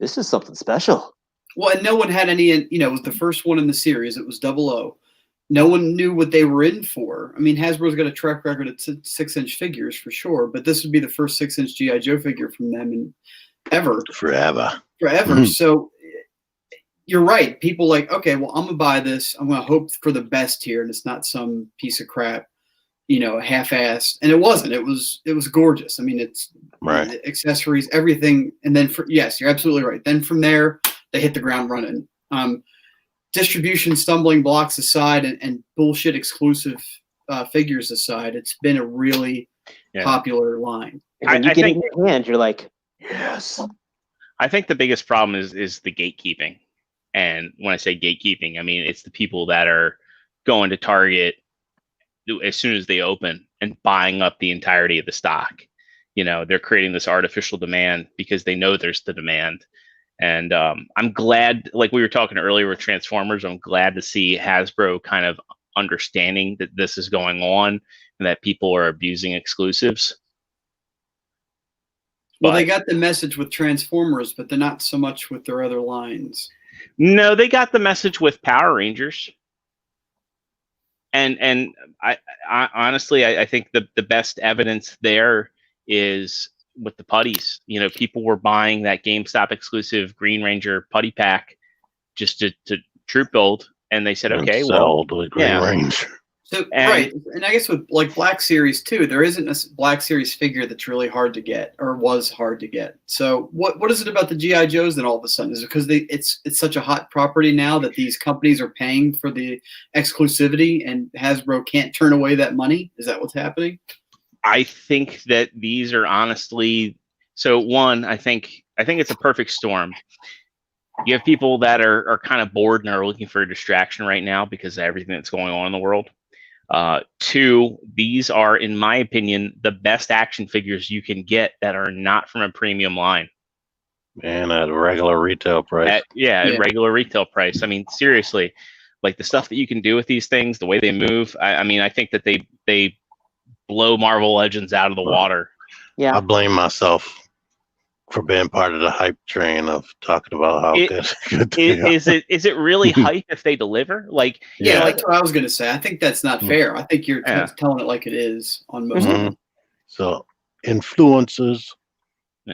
this is something special. Well, and no one had any, it was the first one in the series. It was 00. No one knew what they were in for. I mean, Hasbro's got a track record at 6-inch figures for sure, but this would be the first 6-inch G.I. Joe figure from them in ever. Forever. So you're right. People like, okay, well, I'm going to buy this. I'm going to hope for the best here, and it's not some piece of crap, half-assed. And it wasn't. It was gorgeous. I mean, Right. The accessories, everything, and then yes, you're absolutely right. Then from there, they hit the ground running. Distribution stumbling blocks aside, and bullshit exclusive figures aside, it's been a really popular line. And when you get it in your hand, you're like, yes. I think the biggest problem is the gatekeeping. And when I say gatekeeping, I mean it's the people that are going to Target as soon as they open and buying up the entirety of the stock. You know, they're creating this artificial demand because they know there's the demand. And I'm glad, like we were talking earlier with Transformers, I'm glad to see Hasbro kind of understanding that this is going on and that people are abusing exclusives. Well, they got the message with Transformers, but they're not so much with their other lines. No, they got the message with Power Rangers. And I honestly, I think the best evidence there is with the putties. You know, people were buying that GameStop exclusive Green Ranger putty pack just to troop build, and they said, okay, well, the Green Ranger. So right, and I guess with like Black Series too, there isn't a Black Series figure that's really hard to get, or was hard to get. So what is it about the GI Joes that all of a sudden is it because it's such a hot property now that these companies are paying for the exclusivity and Hasbro can't turn away that money? Is that what's happening? I think that these are honestly so. One, I think it's a perfect storm. You have people that are kind of bored and are looking for a distraction right now because of everything that's going on in the world. Two, these are, in my opinion, the best action figures you can get that are not from a premium line. And at a regular retail price. At regular retail price. I mean, seriously, like the stuff that you can do with these things, the way they move. I mean, I think that they blow Marvel Legends out of the water. Yeah, I blame myself for being part of the hype train of talking about how good they are. Is it really hype if they deliver? Like, yeah, that's what I was gonna say. I think that's not fair. I think you're telling it like it is on most of them. So influencers,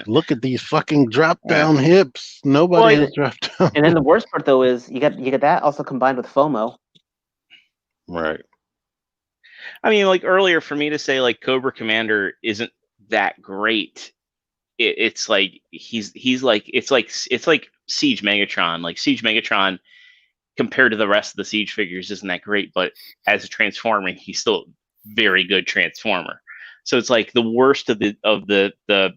look at these fucking drop down hips. Nobody has dropped down. And then the worst part though is you get that also combined with FOMO. Right. I mean, like earlier for me to say like Cobra Commander isn't that great. It's like he's like it's like Siege Megatron. Like Siege Megatron compared to the rest of the Siege figures isn't that great, but as a Transformer, he's still very good Transformer. So it's like the worst of the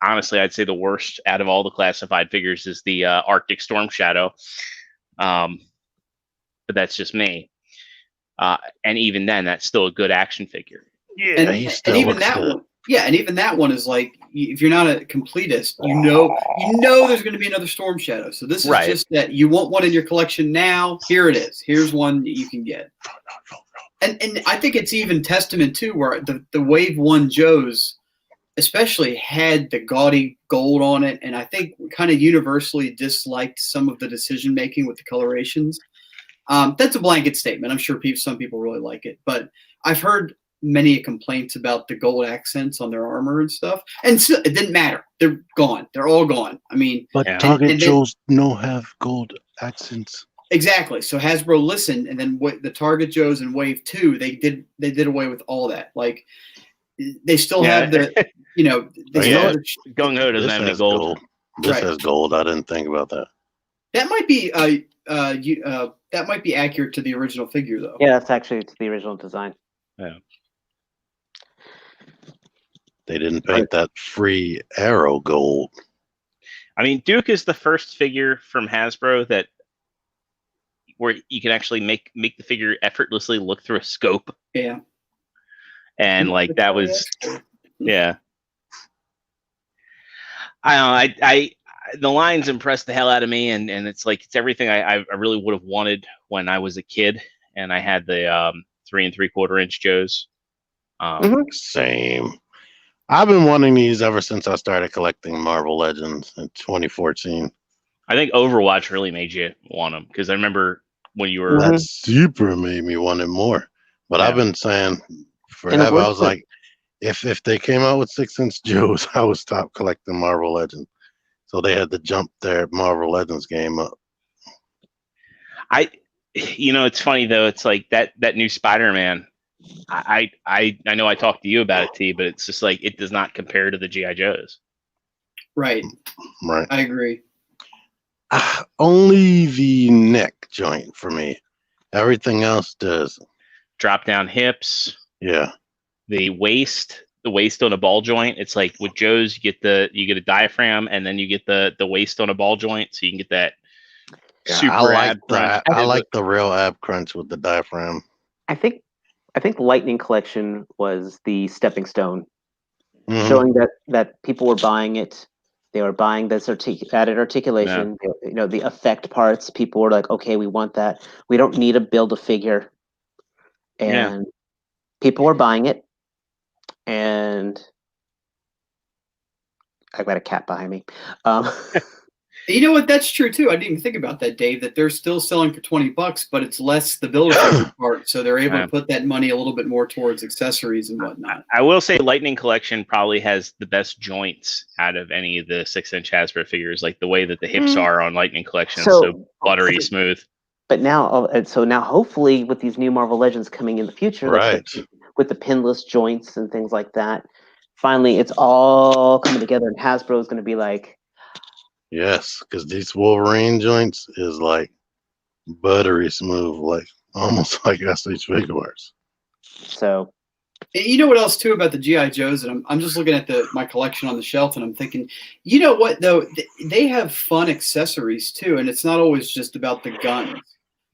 honestly, I'd say the worst out of all the classified figures is the Arctic Storm Shadow. But that's just me. And even then, that's still a good action figure. Yeah, and even that one. Yeah, and even that one is like, if you're not a completist, you know there's going to be another Storm Shadow. So this is just that you want one in your collection now. Here it is. Here's one that you can get. And I think it's even testament too, where the Wave 1 Joes especially had the gaudy gold on it, and I think kind of universally disliked some of the decision making with the colorations. That's a blanket statement. I'm sure some people really like it, but I've heard many complaints about the gold accents on their armor and stuff, and still, it didn't matter. They're gone. They're all gone. I mean, but Target Joes no have gold accents. Exactly. So Hasbro listened, and then the Target Joes in Wave 2, they did away with all that. Like they still have the, Gung Ho doesn't have any gold. This has gold. I didn't think about that. That might be that might be accurate to the original figure, though. Yeah, that's actually to the original design. Yeah. They didn't paint that free Arrow gold. I mean, Duke is the first figure from Hasbro where you can actually make the figure effortlessly look through a scope. Yeah. And like that was, yeah. I don't know. The lines impressed the hell out of me, and it's like it's everything I really would have wanted when I was a kid, and I had the 3 3/4 inch Joes. Same. I've been wanting these ever since I started collecting Marvel Legends in 2014. I think Overwatch really made you want them, because I remember when you were that super made me want it more. But I've been saying forever, I was like, if they came out with 6-inch Joes, I would stop collecting Marvel Legends. So they had to jump their Marvel Legends game up. It's funny though. It's like that new Spider-Man I know I talked to you about it, T, but it's just like it does not compare to the GI Joes. Right. Right. I agree. Only the neck joint for me. Everything else does. Drop down hips. Yeah. The waist on a ball joint. It's like with Joe's, you get a diaphragm, and then you get the waist on a ball joint, so you can get that super ab crunch. I like the real ab crunch with the diaphragm. I think the Lightning Collection was the stepping stone, Mhm. showing that people were buying it. They were buying this added articulation, the effect parts. People were like, okay, we want that. We don't need to build a figure. And people were buying it. And I've got a cat behind me. You know what? That's true too. I didn't even think about that, Dave. That they're still selling for $20, but it's less the build-a-figure part, so they're able to put that money a little bit more towards accessories and whatnot. I will say, Lightning Collection probably has the best joints out of any of the 6-inch Hasbro figures. Like the way that the hips are on Lightning Collection is so buttery smooth. But now, hopefully, with these new Marvel Legends coming in the future, Right. with the pinless joints and things like that, finally, it's all coming together, and Hasbro is going to be like. Yes, because these Wolverine joints is like buttery smooth, like almost like SH Figures. So, and you know what else too about the GI Joes? And I'm just looking at my collection on the shelf, and I'm thinking, you know what though? They have fun accessories too, and it's not always just about the guns,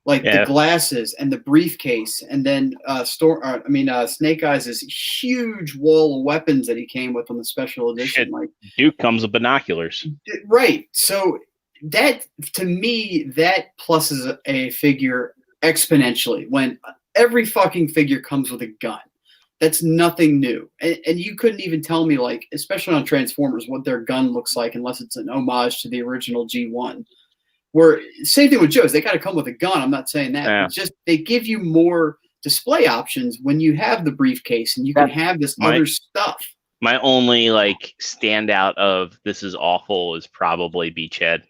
like the glasses and the briefcase, and then Snake Eyes' huge wall of weapons that he came with on the special edition. Shit. Like Duke comes with binoculars. Right. So that, to me, that pluses a figure exponentially when every fucking figure comes with a gun. That's nothing new. And you couldn't even tell me, like, especially on Transformers, what their gun looks like unless it's an homage to the original G1. Where, same thing with Joe's. They got to come with a gun. I'm not saying that. Yeah. It's just they give you more display options when you have the briefcase and you can have this other stuff. My only standout of this is awful is probably Beachhead.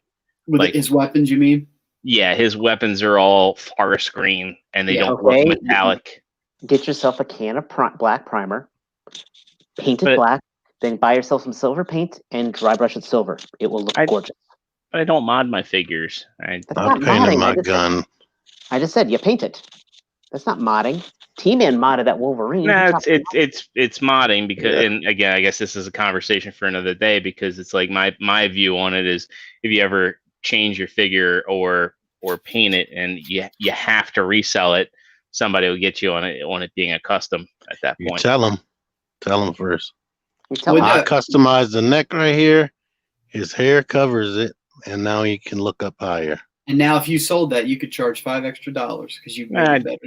With his weapons, you mean? Yeah, his weapons are all forest green and they don't look metallic. Get yourself a can of black primer, paint it black, then buy yourself some silver paint and dry brush it silver. It will look gorgeous. But I don't mod my figures. I painted my gun. I just said you paint it. That's not modding. T-Man modded that Wolverine. No, it's modding because, and again, I guess this is a conversation for another day because it's like my view on it is if you ever change your figure or paint it and you have to resell it, somebody will get you on it being a custom at that point. You tell them first. I customized the neck right here. His hair covers it, and now he can look up higher. And now, if you sold that, you could charge $5 extra because you made it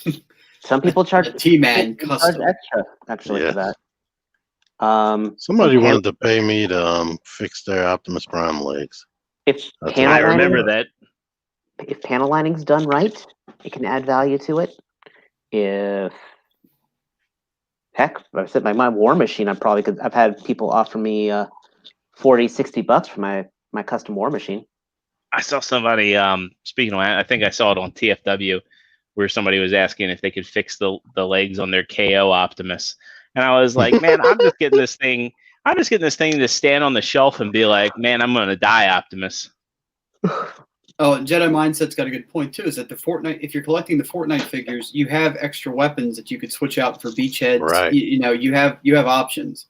better. Some people charge T-Man custom extra actually for that. Somebody wanted to pay me to fix their Optimus Prime legs. I remember that. If panel lining's done right, it can add value to it. If I said my War Machine, I've had people offer me $40, $60 for my custom War Machine. I saw somebody speaking of that, I think I saw it on TFW where somebody was asking if they could fix the legs on their KO Optimus. And I was like, man, I'm just getting this thing to stand on the shelf and be like, man, I'm gonna die, Optimus. Oh, Jedi Mindset's got a good point too. Is that the Fortnite? If you're collecting the Fortnite figures, you have extra weapons that you could switch out for beachheads. Right. You have options.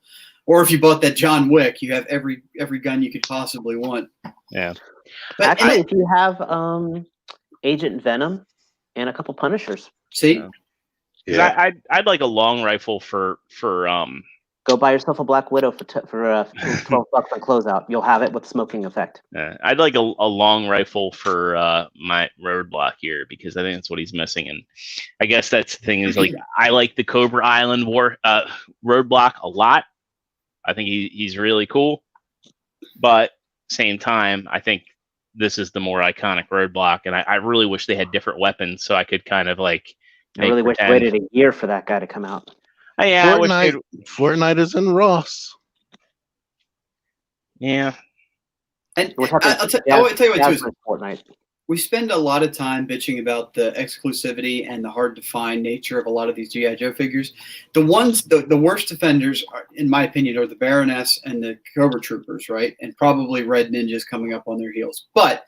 Or if you bought that John Wick, you have every gun you could possibly want. Yeah. But actually, if you have Agent Venom and a couple Punishers, see, I'd like a long rifle for. Go buy yourself a Black Widow for $12 on closeout. You'll have it with smoking effect. I'd like a long rifle for my Roadblock here because I think that's what he's missing. And I guess that's the thing is I like the Cobra Island Roadblock a lot. I think he's really cool, but same time I think this is the more iconic Roadblock, and I really wish they had different weapons so I could kind of I really wish I waited a year for that guy to come out. Yeah, Fortnite is in Ross. Yeah. And I'll tell you what too. Fortnite. we spend a lot of time bitching about the exclusivity and the hard to find nature of a lot of these G.I. Joe figures. The worst offenders, in my opinion, are the Baroness and the Cobra Troopers, right? And probably Red Ninjas coming up on their heels. But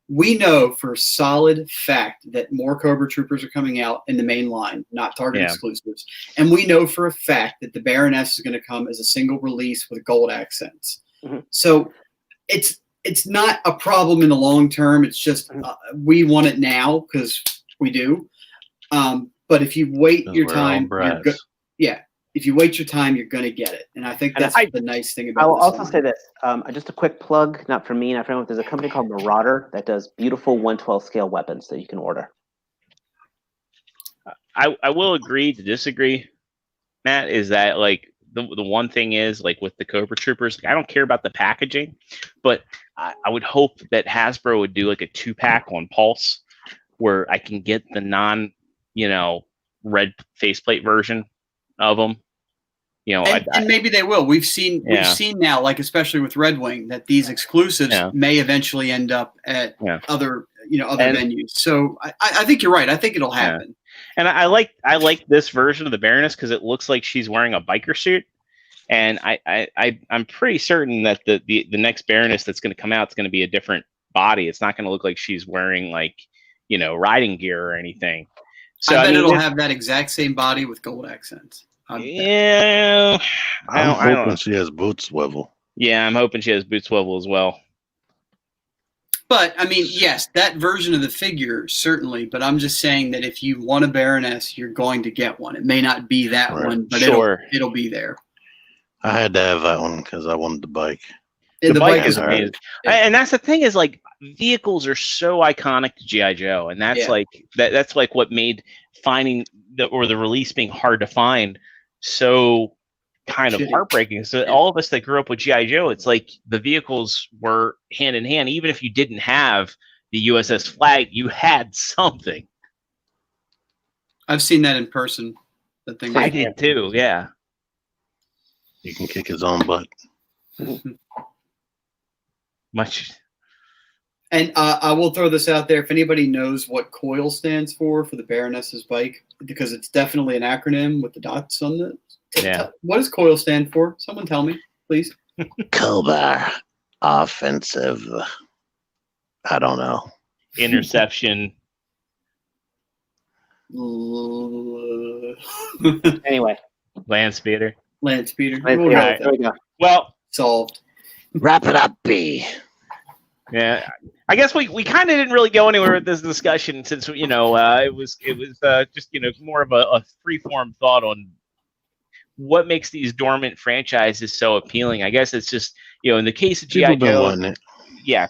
we know for solid fact that more Cobra Troopers are coming out in the main line, not Target exclusives. And we know for a fact that the Baroness is going to come as a single release with gold accents. Mm-hmm. So it's not a problem in the long term. It's just we want it now because we do. But if you wait your time, if you wait your time, you're going to get it. And I think that's the nice thing about it. I will also say this. Just a quick plug, not for me, not for anyone. There's a company called Marauder that does beautiful 1/12 scale weapons that you can order. I will agree to disagree, Matt, is that like the one thing is like with the Cobra Troopers, like, I don't care about the packaging, but I would hope that Hasbro would do like a 2-pack on Pulse where I can get the non, red faceplate version of them. And maybe they will. We've seen now, like especially with Red Wing, that these exclusives may eventually end up at other venues. So I think you're right. I think it'll happen. And I like this version of the Baroness because it looks like she's wearing a biker suit. And I'm pretty certain that the next Baroness that's going to come out is going to be a different body. It's not going to look like she's wearing like riding gear or anything. So I bet it'll have that exact same body with gold accents. I'm hoping she has boot swivel. Yeah, I'm hoping she has boot swivel as well. But I mean, yes, that version of the figure certainly. But I'm just saying that if you want a Baroness, you're going to get one. It may not be that one, but it'll be there. I had to have that one because I wanted the bike. The bike is amazing, and that's the thing is like vehicles are so iconic to G.I. Joe, and that's like that's like what made finding the release being hard to find so kind of heartbreaking. So all of us that grew up with G.I. Joe, it's like the vehicles were hand in hand. Even if you didn't have the USS flag, you had something. I've seen that in person. That thing I did too. Yeah. He can kick his own butt. Much. And I will throw this out there. If anybody knows what COIL stands for the Baroness's bike, because it's definitely an acronym with the dots on it. Yeah. What does COIL stand for? Someone tell me, please. Cobra offensive. I don't know. Interception. Anyway. Land speeder. There we go. Well, solved. Wrap it up, B. Yeah, I guess we kind of didn't really go anywhere with this discussion since it was just more of a free-form thought on what makes these dormant franchises so appealing. I guess it's just in the case of G.I. Joe,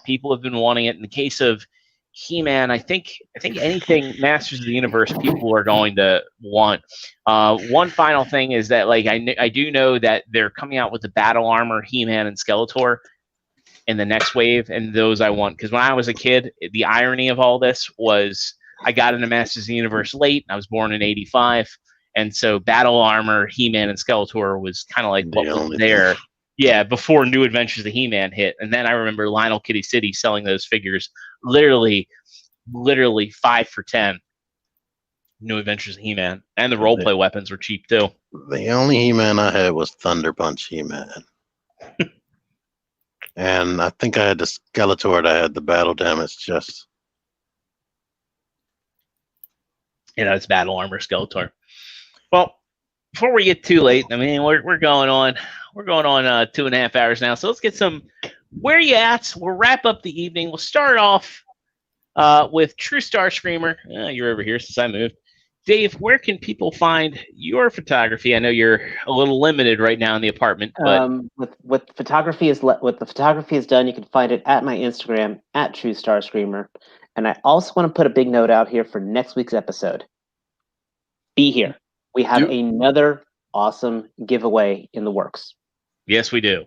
people have been wanting it. In the case of He-Man, I think anything Masters of the Universe people are going to want. One final thing is that I do know that they're coming out with the Battle Armor He-Man and Skeletor in the next wave, and those I want because when I was a kid, the irony of all this was I got into Masters of the Universe late. I was born in '85, and so Battle Armor He-Man and Skeletor was kind of like what was there. Yeah, before New Adventures of He-Man hit. And then I remember Lionel Kitty City selling those figures literally 5 for $10. New Adventures of He-Man. And the roleplay weapons were cheap too. The only He-Man I had was Thunder Punch He-Man. And I think I had the Skeletor that had the battle damage just. It's Battle Armor Skeletor. Well, before we get too late, I mean, we're going on 2.5 hours now. So let's get some where you at. We'll wrap up the evening. We'll start off with Trustarscreamer. You're over here since I moved. Dave, where can people find your photography? I know you're a little limited right now in the apartment, but with the photography is done, you can find it at my Instagram at Trustarscreamer. And I also want to put a big note out here for next week's episode. Be here. We have another awesome giveaway in the works. Yes, we do.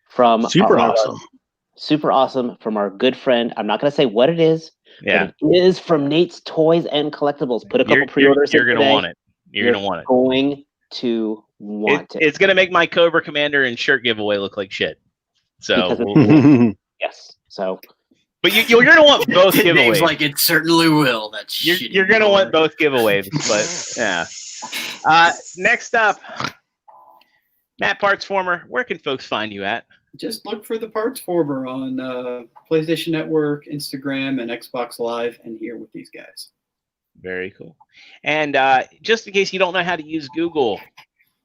From super awesome from our good friend. I'm not going to say what it is. Yeah, but it is from Nate's Toys and Collectibles. Put a couple pre-orders. You're going to want it. You're going to want it. Going to want it. It's going to make my Cobra Commander and shirt giveaway look like shit. So yes. So But you're going to want both Dave's giveaways. like, it certainly will. That's You're going to want both giveaways, but yeah. Next up, Matt Partsformer, where can folks find you at? Just look for the Partsformer on PlayStation Network, Instagram, and Xbox Live, and here with these guys. Very cool. And just in case you don't know how to use Google,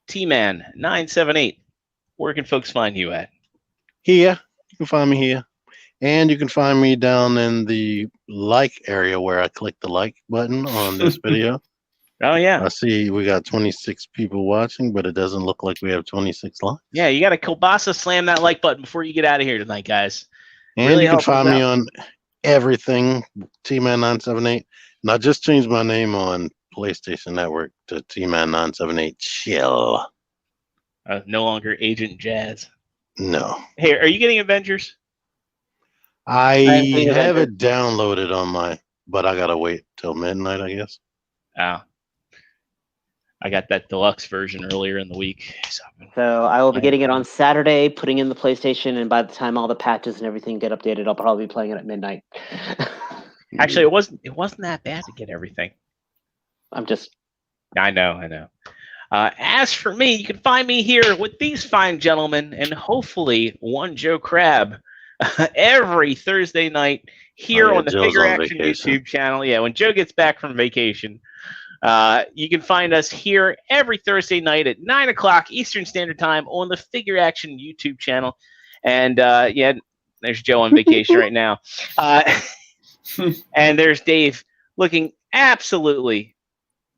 T-Man978, where can folks find you at? Here. You can find me here. And you can find me down in the like area where I click the like button on this video. Oh, yeah. I see we got 26 people watching, but it doesn't look like we have 26 likes. Yeah, you got to kielbasa slam that like button before you get out of here tonight, guys. And Really you can helps us find me out. on everything, T-Man978. And I just changed my name on PlayStation Network to T-Man978 Chill. No longer Agent Jazz. No. Hey, are you getting Avengers? I think have Avengers. it downloaded on my, but I gotta wait till midnight, I guess. Oh. I got that deluxe version earlier in the week. So I will be getting it on Saturday, putting in the PlayStation, and by the time all the patches and everything get updated, I'll probably be playing it at midnight. Actually, it wasn't that bad to get everything. I'm just I know. As for me, you can find me here with these fine gentlemen and hopefully one Joe Crab every Thursday night here on the Joe's Figure on Action vacation. YouTube channel. Yeah, when Joe gets back from vacation, you can find us here every Thursday night at 9 o'clock Eastern Standard Time on the Figure Action YouTube channel. And yeah, there's Joe on vacation right now. And there's Dave looking absolutely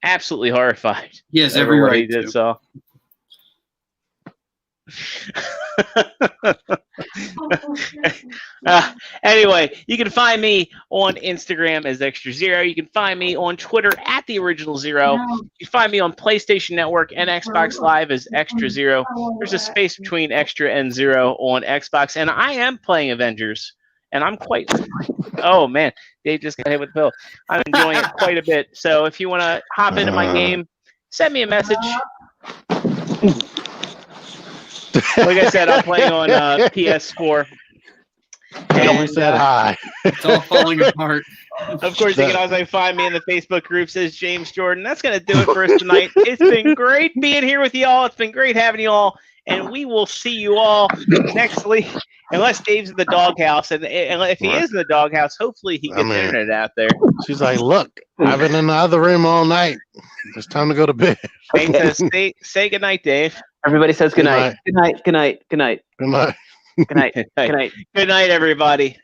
horrified. He has over every what right he did, to. so. Anyway, you can find me on Instagram as ExtraZero. You can find me on Twitter at The Original Zero. You can find me on PlayStation Network and Xbox Live as ExtraZero. There's a space between Extra and Zero on Xbox, and I am playing Avengers, and I'm quite. Oh man, Dave just got hit with the pill. I'm enjoying it quite a bit. So if you want to hop into my game, send me a message. Like I said, I'm playing on PS4. I only said hi. It's all falling apart. Of course, you can also find me in the Facebook group, says James Jordan. That's going to do it for us tonight. It's been great being here with you all. It's been great having you all. And we will see you all next week. Unless Dave's in the doghouse. And if he is in the doghouse, hopefully he gets internet out there. She's like, look, I've been in the other room all night. It's time to go to bed. Dave says, say goodnight, Dave. everybody says good night. Good Good night. Good night. Good night. Good night. Good night. Good night. Good night, everybody.